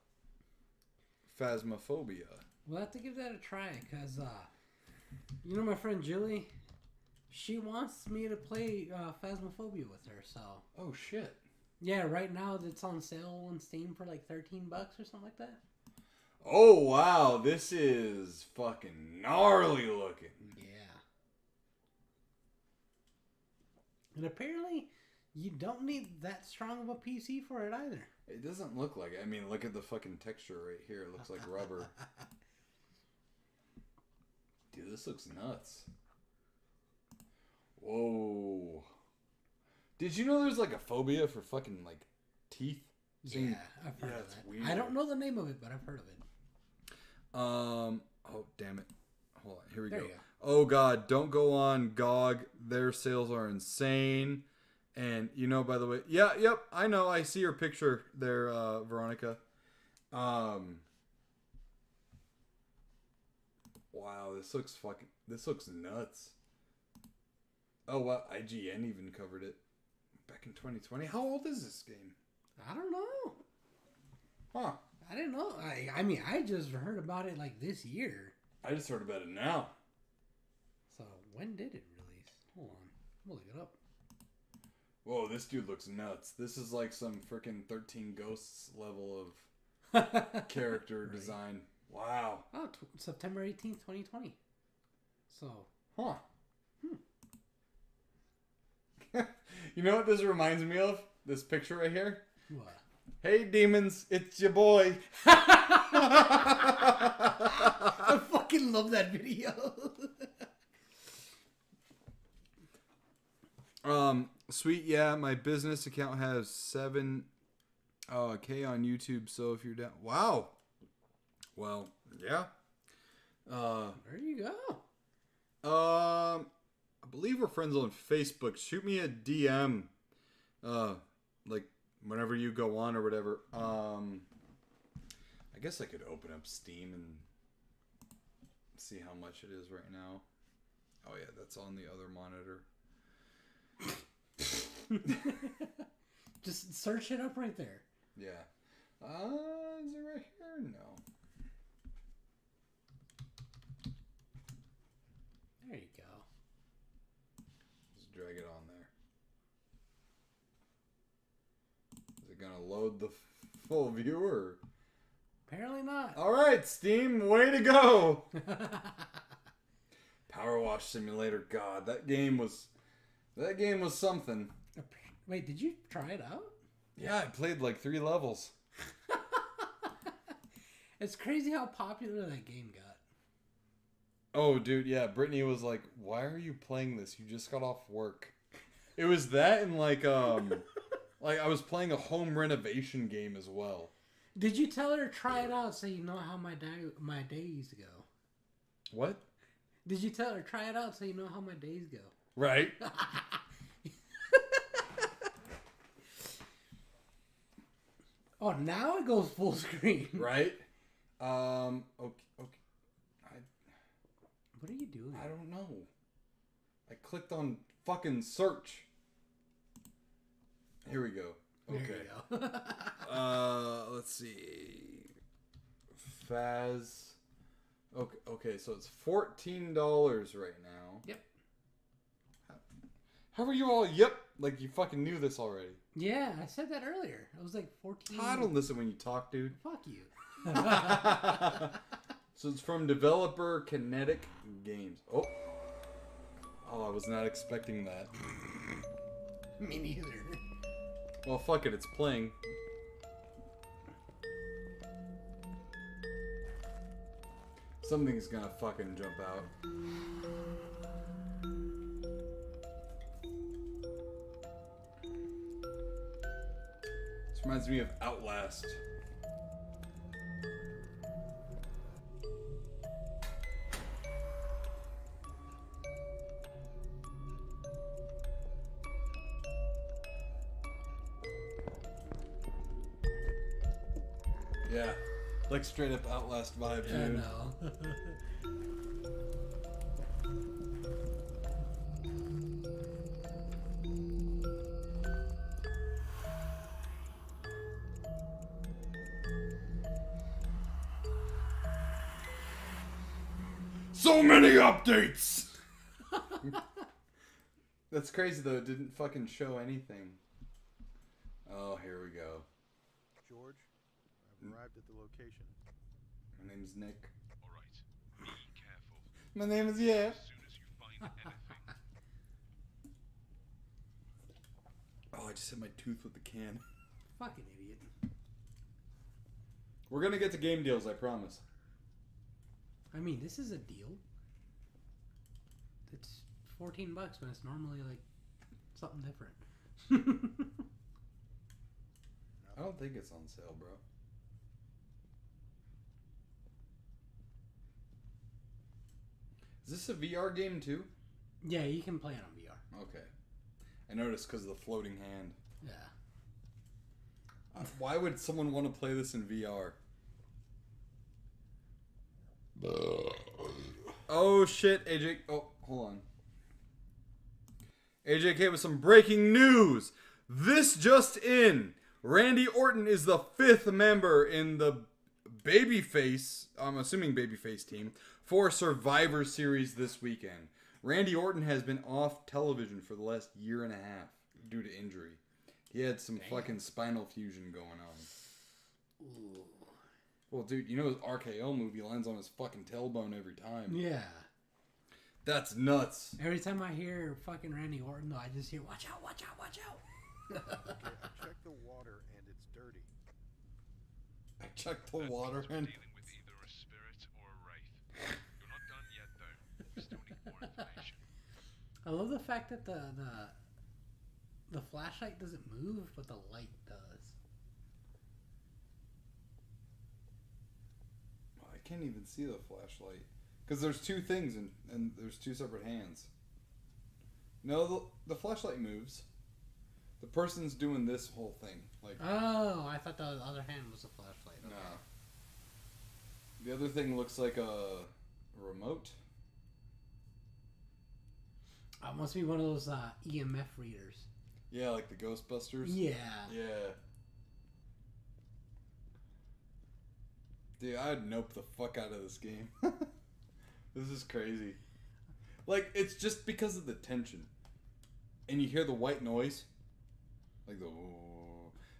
Phasmophobia. We'll have to give that a try, because, you know my friend Julie? She wants me to play Phasmophobia with her, so... Oh, shit. Yeah, right now it's on sale on Steam for like $13 or something like that. Oh, wow. This is fucking gnarly looking. Yeah. And apparently, you don't need that strong of a PC for it either. It doesn't look like it. I mean, look at the fucking texture right here. It looks like rubber. Dude, this looks nuts. Whoa. Did you know there's like a phobia for fucking like teeth? Yeah, I've heard of it's that. weird. I don't know the name of it, but I've heard of it. Oh, damn it. Hold on. Here we There go. you go. Oh, God. Don't go on GOG. Their sales are insane. And, you know, by the way... Yeah, yep. I know. I see your picture there, Veronica. Wow. This looks nuts. Oh, wow. IGN even covered it. Back in 2020. How old is this game? I don't know. Huh. I didn't know. I mean, I just heard about it like this year. I just heard about it now. So, when did it release? Hold on. I'm going to look it up. Whoa, this dude looks nuts. This is like some freaking 13 Ghosts level of character Right. design. Wow. Oh, September 18th, 2020. So, Huh. You know what this reminds me of? This picture right here? what? Hey, demons, it's your boy. I fucking love that video. Sweet, yeah, my business account has 7K on YouTube, so if you're down... Wow. Well, yeah. There you I go. believe we're friends on Facebook. Shoot me a DM, like whenever you go on or whatever. I guess I could open up Steam and see how much it is right now. Oh yeah, that's on the other monitor. Just search it up right there. Yeah. Is it right here? No. There you go. Just drag it on there. Is it gonna load the full view or? Apparently not. All right, Steam, way to go! Power Wash Simulator. God, that game was something. Wait, did you try it out? Yeah, I played like 3 levels. It's crazy how popular that game got. Oh, dude, yeah. Brittany was like, "Why are you playing this? You just got off work." It was that and like like I was playing a home renovation game as well. Did you tell her to try it out so you know how my days go? What? Did you tell her try it out so you know how my days go? Right. Oh, now it goes full screen. Right. Okay. What are you doing? I don't know. I clicked on fucking search. Here we go. Okay. There you go. Let's see. Faz. Okay, so it's $14 right now. Yep. How are you all? Yep, like you fucking knew this already. Yeah, I said that earlier. I was like 14. I don't listen when you talk, dude. Fuck you. So it's from developer Kinetic Games. Oh, I was not expecting that. Me neither. Well, fuck it, it's playing. Something's gonna fucking jump out. This reminds me of Outlast. Yeah, like straight up Outlast vibes, dude. I know. so many updates. That's crazy though. It didn't fucking show anything. Oh, here we go. George, I've arrived at the location. My name's Nick. All right. Be careful. My name is Yeah. As soon as you find anything. Oh, I just hit my tooth with the can. Fucking idiot. We're gonna get to game deals, I promise. I mean, this is a deal. It's $14 when it's normally like something different. I don't think it's on sale, bro. Is this a VR game too? Yeah, you can play it on VR. Okay. I noticed because of the floating hand. Yeah. Why would someone want to play this in VR? Oh shit, AJ. Oh, hold on. AJK with some breaking news. This just in. Randy Orton is the 5th member in the Babyface, I'm assuming Babyface team, for Survivor Series this weekend. Randy Orton has been off television for the last year and a half due to injury. He had some fucking spinal fusion going on. Ooh. Well, dude, you know his RKO movie lands on his fucking tailbone every time. Yeah. That's nuts. Every time I hear fucking Randy Orton, though, I just hear, watch out, watch out, watch out. Okay, I checked the water and it's dirty. I checked the That water means we're and... dealing with either a spirit or a wraith. You're not done yet, though. We still need more information. I love the fact that the flashlight doesn't move, but the light does. I can't even see the flashlight. Because there's two things and there's two separate hands. No, the flashlight moves. The person's doing this whole thing. Like, Oh, I thought the other hand was a flashlight. Okay. nah. The other thing looks like a remote. It must be one of those EMF readers. Yeah, like the Ghostbusters. Yeah. Yeah. Dude, I'd nope the fuck out of this game. This is crazy. Like, it's just because of the tension. And you hear the white noise. Like the...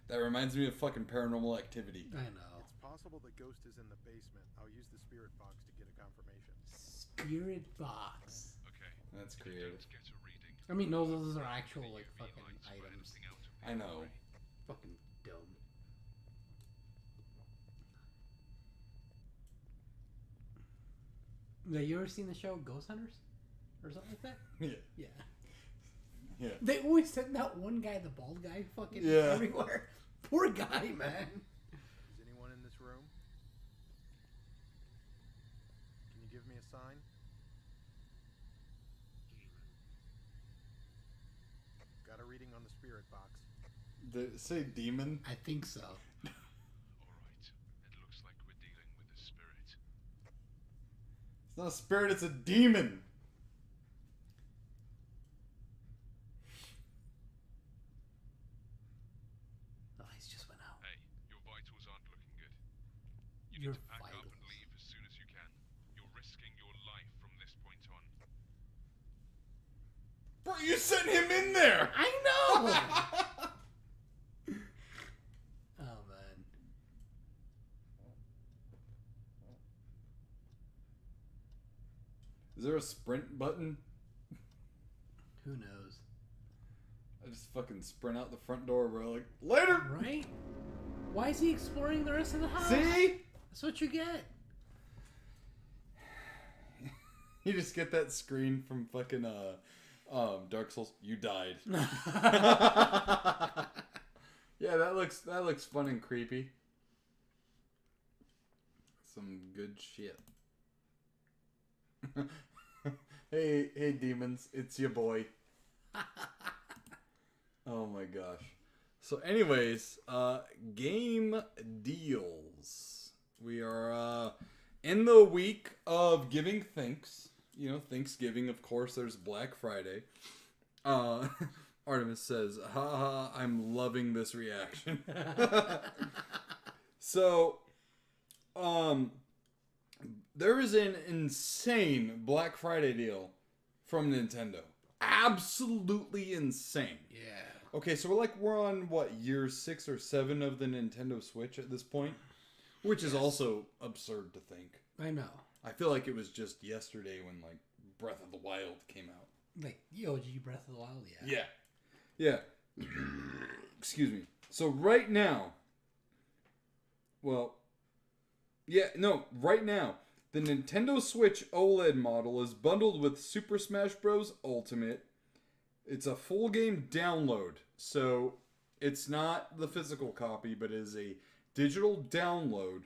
That reminds me of fucking Paranormal Activity. I know. It's possible the ghost is in the basement. I'll use the spirit box to get a confirmation. Spirit box. Okay. That's If you creative. don't get a reading, I mean, no, those are actual, any like, UV fucking lights or items. anything out of the I know. array. Fucking dumb. Yeah, you ever seen the show Ghost Hunters? Or something like that? Yeah. Yeah. Yeah. They always send that one guy, the bald guy, fucking Yeah. everywhere. Poor guy, man. Is anyone in this room? Can you give me a sign? Got a reading on the spirit box. Say demon? I think so. All right. It looks like we're dealing with a spirit. It's not a spirit, it's a demon! The lights just went out. Hey, your vitals aren't looking good. You Your need to pack up and vitals. leave as soon as you can. You're risking your life from this point on. Bro, you sent him in there! I know! Oh, man. Is there a sprint button? Who knows? I just fucking sprint out the front door, bro. Like, later! Right? Why is he exploring the rest of the house? See? That's what you get. You just get that screen from fucking Dark Souls. You died. Yeah, that looks fun and creepy. Some good shit. Hey demons, it's your boy. Oh my gosh. So anyways, game deals. We are in the week of giving thanks. You know, Thanksgiving, of course, there's Black Friday. Artemis says, haha, I'm loving this reaction. So, There is an insane Black Friday deal from Nintendo. Absolutely insane. Yeah. Okay, so we're on what, year 6 or 7 of the Nintendo Switch at this point, which is also absurd to think. I know. I feel like it was just yesterday when like Breath of the Wild came out. Like the OG Breath of the Wild, yeah. Yeah. Excuse me. So right now, right now, the Nintendo Switch OLED model is bundled with Super Smash Bros. Ultimate. It's a full game download, so it's not the physical copy, but is a digital download,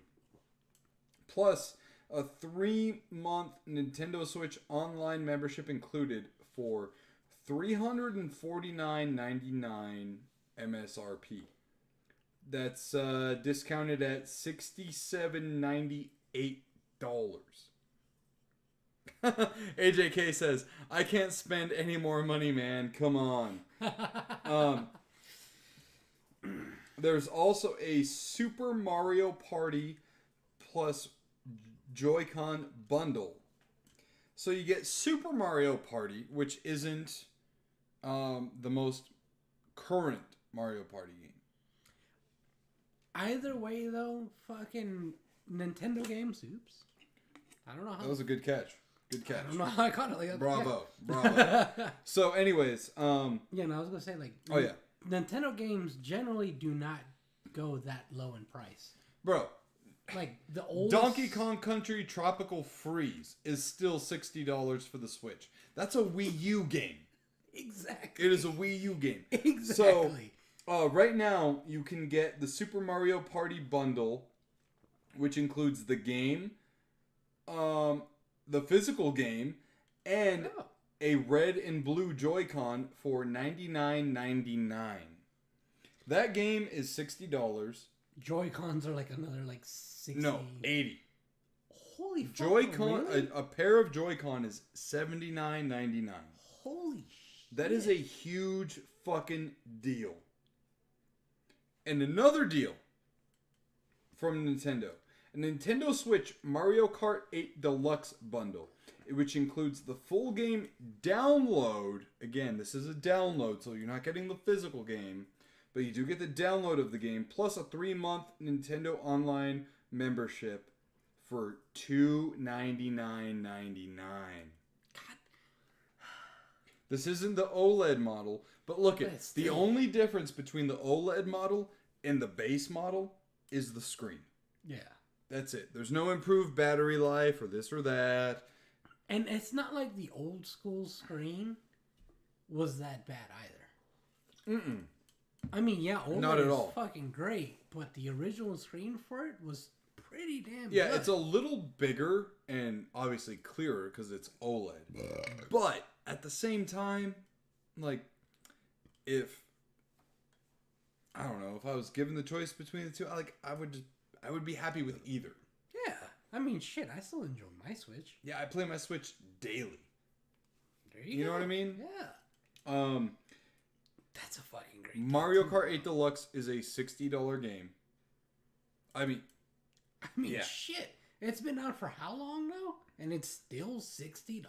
plus a 3-month Nintendo Switch Online membership included for $349.99 MSRP. That's discounted at $67.98. AJK says, I can't spend any more money, man. Come on. There's also a Super Mario Party plus Joy-Con bundle. So you get Super Mario Party, which isn't the most current Mario Party game. Either way, though, fucking Nintendo games. Oops. I don't know how. That was a good catch. Good catch. I don't know how I caught it like that. Bravo. Bravo. So anyways, yeah, no, I was going to say, like... Oh, yeah. Nintendo games generally do not go that low in price. Bro. Like, the old Donkey Kong Country Tropical Freeze is still $60 for the Switch. That's a Wii U game. Exactly. It is a Wii U game. Exactly. So, right now, you can get the Super Mario Party bundle, which includes the game, the physical game, and a red and blue Joy-Con for $99.99. That game is $60. Joy-Cons are like another like 60. No, 80. Holy fuck. Joy-Con, really? a pair of Joy-Con is $79.99. Holy shit. That is a huge fucking deal. And another deal from Nintendo. A Nintendo Switch Mario Kart 8 Deluxe bundle, which includes the full game download. Again, this is a download, so you're not getting the physical game, but you do get the download of the game, plus a 3-month Nintendo Online membership for $299.99. God. This isn't the OLED model, but look at the only difference between the OLED model and the base model is the screen. Yeah. That's it. There's no improved battery life or this or that. And it's not like the old school screen was that bad either. Mm-mm. I mean, yeah, OLED Not at is all. fucking great, but the original screen for it was pretty damn Yeah, good. it's a little bigger and obviously clearer because it's OLED. But at the same time, like, if I don't know, if I was given the choice between the two, I would be happy with either. Yeah. I mean, shit, I still enjoy my Switch. Yeah, I play my Switch daily. There you go. You know what I mean? Yeah. That's a fucking great Mario game, Kart 8 Deluxe is a $60 game. I mean, yeah. shit. It's been out for how long now? And it's still $60?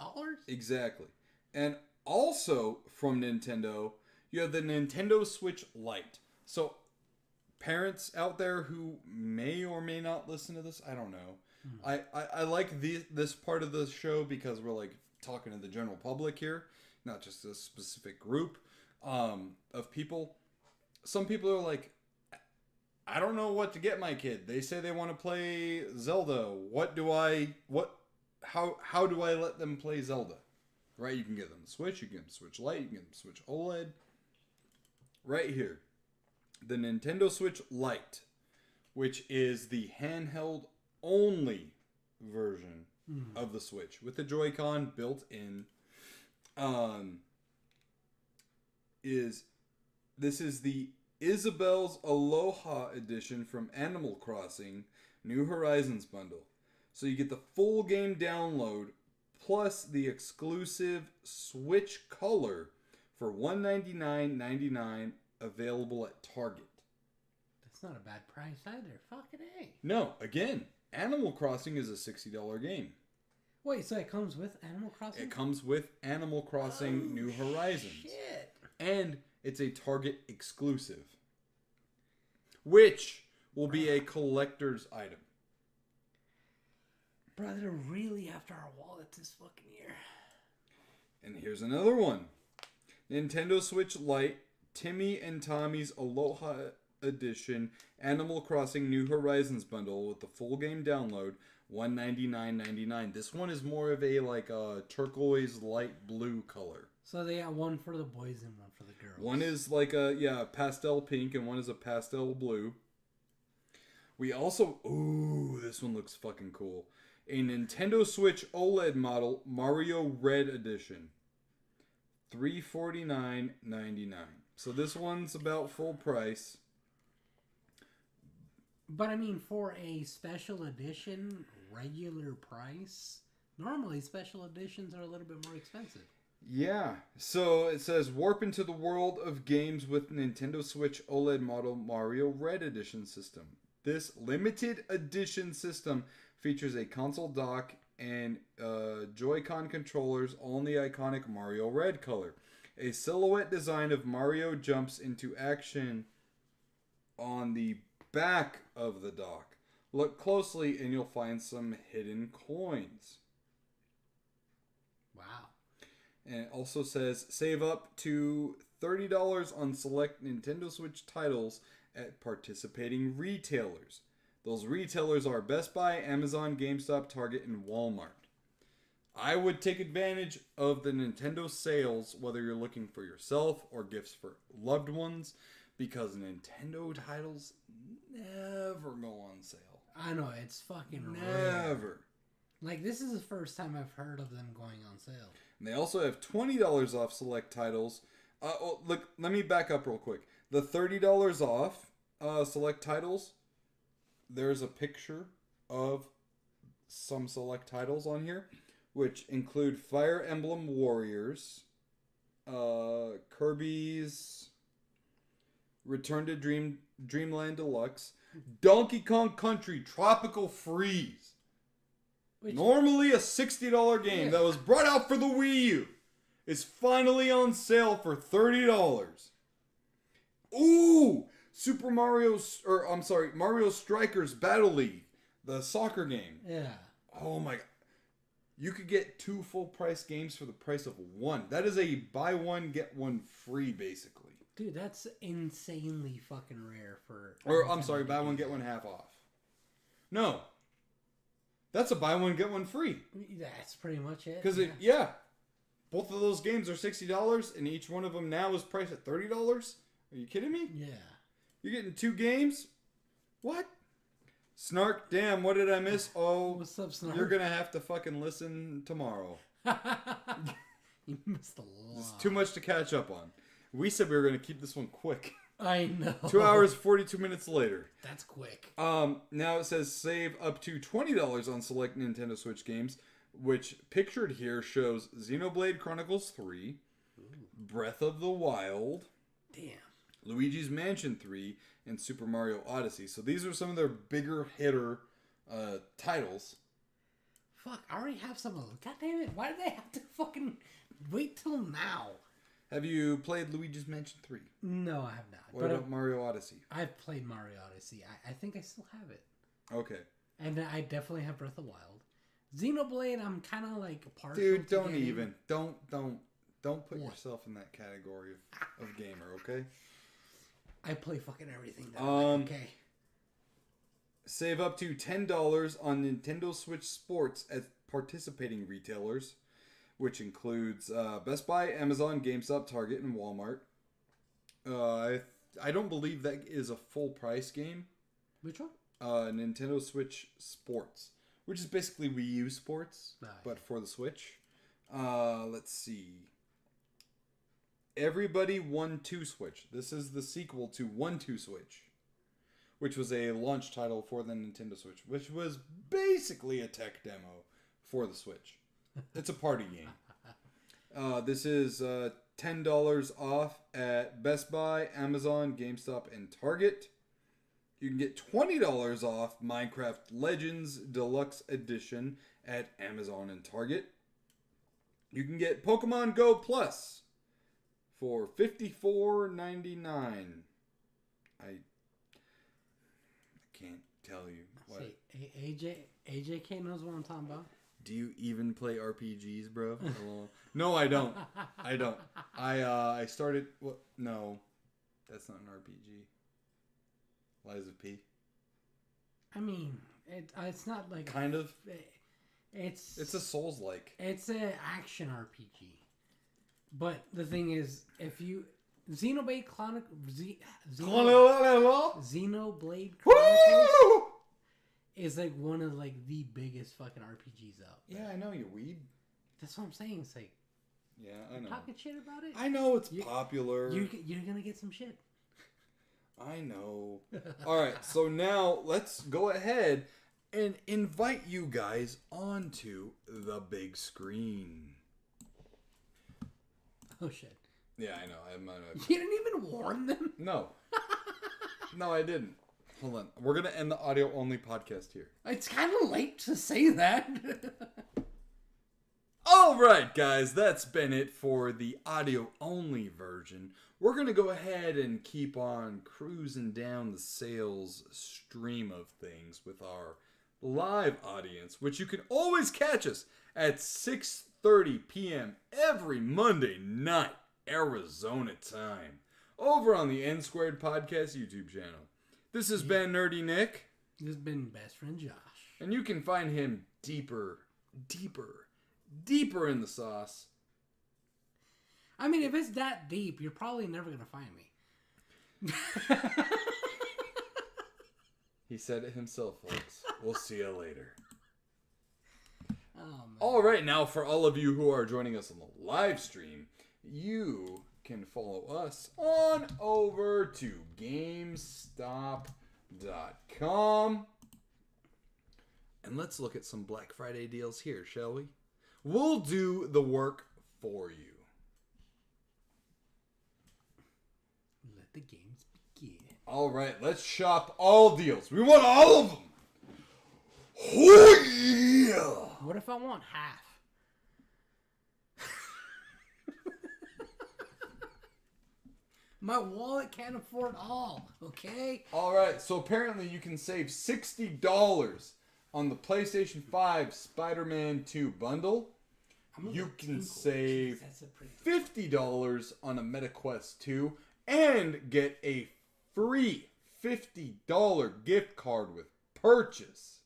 Exactly. And also from Nintendo, you have the Nintendo Switch Lite. So parents out there who may or may not listen to this, I don't know. I like this part of the show because we're like talking to the general public here, not just a specific group of people. Some people are like, I don't know what to get my kid. They say they want to play Zelda. How do I let them play Zelda? Right? You can get them the Switch, you can get them Switch Lite, you can get them Switch OLED. Right here. The Nintendo Switch Lite, which is the handheld only version of the Switch with the Joy-Con built in, is the Isabel's Aloha edition from Animal Crossing New Horizons bundle. So you get the full game download plus the exclusive Switch color for $199.99 available at Target. That's not a bad price either. Fucking A. No, again, Animal Crossing is a $60 game. Wait, so it comes with Animal Crossing? It comes with Animal Crossing New Horizons. Shit. And it's a Target exclusive, which will be a collector's item. Bro, they're really after our wallets this fucking year. And here's another one. Nintendo Switch Lite, Timmy and Tommy's Aloha Edition Animal Crossing New Horizons bundle with the full game download, $199.99. This one is more of a like a turquoise light blue color. So they got one for the boys and one for the girls. One is like a pastel pink and one is a pastel blue. We also, ooh, this one looks fucking cool. A Nintendo Switch OLED model Mario Red Edition. $349.99. So this one's about full price. But I mean, for a special edition, regular price, normally special editions are a little bit more expensive. Yeah. So it says warp into the world of games with Nintendo Switch OLED model Mario Red Edition system. This limited edition system features a console dock and Joy-Con controllers, all in the iconic Mario Red color. A silhouette design of Mario jumps into action on the back of the dock. Look closely and you'll find some hidden coins. Wow. And it also says save up to $30 on select Nintendo Switch titles at participating retailers. Those retailers are Best Buy, Amazon, GameStop, Target, and Walmart. I would take advantage of the Nintendo sales, whether you're looking for yourself or gifts for loved ones, because Nintendo titles never go on sale. I know, it's fucking rare. Never. Like, this is the first time I've heard of them going on sale. And they also have $20 off select titles. Look, let me back up real quick. The $30 off select titles, there's a picture of some select titles on here, which include Fire Emblem Warriors, Kirby's Return to Dreamland Deluxe, Donkey Kong Country Tropical Freeze. Normally a $60 game that was brought out for the Wii U is finally on sale for $30. Ooh! Mario Strikers Battle League, the soccer game. Yeah. Oh my god. You could get 2 full price games for the price of one. That is a buy one, get one free, basically. Dude, that's insanely fucking rare for... buy one, get one half off. No. That's a buy one, get one free. That's pretty much it. Because, both of those games are $60, and each one of them now is priced at $30? Are you kidding me? Yeah. You're getting 2 games? What? Snark, damn, what did I miss? Oh, what's up, Snark? You're going to have to fucking listen tomorrow. You missed a lot. There's too much to catch up on. We said we were going to keep this one quick. I know. 2 hours, 42 minutes later. That's quick. Now it says save up to $20 on select Nintendo Switch games, which pictured here shows Xenoblade Chronicles 3, Breath of the Wild, damn, Luigi's Mansion 3, and Super Mario Odyssey. So these are some of their bigger hitter titles. Fuck, I already have some of them. God damn it, why do they have to fucking wait till now? Have you played Luigi's Mansion 3? No, I have not. What about Mario Odyssey? I've played Mario Odyssey. I think I still have it. Okay. And I definitely have Breath of the Wild. Xenoblade, I'm kind of like partial. Dude, to don't getting. even. Don't put yourself in that category of gamer, okay? I play fucking everything that I like, okay? Save up to $10 on Nintendo Switch Sports at participating retailers, which includes Best Buy, Amazon, GameStop, Target, and Walmart. I don't believe that is a full price game. Which one? Nintendo Switch Sports, which is basically Wii U Sports, but for the Switch. Let's see. Everybody 1-2 Switch. This is the sequel to 1-2 Switch, which was a launch title for the Nintendo Switch, which was basically a tech demo for the Switch. It's a party game. This is $10 off at Best Buy, Amazon, GameStop, and Target. You can get $20 off Minecraft Legends Deluxe Edition at Amazon and Target. You can get Pokemon Go Plus for $54.99. I can't tell you what. See, AJK knows what I'm talking about. Do you even play RPGs, bro? No, I don't. I started. What? No, that's not an RPG. Lies of P. I mean, it's not like Kind of. It's a Souls-like. It's an action RPG. But the thing is, if you Xenoblade Chronicles is like one of like the biggest fucking RPGs out there. Yeah, I know, you weeb. That's what I'm saying. It's like, yeah, I know. Talking shit about it. I know it's popular. You're gonna get some shit. I know. All right, so now let's go ahead and invite you guys onto the big screen. Oh shit. Yeah, I know. I'm gonna. You didn't even warn them? No. No, I didn't. Hold on. We're gonna end the audio only podcast here. It's kind of late to say that. All right, guys, that's been it for the audio only version. We're going to go ahead and keep on cruising down the sales stream of things with our live audience, which you can always catch us at 6:30 p.m. every Monday night, Arizona time, over on the NSquared Podcast YouTube channel. This has been Nerdy Nick. This has been Best Friend Josh. And you can find him deeper in the sauce. I mean, if it's that deep, you're probably never going to find me. He said it himself, folks. We'll see you later. Oh, man. All right, now for all of you who are joining us on the live stream, you can follow us on over to GameStop.com. And let's look at some Black Friday deals here, shall we? We'll do the work for you. Let the games begin. All right, let's shop all deals. We want all of them. Oh, yeah. What if I want half? My wallet can't afford all, okay? All right, so apparently you can save $60 on the PlayStation 5 Spider-Man 2 bundle. You can save $50 on a MetaQuest 2 and get a free $50 gift card with purchase.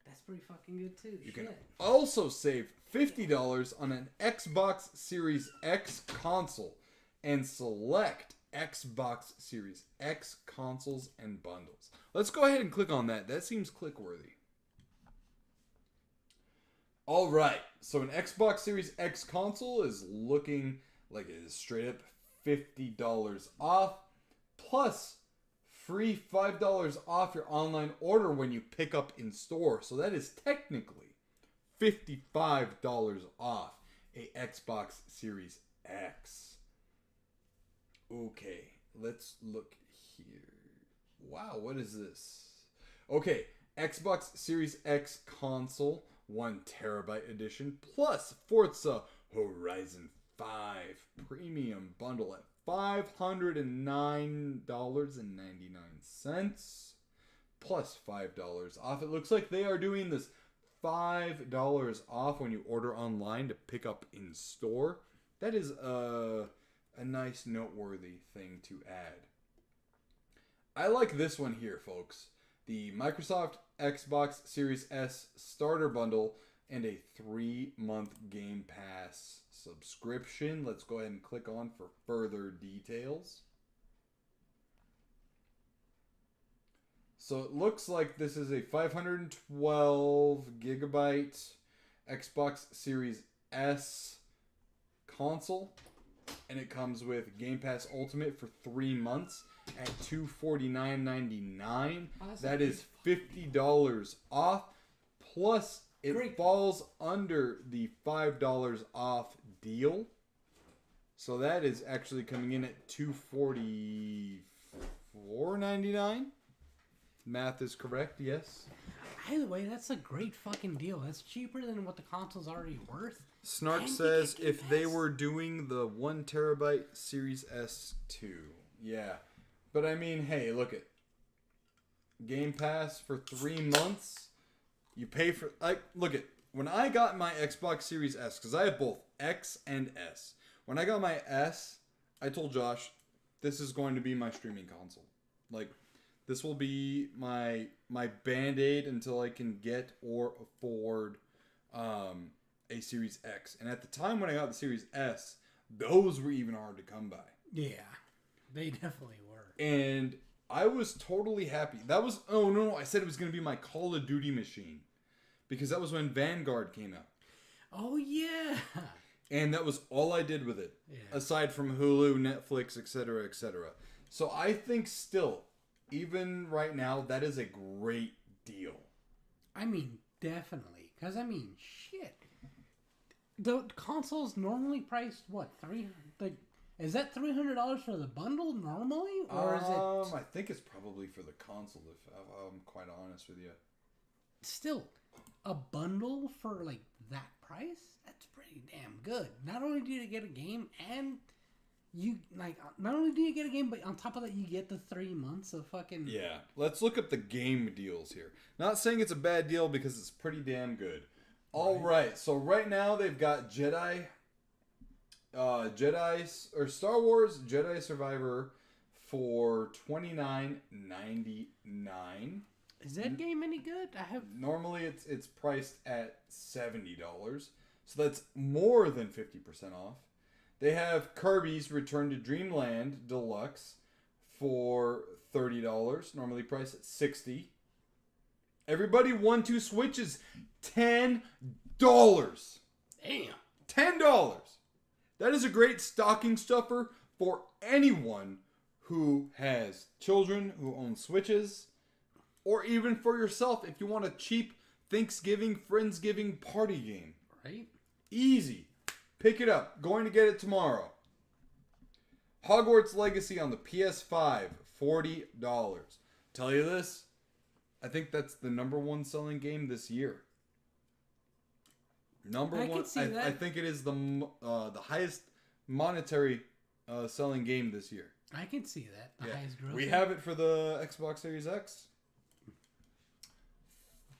That's pretty fucking good too. You can also save $50 on an Xbox Series X console and select Xbox Series X consoles and bundles. Let's go ahead and click on that. That seems click-worthy. All right, so an Xbox Series X console is looking like it is straight up $50 off, plus free $5 off your online order when you pick up in store. So that is technically $55 off a Xbox Series X. Okay, let's look here. Wow, what is this? Okay, Xbox Series X console, 1 terabyte edition, plus Forza Horizon 5 premium bundle at $509.99, plus $5 off. It looks like they are doing this $5 off when you order online to pick up in store. That is a nice noteworthy thing to add. I like this one here, folks. The Microsoft Xbox Series S starter bundle and a 3-month Game Pass subscription. Let's go ahead and click on for further details. So it looks like this is a 512 gigabyte Xbox Series S console, and it comes with Game Pass Ultimate for 3 months at $249.99. That is $50 off, plus it falls under the $5 off deal. So that is actually coming in at $244.99. math is correct, yes. Either way, that's a great fucking deal. That's cheaper than what the console's already worth. Snark And you says get Game if they Pass. were doing the 1 terabyte Series S2. Yeah. But I mean, hey, look at Game Pass for 3 months. You pay for look at when I got my Xbox Series S, because I have both X and S. When I got my S, I told Josh, this is going to be my streaming console. Like, this will be my Band-Aid until I can get or afford a Series X. And at the time when I got the Series S, those were even hard to come by. Yeah, they definitely were. And I was totally happy. That was, oh no, I said it was going to be my Call of Duty machine. Because that was when Vanguard came out. Oh, yeah. And that was all I did with it. Yeah. Aside from Hulu, Netflix, etc., etc. So I think still, even right now, that is a great deal. I mean, definitely. Because, I mean, shit. The console's normally priced, what, is that $300 for the bundle normally? Or is it... I think it's probably for the console, if I'm quite honest with you. Still, a bundle for, like, that price? That's pretty damn good. Not only do you get a game, and you, like, not only do you get a game, but on top of that, you get the 3 months of fucking... Yeah. Let's look up the game deals here. Not saying it's a bad deal because it's pretty damn good. All right. So right now they've got Star Wars Jedi Survivor for $29.99. Is that game any good? Normally it's priced at $70. So that's more than 50% off. They have Kirby's Return to Dreamland Deluxe for $30. Normally priced at $60. Everybody 1-2 Switches $10. Damn. $10. That is a great stocking stuffer for anyone who has children who own Switches, or even for yourself if you want a cheap Thanksgiving, Friendsgiving party game. Right? Easy. Pick it up. Going to get it tomorrow. Hogwarts Legacy on the PS5, $40. Tell you this, I think that's the number one selling game this year. Number I one. could see that. I think it is the highest monetary selling game this year. I can see that. The highest growth. We have it for the Xbox Series X.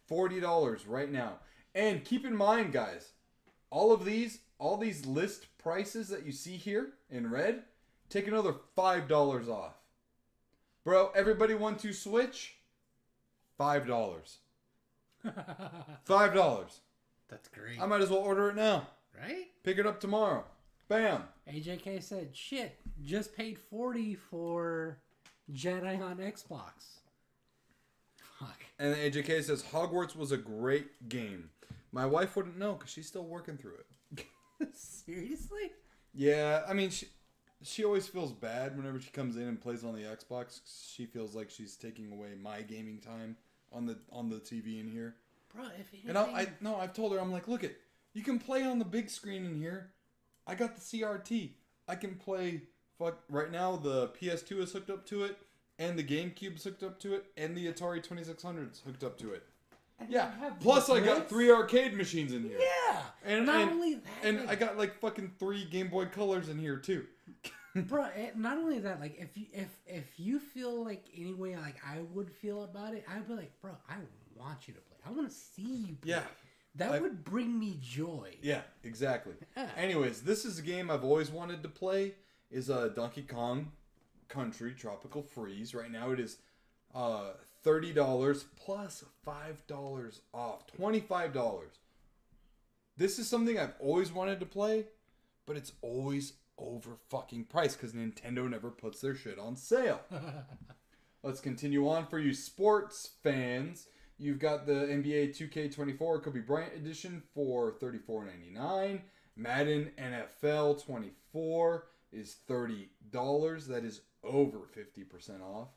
$40 right now. And keep in mind, guys, all these list prices that you see here in red, take another $5 off. Bro, everybody 1-2 Switch? $5. $5. That's great. I might as well order it now. Right? Pick it up tomorrow. Bam. AJK said, shit, just paid $40 for Jedi on Xbox. Fuck. And then AJK says, Hogwarts was a great game. My wife wouldn't know because she's still working through it. Seriously? Yeah, I mean, she always feels bad whenever she comes in and plays on the Xbox. She feels like she's taking away my gaming time on the TV in here. Bro, if anything... And I've told her, I'm like, look you can play on the big screen in here. I got the CRT. I can play, right now the PS2 is hooked up to it, and the GameCube's hooked up to it, and the Atari 2600's hooked up to it. And Yeah. you have Plus, I got grids? 3 arcade machines in here. Yeah. And not only that, and like, I got like fucking 3 Game Boy Colors in here too. bro, not only that, like if you feel like any way like I would feel about it, I'd be like, bro, I want you to play. I want to see you play. Yeah. That would bring me joy. Yeah, exactly. Yeah. Anyways, this is a game I've always wanted to play. Is Donkey Kong Country Tropical Freeze. Right now it is $30 plus $5 off. $25. This is something I've always wanted to play, but it's always over fucking priced because Nintendo never puts their shit on sale. Let's continue on for you sports fans. You've got the NBA 2K24 Kobe Bryant edition for $34.99. Madden NFL 24 is $30. That is over 50% off.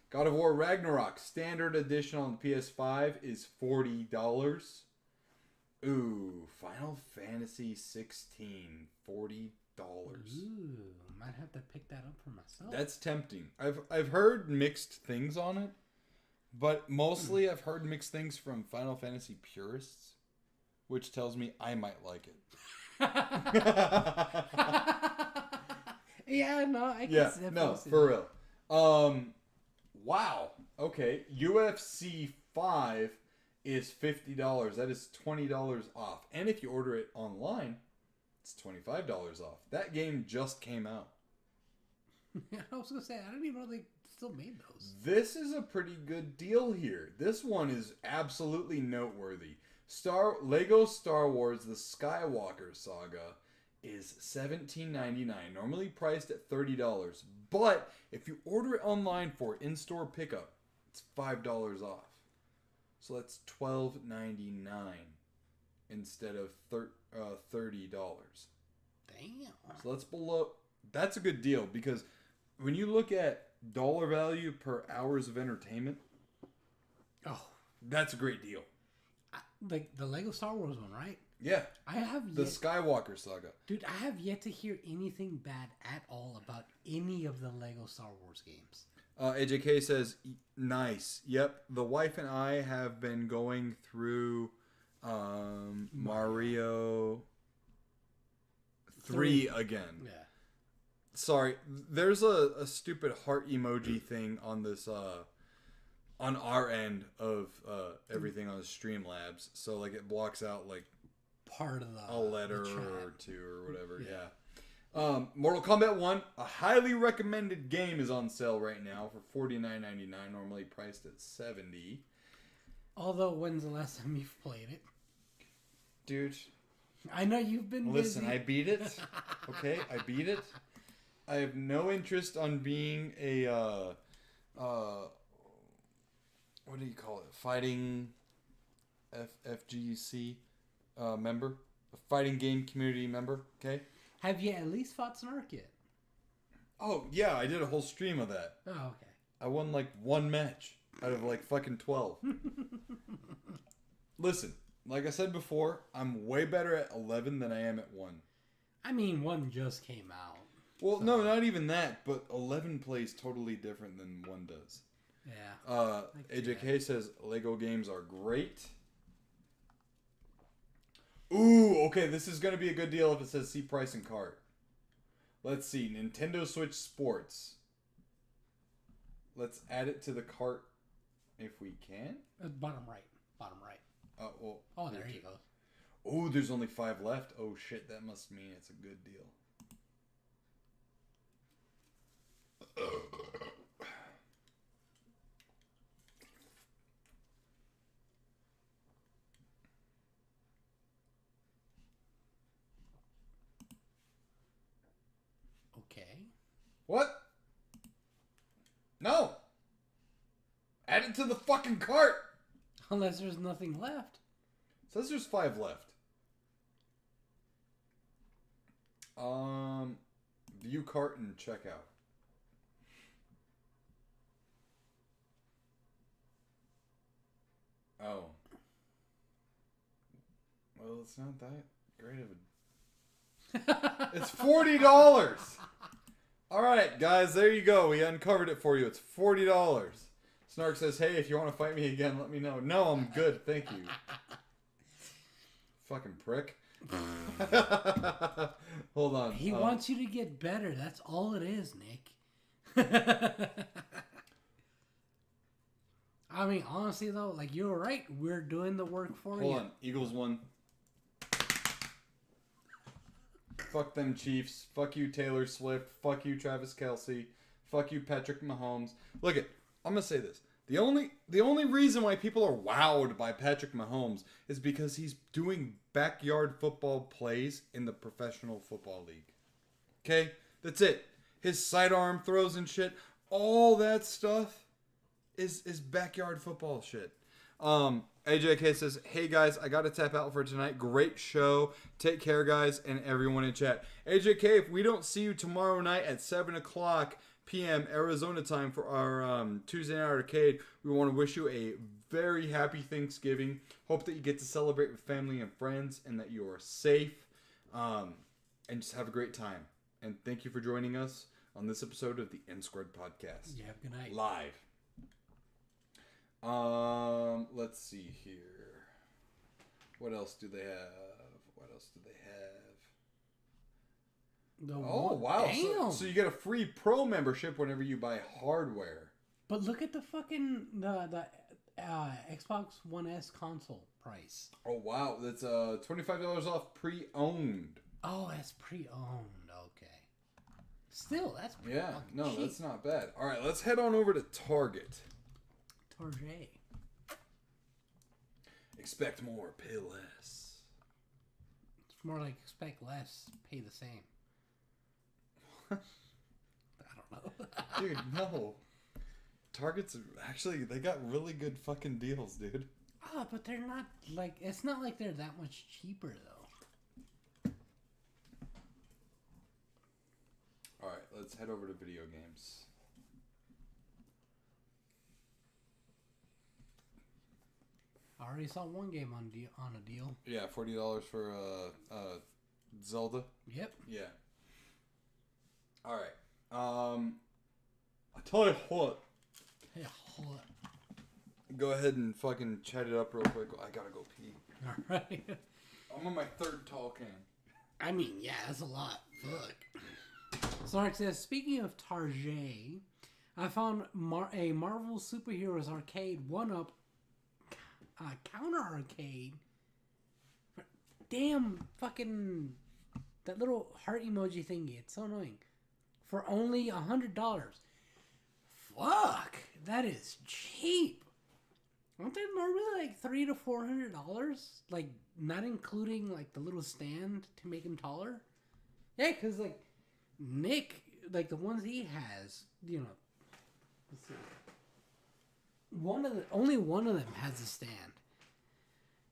God of War Ragnarok Standard Edition on the PS5 is $40. Ooh, Final Fantasy 16, $40. Ooh, might have to pick that up for myself. That's tempting. I've heard mixed things on it, But mostly I've heard mixed things from Final Fantasy purists, which tells me I might like it. Yeah, no, I can Yeah, definitely no, see for that. real. Wow. Okay, UFC 5 is $50. That is $20 off. And if you order it online, it's $25 off. That game just came out. I was gonna say I didn't even know they still made those. This is a pretty good deal here. This one is absolutely noteworthy. Lego Star Wars The Skywalker Saga is $17.99, normally priced at $30. But if you order it online for in-store pickup, it's $5 off. So that's $12.99 instead of $30. Damn. So that's below. That's a good deal because when you look at dollar value per hours of entertainment, Oh, that's a great deal. like the Lego Star Wars one, right? Yeah, I have the yet, Skywalker Saga. dude. I have yet to hear anything bad at all about any of the Lego Star Wars games. AJK says, nice. Yep, the wife and I have been going through Mario 3 again. Yeah. Sorry, there's a stupid heart emoji thing on this on our end of everything on the Streamlabs. So like it blocks out like Part of the a letter the chat. or two or whatever. Yeah. Mortal Kombat 1, a highly recommended game, is on sale right now for $49.99, normally priced at $70. Although, when's the last time you've played it? Dude, I know you've been listen, busy. I beat it. Okay, I beat it. I have no interest on being a what do you call it? Fighting FGC member, a fighting game community member. Okay. Have you at least fought Snark yet? Oh yeah, I did a whole stream of that. Oh, okay. I won like one match out of like fucking 12. Listen, like I said before, I'm way better at 11 than I am at 1. I mean, one just came out. Well, no, not even that, but 11 plays totally different than 1 does. Yeah. AJK says Lego games are great. Ooh, okay, this is going to be a good deal if it says see price and cart. Let's see, Nintendo Switch Sports. Let's add it to the cart if we can. Bottom right. Bottom right. Well, Oh, there you go. Oh, there's only 5 left. Oh shit, that must mean it's a good deal. Okay. What? No! Add it to the fucking cart! Unless there's nothing left. Says there's 5 left. View cart and checkout. Oh. Well, it's not that great of a... It's $40! Alright, guys, there you go. We uncovered it for you. It's $40. Snark says, hey, if you want to fight me again, let me know. No, I'm good. Thank you. Fucking prick. Hold on. He wants you to get better. That's all it is, Nick. I mean, honestly, though, like, you're right. We're doing the work for you. Hold on. Eagles won. Fuck them Chiefs. Fuck you, Taylor Swift. Fuck you, Travis Kelce. Fuck you, Patrick Mahomes. Look it. I'm gonna say this. The only reason why people are wowed by Patrick Mahomes is because he's doing backyard football plays in the professional football league. Okay? That's it. His sidearm throws and shit. All that stuff is backyard football shit. AJK says, hey guys, I gotta tap out for tonight. Great show. Take care, guys, and everyone in chat. AJK, if we don't see you tomorrow night at 7 o'clock p.m. Arizona time for our Tuesday night arcade, we want to wish you a very happy Thanksgiving. Hope that you get to celebrate with family and friends and that you are safe, and just have a great time. And thank you for joining us on this episode of the NSquared podcast. Yeah, good night. Live. Let's see here. What else do they have? Oh, wow. So you get a free pro membership whenever you buy hardware. But look at the fucking the Xbox One S console price. Oh, wow. That's $25 off pre-owned. Oh, that's pre-owned. Okay. Still, that's pretty cheap. That's not bad. All right, let's head on over to Target. Target. Expect more, pay less. It's more like expect less, pay the same. I don't know. Dude, no. Target's actually, they got really good fucking deals, dude. Oh, but they're not like, it's not like they're that much cheaper though. Alright, let's head over to video games. I already saw one game on a deal. Yeah, $40 for Zelda. Yep. Yeah. Alright. I tell you what. Hey, hold up. Go ahead and fucking chat it up real quick. I gotta go pee. Alright. I'm on my third tall can. I mean, yeah, that's a lot. Fuck. Sark says, speaking of Target, I found a Marvel Superheroes Arcade 1-up counter arcade. Damn fucking that little heart emoji thingy. It's so annoying. For only $100. Fuck, that is cheap. Aren't they normally like $300 to $400? Like not including like the little stand to make him taller. Yeah, cause like Nick, like the ones he has, you know. Let's see. Only one of them has a stand,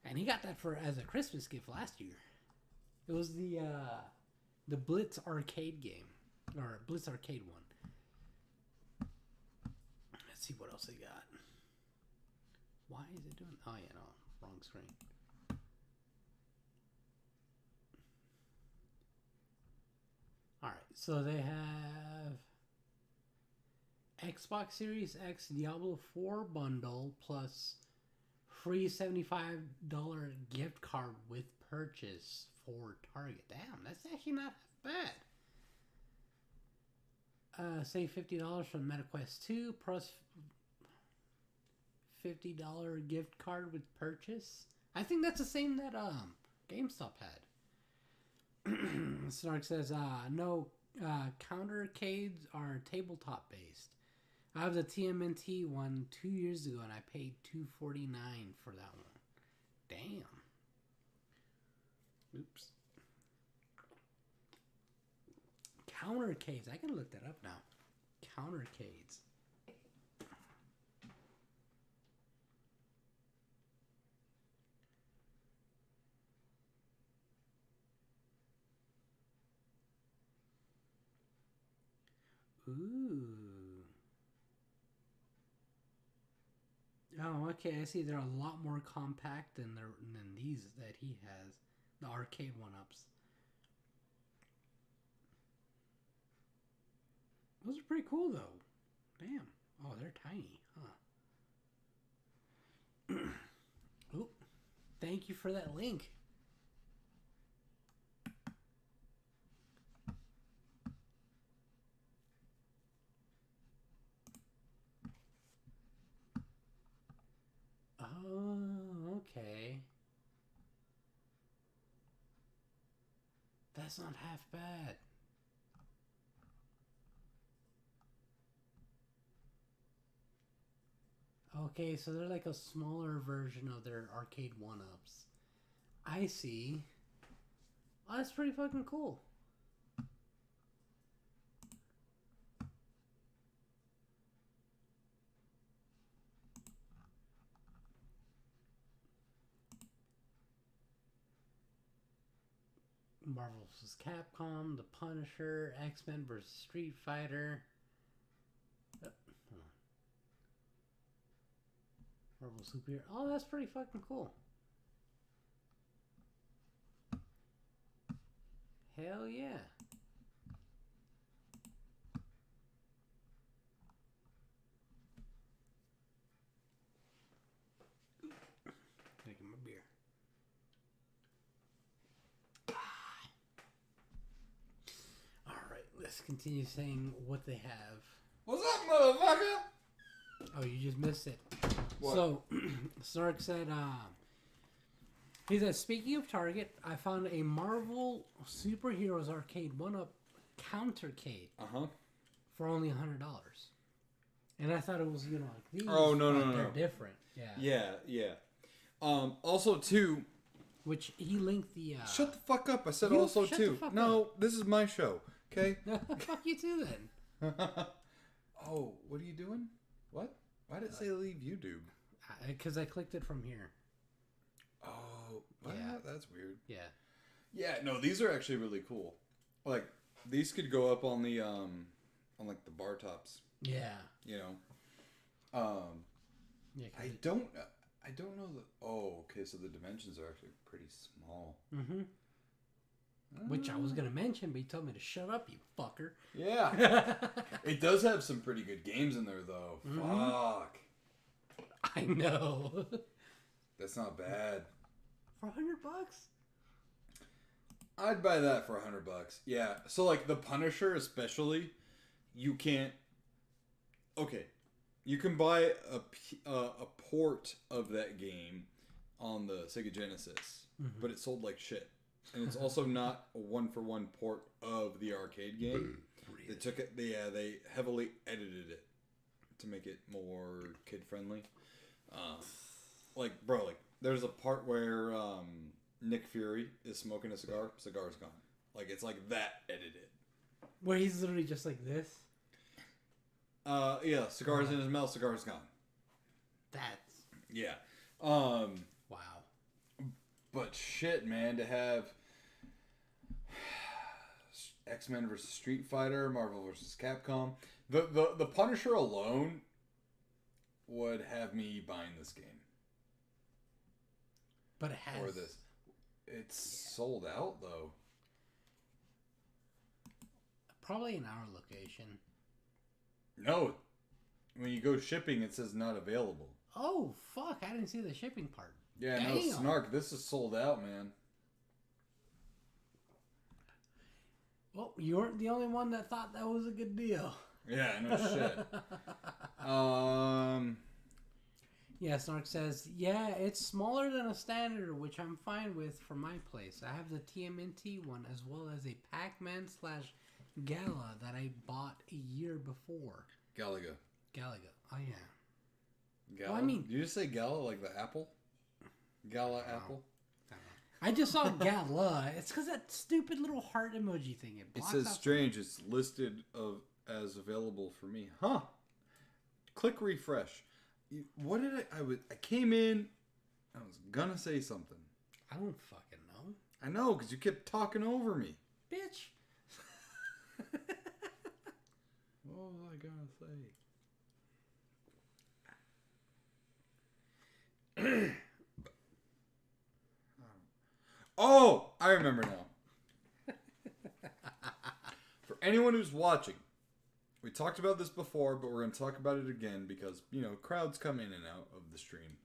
and he got that as a Christmas gift last year. It was the Blitz arcade game, or Blitz arcade one. Let's see what else they got. Why is it doing? Oh yeah, no, wrong screen. All right, so they have Xbox Series X Diablo 4 bundle plus free $75 gift card with purchase for Target. Damn, that's actually not bad. Save $50 from MetaQuest 2 plus $50 gift card with purchase. I think that's the same that GameStop had. Snark says, no, countercades are tabletop based. I have the TMNT one 2 years ago and I paid $249 for that one. Damn. Oops. Countercades. I gotta look that up now. Countercades. Ooh. Oh, okay. I see. They're a lot more compact than these that he has. The arcade one-ups. Those are pretty cool, though. Damn. Oh, they're tiny, huh? Oh, thank you for that link. Oh, okay. That's not half bad. Okay, so they're like a smaller version of their arcade one-ups. I see. Oh, that's pretty fucking cool. Marvel vs. Capcom, The Punisher, X-Men vs. Street Fighter. Marvel Superhero. Oh, that's pretty fucking cool. Hell yeah. let's continue saying what they have. What's up, motherfucker? Oh, you just missed it. What? So, Snark said, he said, speaking of Target, I found a Marvel Superheroes Arcade 1-Up countercade for only $100. And I thought it was, like these. Oh, no, they're no. different. Yeah. Yeah. Also, too... Which he linked the... Shut the fuck up. I said You also, shut too. the fuck No, up. this is my show. Okay? Fuck you too, then. Oh, what are you doing? What? Why did it say leave YouTube? Because I clicked it from here. Oh, what? Yeah. That's weird. Yeah. Yeah, no, these are actually really cool. Like, these could go up on the, on like the bar tops. Yeah. Yeah, I don't know the... Oh, okay, so the dimensions are actually pretty small. Mm-hmm. Which I was going to mention, but he told me to shut up, you fucker. Yeah. It does have some pretty good games in there, though. Mm-hmm. Fuck. I know. That's not bad. For $100? I'd buy that for $100. Yeah. So, like, the Punisher especially, you can't... Okay. You can buy a port of that game on the Sega Genesis, but it sold like shit. And it's also not a one-for-one port of the arcade game. Really? They took it... They heavily edited it to make it more kid-friendly. Like, bro, like, there's a part where Nick Fury is smoking a cigar. Cigar's gone. Like, it's like that edited. Where he's literally just like this? Yeah, cigar's in his mouth, cigar's gone. That's... Yeah. Wow. But shit, man, to have X-Men versus Street Fighter, Marvel versus Capcom, the Punisher alone would have me buying this game. But it has... Or this. It's sold out, though. Probably in our location. No. When you go shipping, it says not available. Oh, fuck. I didn't see the shipping part. Yeah, Damn. no, Snark, this is sold out, man. Well, you weren't the only one that thought that was a good deal. Yeah, no shit. Yeah, Snark says, yeah, it's smaller than a standard, which I'm fine with for my place. I have the TMNT one as well as a Pac-Man / Gala that I bought a year before. Galaga. Oh, yeah. Gala? Well, I mean... Did you just say Gala like the apple? Gala apple? I just saw Gala. It's because that stupid little heart emoji thing. It says strange. It's listed as available for me. Huh. Click refresh. What did I came in. I was gonna say something. I don't fucking know. I know, because you kept talking over me. Bitch. What was I gonna say? Oh, I remember now. For anyone who's watching, we talked about this before, but we're going to talk about it again because, crowds come in and out of the stream.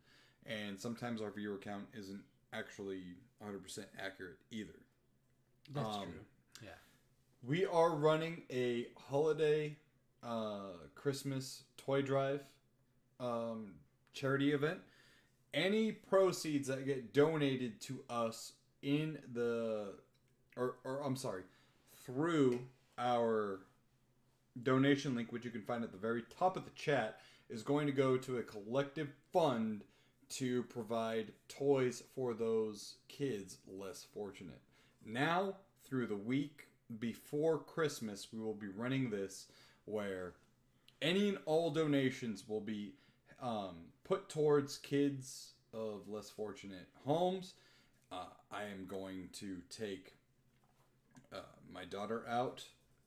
And sometimes our viewer count isn't actually 100% accurate either. That's true. Yeah. We are running a holiday Christmas toy drive charity event. Any proceeds that get donated to us through our donation link, which you can find at the very top of the chat, is going to go to a collective fund to provide toys for those kids less fortunate. Now, through the week before Christmas, we will be running this where any and all donations will be put towards kids of less fortunate homes. I am going to take my daughter out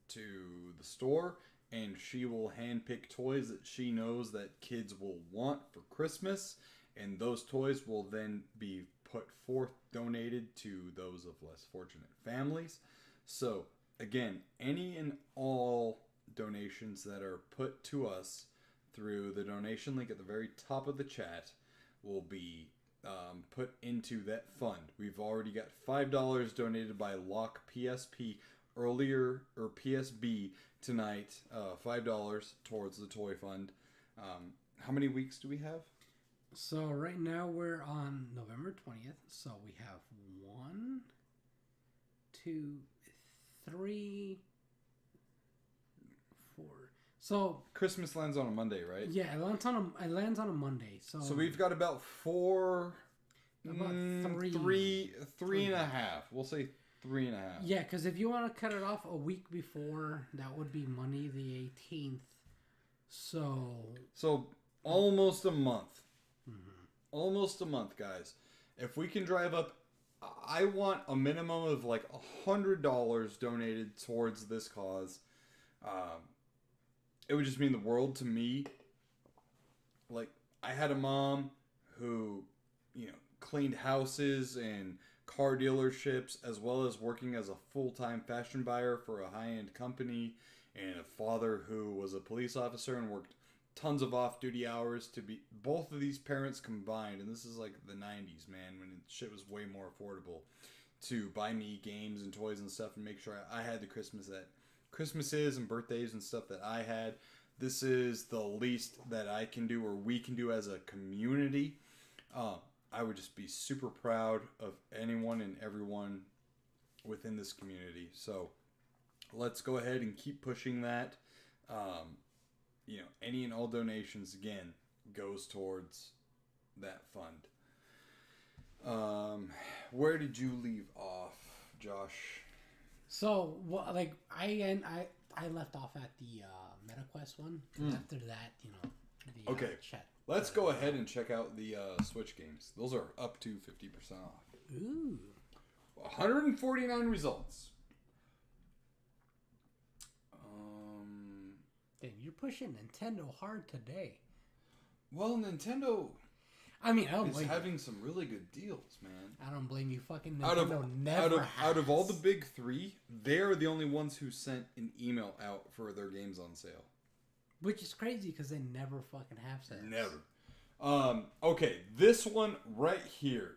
to the store, and she will handpick toys that she knows that kids will want for Christmas, and those toys will then be put forth, donated to those of less fortunate families. So, again, any and all donations that are put to us through the donation link at the very top of the chat will be put into that fund. We've already got $5 donated by Lock PSP earlier or PSB tonight, $5 towards the toy fund. How many weeks do we have? So right now we're on November 20th. So we have 1, 2, 3, 4. So Christmas lands on a Monday, right? yeah, it lands on a Monday. So we've got about four, About three and a half. We'll say 3.5. Yeah, because if you want to cut it off a week before, that would be Monday the 18th. So almost a month. Almost a month, guys. If we can drive up, I want a minimum of like $100 donated towards this cause. It would just mean the world to me. Like, I had a mom who, cleaned houses and car dealerships, as well as working as a full-time fashion buyer for a high-end company, and a father who was a police officer and worked tons of off-duty hours to be both of these parents combined. And this is like the 90s, man, when shit was way more affordable, to buy me games and toys and stuff and make sure I had the Christmases and birthdays and stuff that I had. This is the least that I can do, or we can do as a community. I would just be super proud of anyone and everyone within this community. So let's go ahead and keep pushing that. Any and all donations, again, goes towards that fund. Where did you leave off, Josh? So, I left off at the MetaQuest one. After that, the Okay. chat. Let's go ahead and check out the Switch games. Those are up to 50% off. Ooh. 149 results. Damn, you're pushing Nintendo hard today. Well, Nintendo I mean, I don't is blame having some really good deals, man. you. I don't blame you. Fucking Nintendo Out of all the big three, they're the only ones who sent an email out for their games on sale. Which is crazy because they never fucking have sales. Never. Okay, this one right here,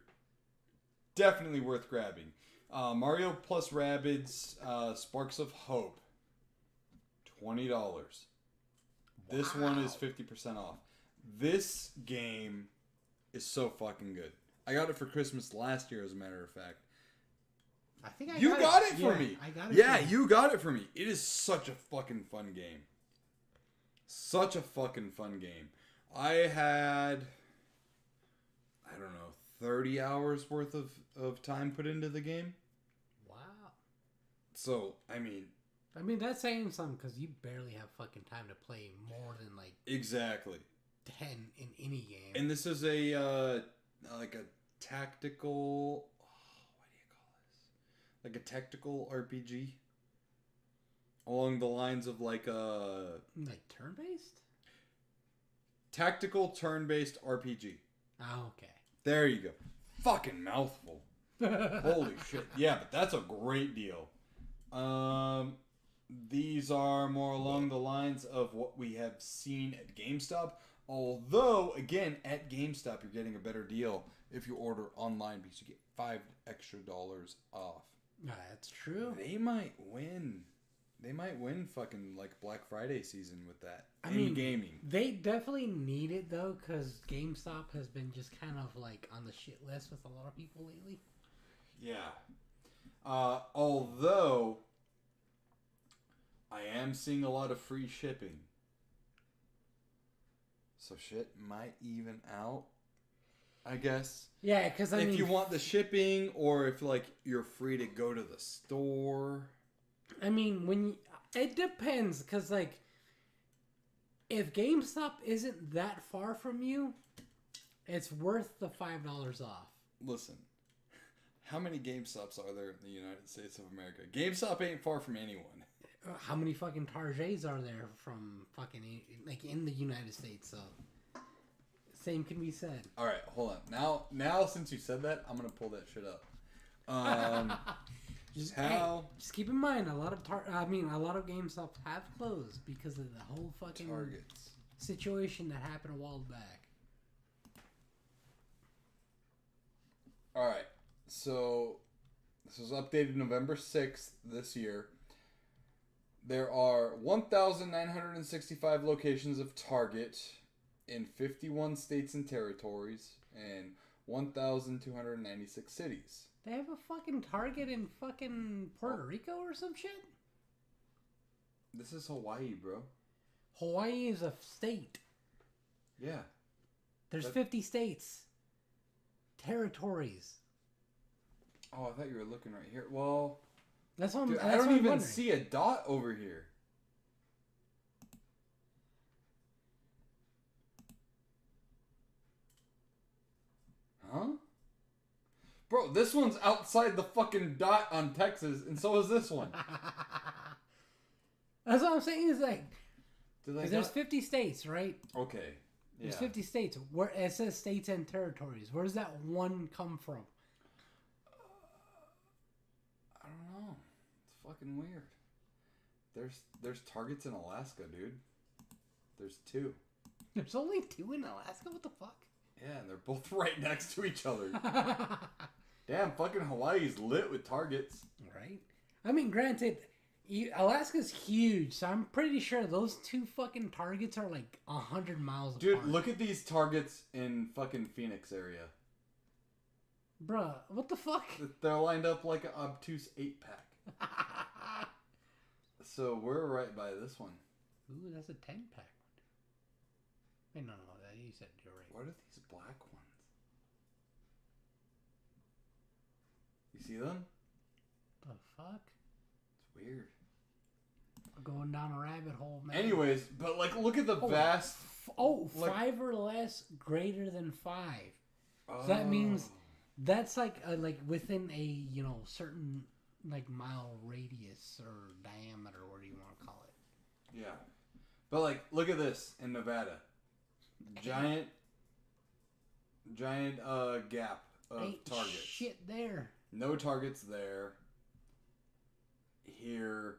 definitely worth grabbing. Mario plus Rabbids Sparks of Hope, $20. This one is 50% off. This game is so fucking good. I got it for Christmas last year, as a matter of fact. I think You got it for me. I got it. Yeah, for you got it for me. It is such a fucking fun game. Such a fucking fun game. I had, 30 hours worth of time put into the game. Wow. So, I mean, that's saying something because you barely have fucking time to play more than like exactly 10 in any game. And this is a like a tactical. What do you call this? Like a tactical RPG. Along the lines of like a turn-based? Tactical turn-based RPG. Oh, okay. There you go. Fucking mouthful. Holy shit. Yeah, but that's a great deal. These are more along the lines of what we have seen at GameStop. Although, again, at GameStop, you're getting a better deal if you order online because you get $5 extra off. That's true. They might win. They might win fucking like Black Friday season with that. I mean, gaming. They definitely need it though, because GameStop has been just kind of like on the shit list with a lot of people lately. Yeah. Although I am seeing a lot of free shipping. So shit might even out, I guess. Yeah, because if you want the shipping, or if like you're free to go to the store. I mean, it depends, because like if GameStop isn't that far from you, it's worth the $5 off. Listen, how many GameStops are there in the United States of America? GameStop ain't far from anyone. How many fucking Targets are there from fucking like in the United States? So same can be said. All right, hold on. Now since you said that, I'm gonna pull that shit up. Just keep in mind, a lot of GameStops have closed because of the whole fucking Targets situation that happened a while back. All right, so this was updated November 6th this year. There are 1,965 locations of Target in 51 states and territories and 1,296 cities. They have a fucking Target in fucking Puerto Rico or some shit? This is Hawaii, bro. Hawaii is a state. Yeah. There's 50 states. Territories. Oh, I thought you were looking right here. Well, That's what dude, I'm, I that's don't what I'm even wondering. see a dot over here. Huh? Bro, this one's outside the fucking dot on Texas, and so is this one. That's what I'm saying. Is like, Did I 'cause there's got- 50 states, right? Okay. Yeah. There's 50 states. Where it says states and territories. Where does that one come from? I don't know. It's fucking weird. There's Targets in Alaska, dude. There's 2. There's only 2 in Alaska. What the fuck? Yeah, and they're both right next to each other. Damn, fucking Hawaii's lit with Targets. Right? I mean, granted, Alaska's huge, so I'm pretty sure those 2 fucking Targets are like 100 miles Dude, apart. look at these Targets in fucking Phoenix area. Bruh, what the fuck? They're lined up like an obtuse 8-pack. So we're right by this one. Ooh, that's a 10-pack. Wait, no, you said you're right. What are these black ones? You see them? The fuck? It's weird. We're going down a rabbit hole, man. Anyways, but like, look at the vast. like- 5 or less greater than 5. So that means that's like within a certain like mile radius or diameter, whatever you want to call it. Yeah. But like, look at this in Nevada. Giant gap of Ain't targets. shit there. No targets there. Here.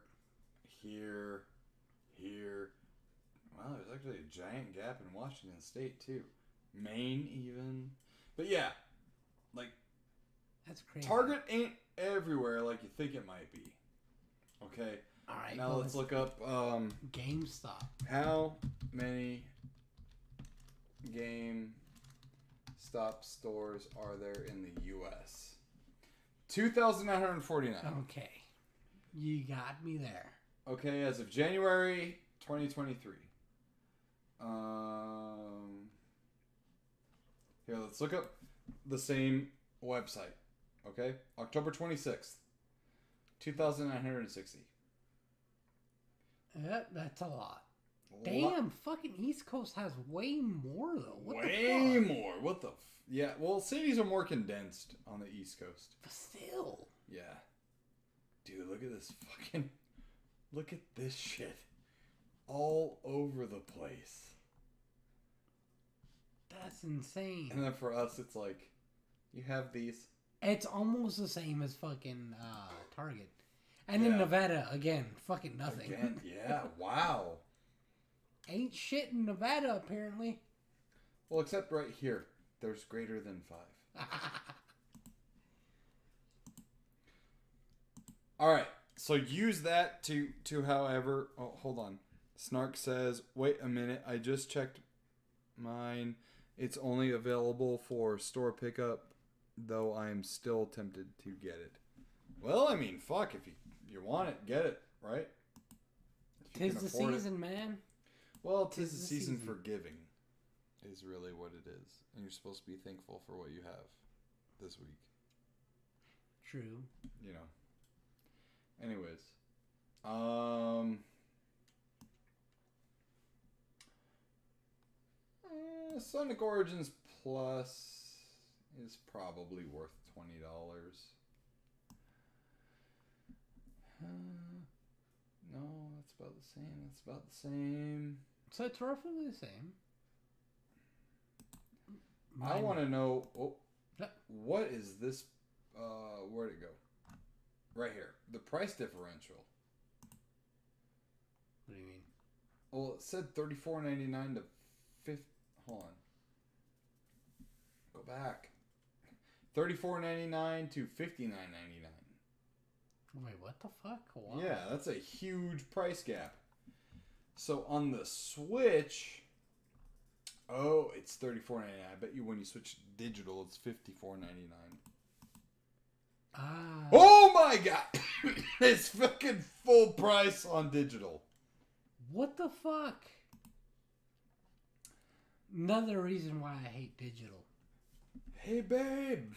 Wow, there's actually a giant gap in Washington State too. Maine even. But yeah, like That's crazy. Target ain't everywhere like you think it might be. Okay. All right. Now let's look up GameStop. how many GameStop stores are there in the U.S.? 2,949. Okay, you got me there. Okay, as of January 2023. Here, let's look up the same website. Okay, October 26th, 2,960. That's a lot. Damn, fucking East Coast has way more though. What Way the fuck? more. What the? Yeah. Well, cities are more condensed on the East Coast. But still. Yeah. Dude, look at this fucking. Look at this shit. All over the place. That's insane. And then for us, it's like, you have these. It's almost the same as fucking Target. And in Yeah. Nevada, again, fucking nothing. Again, yeah. Wow. Ain't shit in Nevada, apparently. Well, except right here, there's greater than 5. All right. So use that to however. Oh, hold on. Snark says, "Wait a minute. I just checked mine. It's only available for store pickup, though I'm still tempted to get it." Well, I mean, fuck. If you want it, get it, right? If you Tis can the afford it. season, man. Well, tis the the season season. for giving, is really what it is, and you're supposed to be thankful for what you have this week. True. You know. Anyways, Sonic Origins Plus is probably worth $20. No, that's about the same. That's about the same. So it's roughly the same. I want to know. Oh, Yeah. what is this? Where'd it go? Right here. The price differential. What do you mean? Well, it said $34.99 to $50. Hold on. Go back. $34.99 to $59.99. Wait, what the fuck? Wow. Yeah, that's a huge price gap. So on the Switch, it's $34.99. I bet you when you switch digital, it's $54.99. Ah. Oh my god! It's fucking full price on digital. What the fuck? Another reason why I hate digital. Hey babe,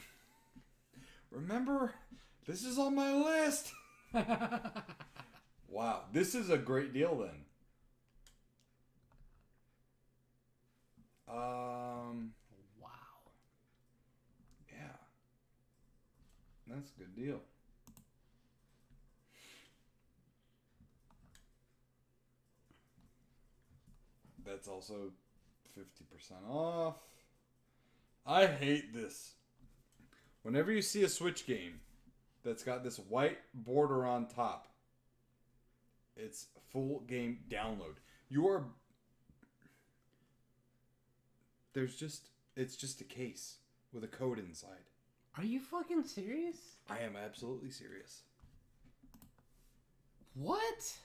remember, this is on my list. Wow, this is a great deal then. Wow. Yeah. That's a good deal. That's also 50% off. I hate this. Whenever you see a Switch game that's got this white border on top, it's full game download. It's just a case with a code inside. Are you fucking serious? I am absolutely serious. What?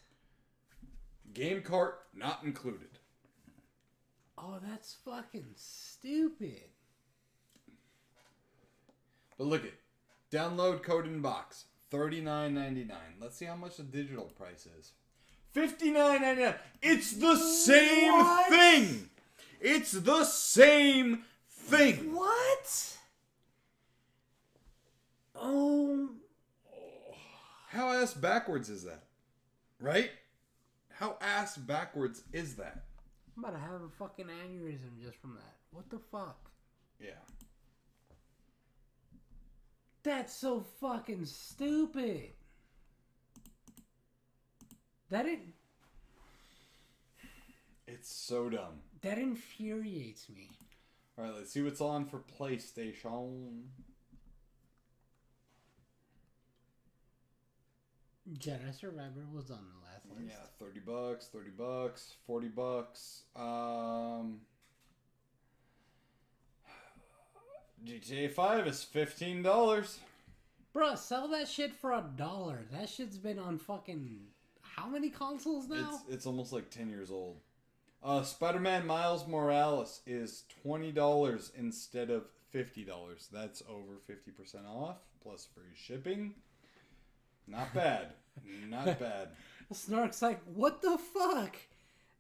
Game cart not included. Oh, that's fucking stupid. But look at download code in box, $39.99. Let's see how much the digital price is. $59.99. It's the same thing. It's the same thing. What? Oh. How ass backwards is that? Right? How ass backwards is that? I'm about to have a fucking aneurysm just from that. What the fuck? Yeah. That's so fucking stupid. It's so dumb. That infuriates me. Alright, let's see what's on for PlayStation. Jedi Survivor was on the last list. Yeah, $30, $40, $40. GTA 5 is $15. Bruh, sell that shit for $1. That shit's been on fucking how many consoles now? It's almost like 10 years old. Spider-Man Miles Morales is $20 instead of $50. That's over 50% off, plus free shipping. Not bad. Not bad. Snark's like, what the fuck?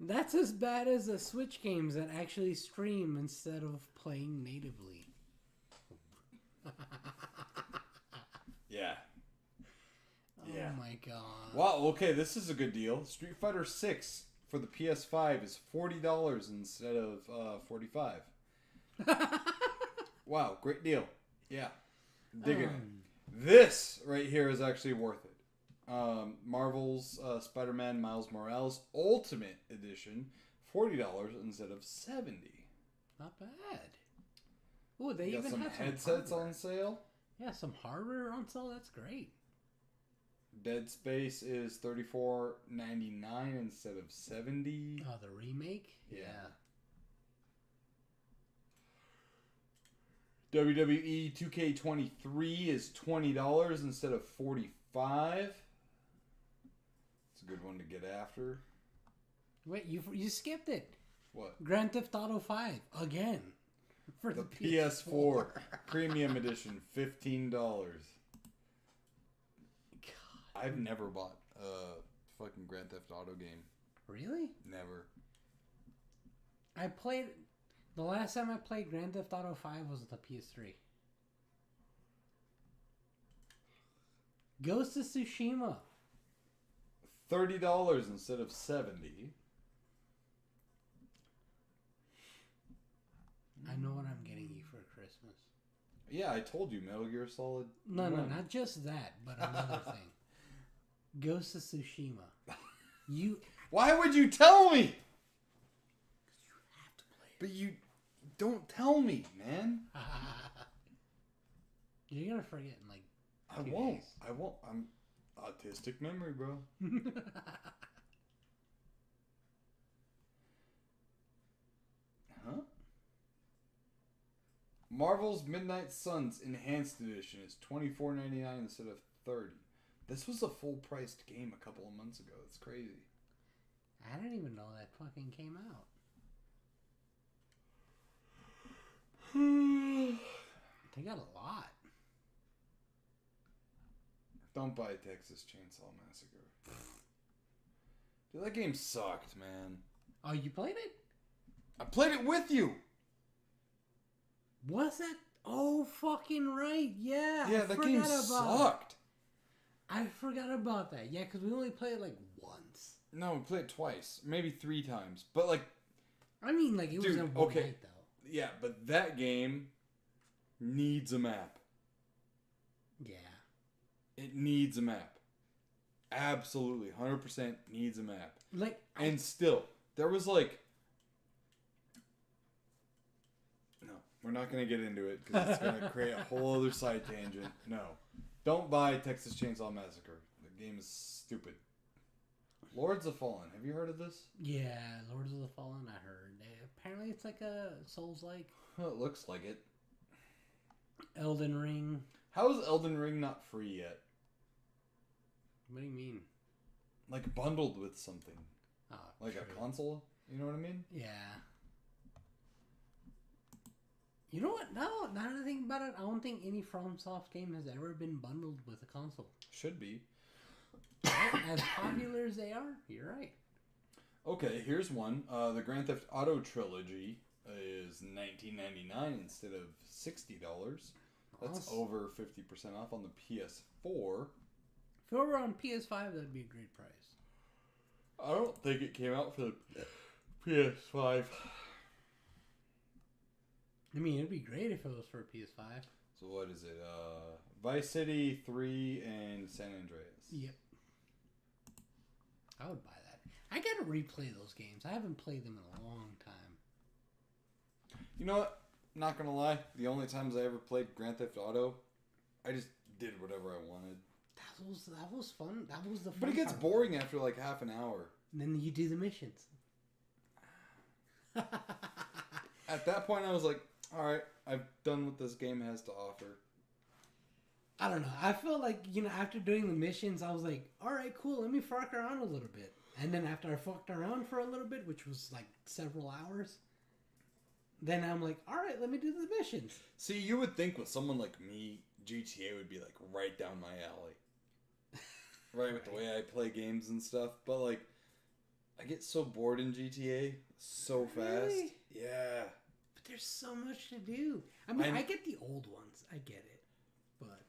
That's as bad as the Switch games that actually stream instead of playing natively. Yeah. Yeah. Oh my god. Wow, okay, this is a good deal. Street Fighter 6 for the PS5 is $40 instead of $45. Wow, great deal. Yeah. Digging it. This right here is actually worth it. Marvel's Spider-Man Miles Morales Ultimate Edition, $40 instead of $70. Not bad. Ooh, they got even some have some headsets hardware. on sale. Yeah, some hardware on sale. That's great. Dead Space is $34.99 instead of $70. Oh, the remake? Yeah. WWE 2K23 is $20 instead of $45. It's a good one to get after. Wait, you skipped it. What? Grand Theft Auto 5 again for The PS4 Premium Edition, $15. God. I've never bought a fucking Grand Theft Auto game. Really? Never. I played. The last time I played Grand Theft Auto 5 was the PS3. Ghost of Tsushima. $30 instead of $70. I know what I'm getting you for Christmas. Yeah, I told you, Metal Gear Solid. No, 1. not just that, but another thing. Ghost of Tsushima. You. Why would you tell me? You have to play it. But you don't tell me, man. You're gonna forget in like. I 2 won't. days. I won't. I'm autistic memory, bro. Huh? Marvel's Midnight Suns Enhanced Edition is $24.99 instead of $30. This was a full-priced game a couple of months ago. It's crazy. I didn't even know that fucking came out. They got a lot. Don't buy Texas Chainsaw Massacre. Dude, that game sucked, man. Oh, you played it? I played it with you. Was it? Oh, fucking right. Yeah. Yeah, that game sucked. I forgot about that. Yeah, because we only played it like once. No, we played it twice. Maybe 3 times. But like... I mean, like, it was in one night, though. Yeah, but that game needs a map. Yeah. It needs a map. Absolutely. 100% needs a map. Like... And still, there was like... No, we're not going to get into it because it's going to create a whole other side tangent. No. Don't buy Texas Chainsaw Massacre. The game is stupid. Lords of Fallen. Have you heard of this? Yeah, Lords of the Fallen, I heard. Apparently it's like a Souls-like. Well, it looks like it. Elden Ring. How is Elden Ring not free yet? What do you mean? Like bundled with something. Oh, like true. a console? You know what I mean? Yeah. You know what? No, now that I think about it, I don't think any FromSoft game has ever been bundled with a console. Should be. As popular as they are, you're right. Okay, here's one. The Grand Theft Auto trilogy is $19.99 instead of $60. That's over 50% off on the PS4. If it were on PS5, that'd be a great price. I don't think it came out for the PS5. I mean, it'd be great if it was for a PS5. So what is it? Vice City 3 and San Andreas. Yep. I would buy that. I gotta replay those games. I haven't played them in a long time. You know what? Not gonna lie. The only times I ever played Grand Theft Auto, I just did whatever I wanted. That was fun. That was the fun But it gets part. boring after like half an hour. And then you do the missions. At that point, I was like, alright, I've done what this game has to offer. I don't know. I felt like, after doing the missions, I was like, alright, cool, let me fuck around a little bit. And then after I fucked around for a little bit, which was like several hours, then I'm like, alright, let me do the missions. See, you would think with someone like me, GTA would be like right down my alley. Right, with the way I play games and stuff. But like, I get so bored in GTA so fast. Really? Yeah. But there's so much to do. I mean, I get the old ones. I get it. But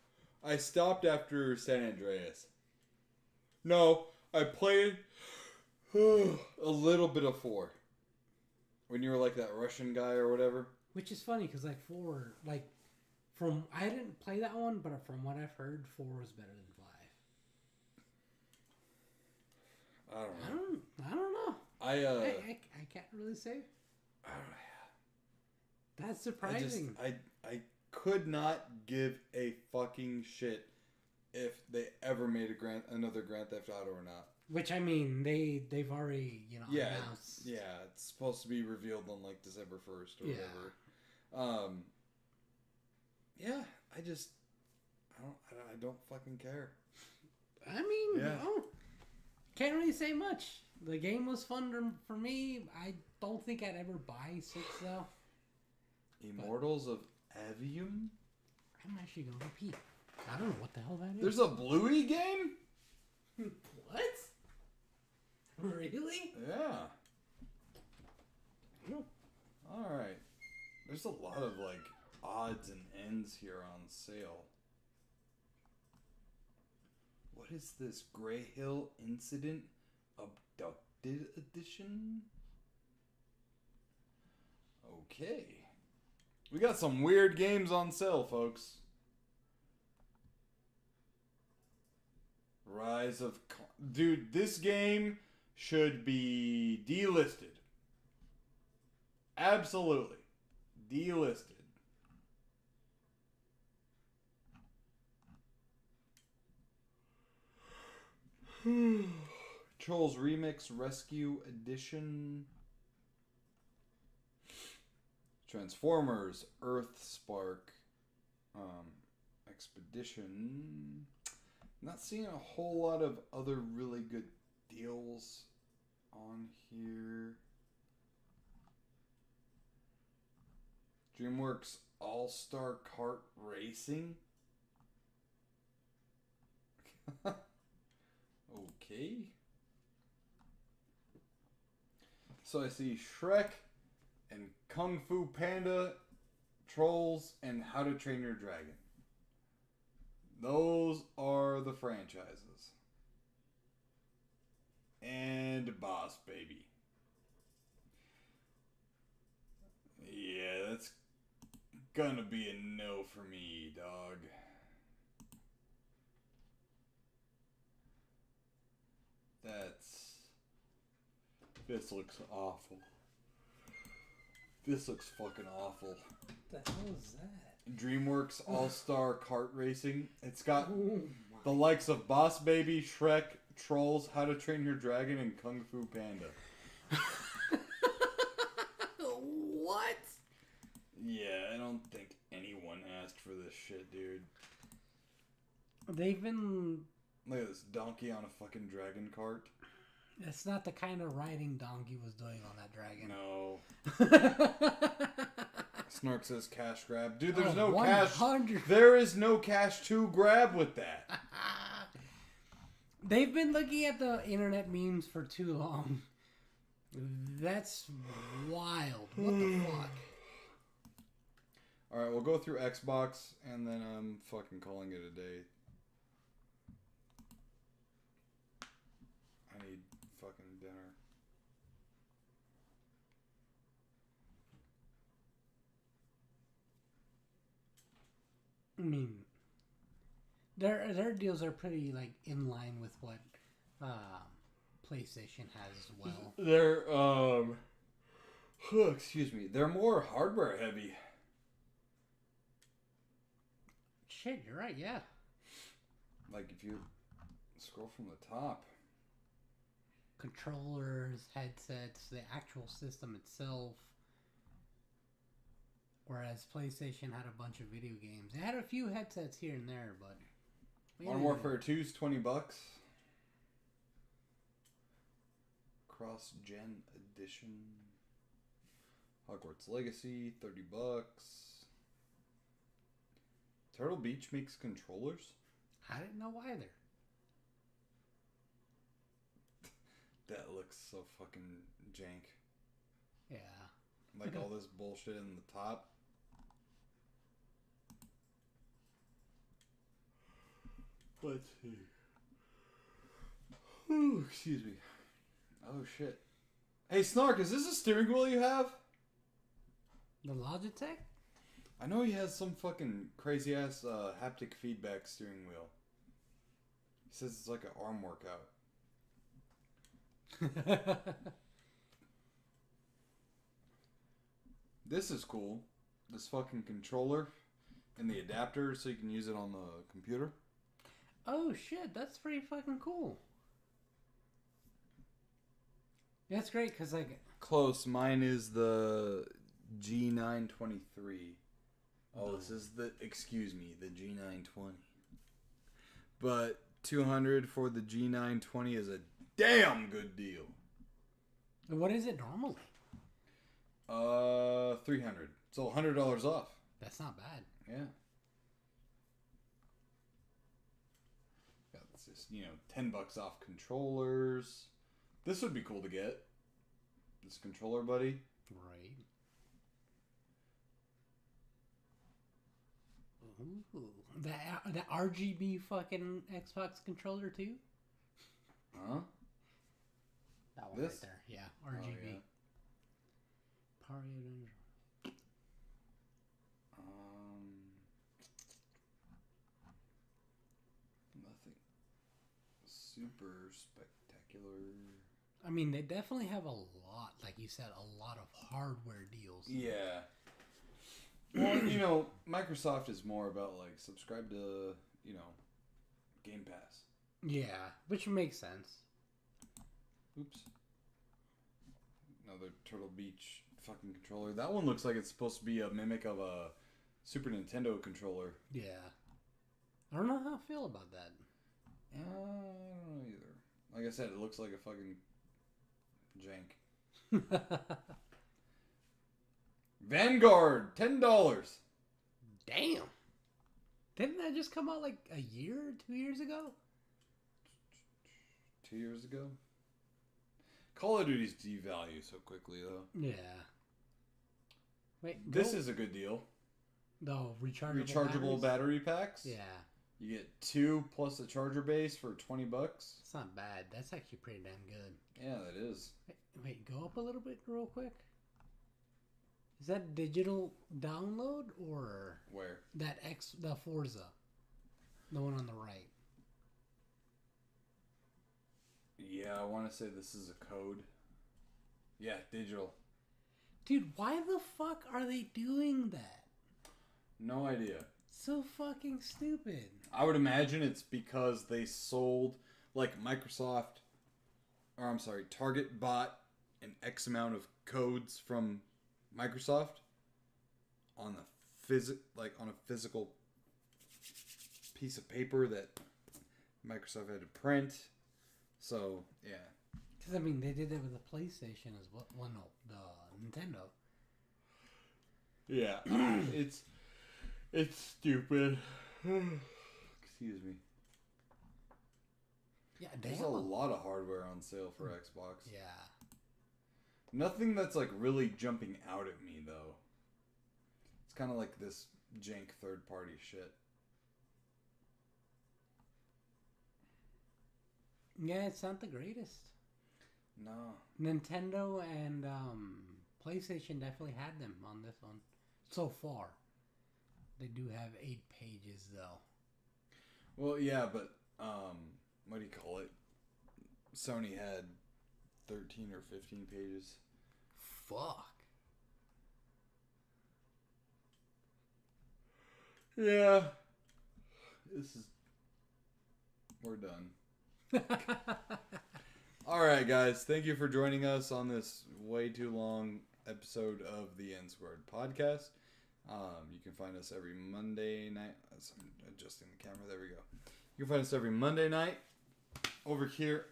I stopped after San Andreas. No, I played a little bit of 4. When you were like that Russian guy or whatever. which is funny because like 4, like I didn't play that one, but from what I've heard, 4 was better than 5. I don't know. I can't really say. That's surprising. I could not give a fucking shit if they ever made another Grand Theft Auto or not. Which, I mean, they've already, announced. Yeah, it's supposed to be revealed on like December 1st or whatever. Yeah, I don't fucking care. I mean, can't really say much. The game was fun for me. I don't think I'd ever buy 6 though. Immortals of Avium? I'm actually going to repeat. I don't know what the hell that is. There's a Bluey game? What? Really? Yeah. Alright. There's a lot of like odds and ends here on sale. What is this? Gray Hill Incident Abducted Edition? Okay. We got some weird games on sale, folks. Rise of... Dude, this game should be delisted. Absolutely. Delisted. Trolls Remix Rescue Edition. Transformers Earth Spark Expedition. Not seeing a whole lot of other really good deals on here. DreamWorks All-Star Kart Racing. Okay. So I see Shrek and Kung Fu Panda, Trolls, and How to Train Your Dragon. Those are the franchises. And Boss Baby. Yeah, that's gonna be a no for me, dog. This looks awful. This looks fucking awful. What the hell is that? DreamWorks All-Star Kart Racing. It's got the likes of Boss Baby, Shrek, Trolls, How to Train Your Dragon, and Kung Fu Panda. What? Yeah, I don't think anyone asked for this shit, dude. They've been... Look at this donkey on a fucking dragon cart. That's not the kind of riding Donkey was doing on that dragon. No. Snark says cash grab. Dude, there's no 100. cash. There is no cash to grab with that. They've been looking at the internet memes for too long. That's wild. What the fuck? Alright, we'll go through Xbox, and then I'm fucking calling it a day. I need fucking dinner. I mean, their deals are pretty like in line with what PlayStation has as well. They're excuse me. They're more hardware heavy. Shit, you're right. Yeah. Like if you scroll from the top. Controllers, headsets, the actual system itself. Whereas PlayStation had a bunch of video games. They had a few headsets here and there, but... Modern Warfare 2's $20. Cross-gen edition. Hogwarts Legacy, $30. Turtle Beach makes controllers? I didn't know either. That looks so fucking jank. Yeah. Like all this bullshit in the top. Let's see. Ooh, excuse me. Oh shit. Hey Snark, is this a steering wheel you have? The Logitech? I know he has some fucking crazy ass haptic feedback steering wheel. He says it's like an arm workout. This is cool. This fucking controller and the adapter so you can use it on the computer. Oh shit, that's pretty fucking cool. That's great because like... Close. Mine is the G923. Oh, this is the... Excuse me, the G920. But 200 for the G920 is a damn good deal. What is it normally? 300. So $100 off. That's not bad. Yeah. Got this, you know, $10 off controllers. This would be cool to get. This controller, buddy. Right. Ooh, the RGB fucking Xbox controller too. Huh? That one This? right there. Yeah, RGB. Oh, yeah. Power unit. Nothing super spectacular. I mean, they definitely have a lot, like you said, a lot of hardware deals. Yeah. Well, you know, Microsoft is more about like subscribe to, you know, Game Pass. Yeah, which makes sense. Oops. Another Turtle Beach fucking controller. That one looks like it's supposed to be a mimic of a Super Nintendo controller. Yeah. I don't know how I feel about that. I don't know either. Like I said, it looks like a fucking jank. Vanguard, $10. Damn. Didn't that just come out like a year or 2 years ago? 2 years ago? Call of Duty's devalue so quickly, though. Yeah. Wait, This is a good deal. No, Rechargeable battery packs? Yeah. You get 2 plus a charger base for $20. It's not bad. That's actually pretty damn good. Yeah, that is. Wait, go up a little bit real quick. Is that digital download or Where? the Forza? The one on the right. Yeah, I want to say this is a code. Yeah, digital. Dude, why the fuck are they doing that? No idea. So fucking stupid. I would imagine it's because they sold, like Microsoft, or I'm sorry, Target bought an X amount of codes from Microsoft on on a physical piece of paper that Microsoft had to print. So yeah. Because I mean, they did that with the PlayStation as well. Well, no, the Nintendo. Yeah, it's stupid. Excuse me. Yeah, There's a lot of hardware on sale for Xbox. Yeah. Nothing that's like really jumping out at me though. It's kind of like this jank third party shit. Yeah, it's not the greatest. No. Nintendo and PlayStation definitely had them on this one. So far. They do have 8 pages though. Well, yeah, but what do you call it? Sony had 13 or 15 pages. Fuck. Yeah. We're done. Alright, guys. Thank you for joining us on this way too long episode of the NSquared podcast. You can find us every Monday night. I'm adjusting the camera. There we go. You can find us every Monday night over here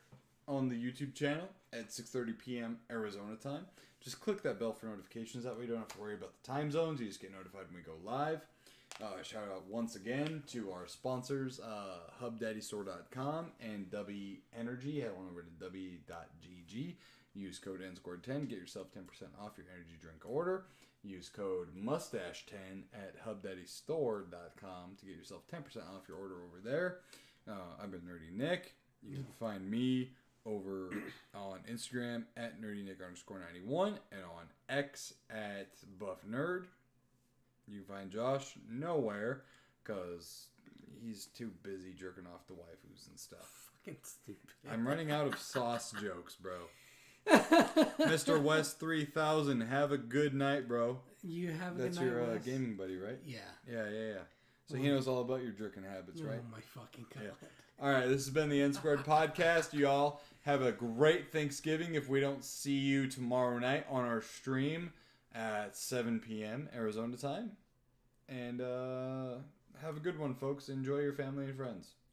on the YouTube channel at 6:30 p.m. Arizona time. Just click that bell for notifications. That way you don't have to worry about the time zones. You just get notified when we go live. Shout out once again to our sponsors, HubDaddyStore.com and W Energy. Head on over to W.GG. Use code NSquared10. Get yourself 10% off your energy drink order. Use code Mustache10 at HubDaddyStore.com to get yourself 10% off your order over there. I've been Nerdy Nick. You can find me over on Instagram at NerdyNick_91 and on X at BuffNerd. You can find Josh nowhere because he's too busy jerking off to waifus and stuff. Fucking stupid. I'm running out of sauce jokes, bro. Mr. West 3000, have a good night, bro. You have a That's good night, your Wes. gaming buddy, right? Yeah. Yeah. So he knows all about your jerking habits, right? Oh my fucking god. Yeah. All right, this has been the NSquared podcast. Y'all have a great Thanksgiving if we don't see you tomorrow night on our stream at 7 p.m. Arizona time. And have a good one, folks. Enjoy your family and friends.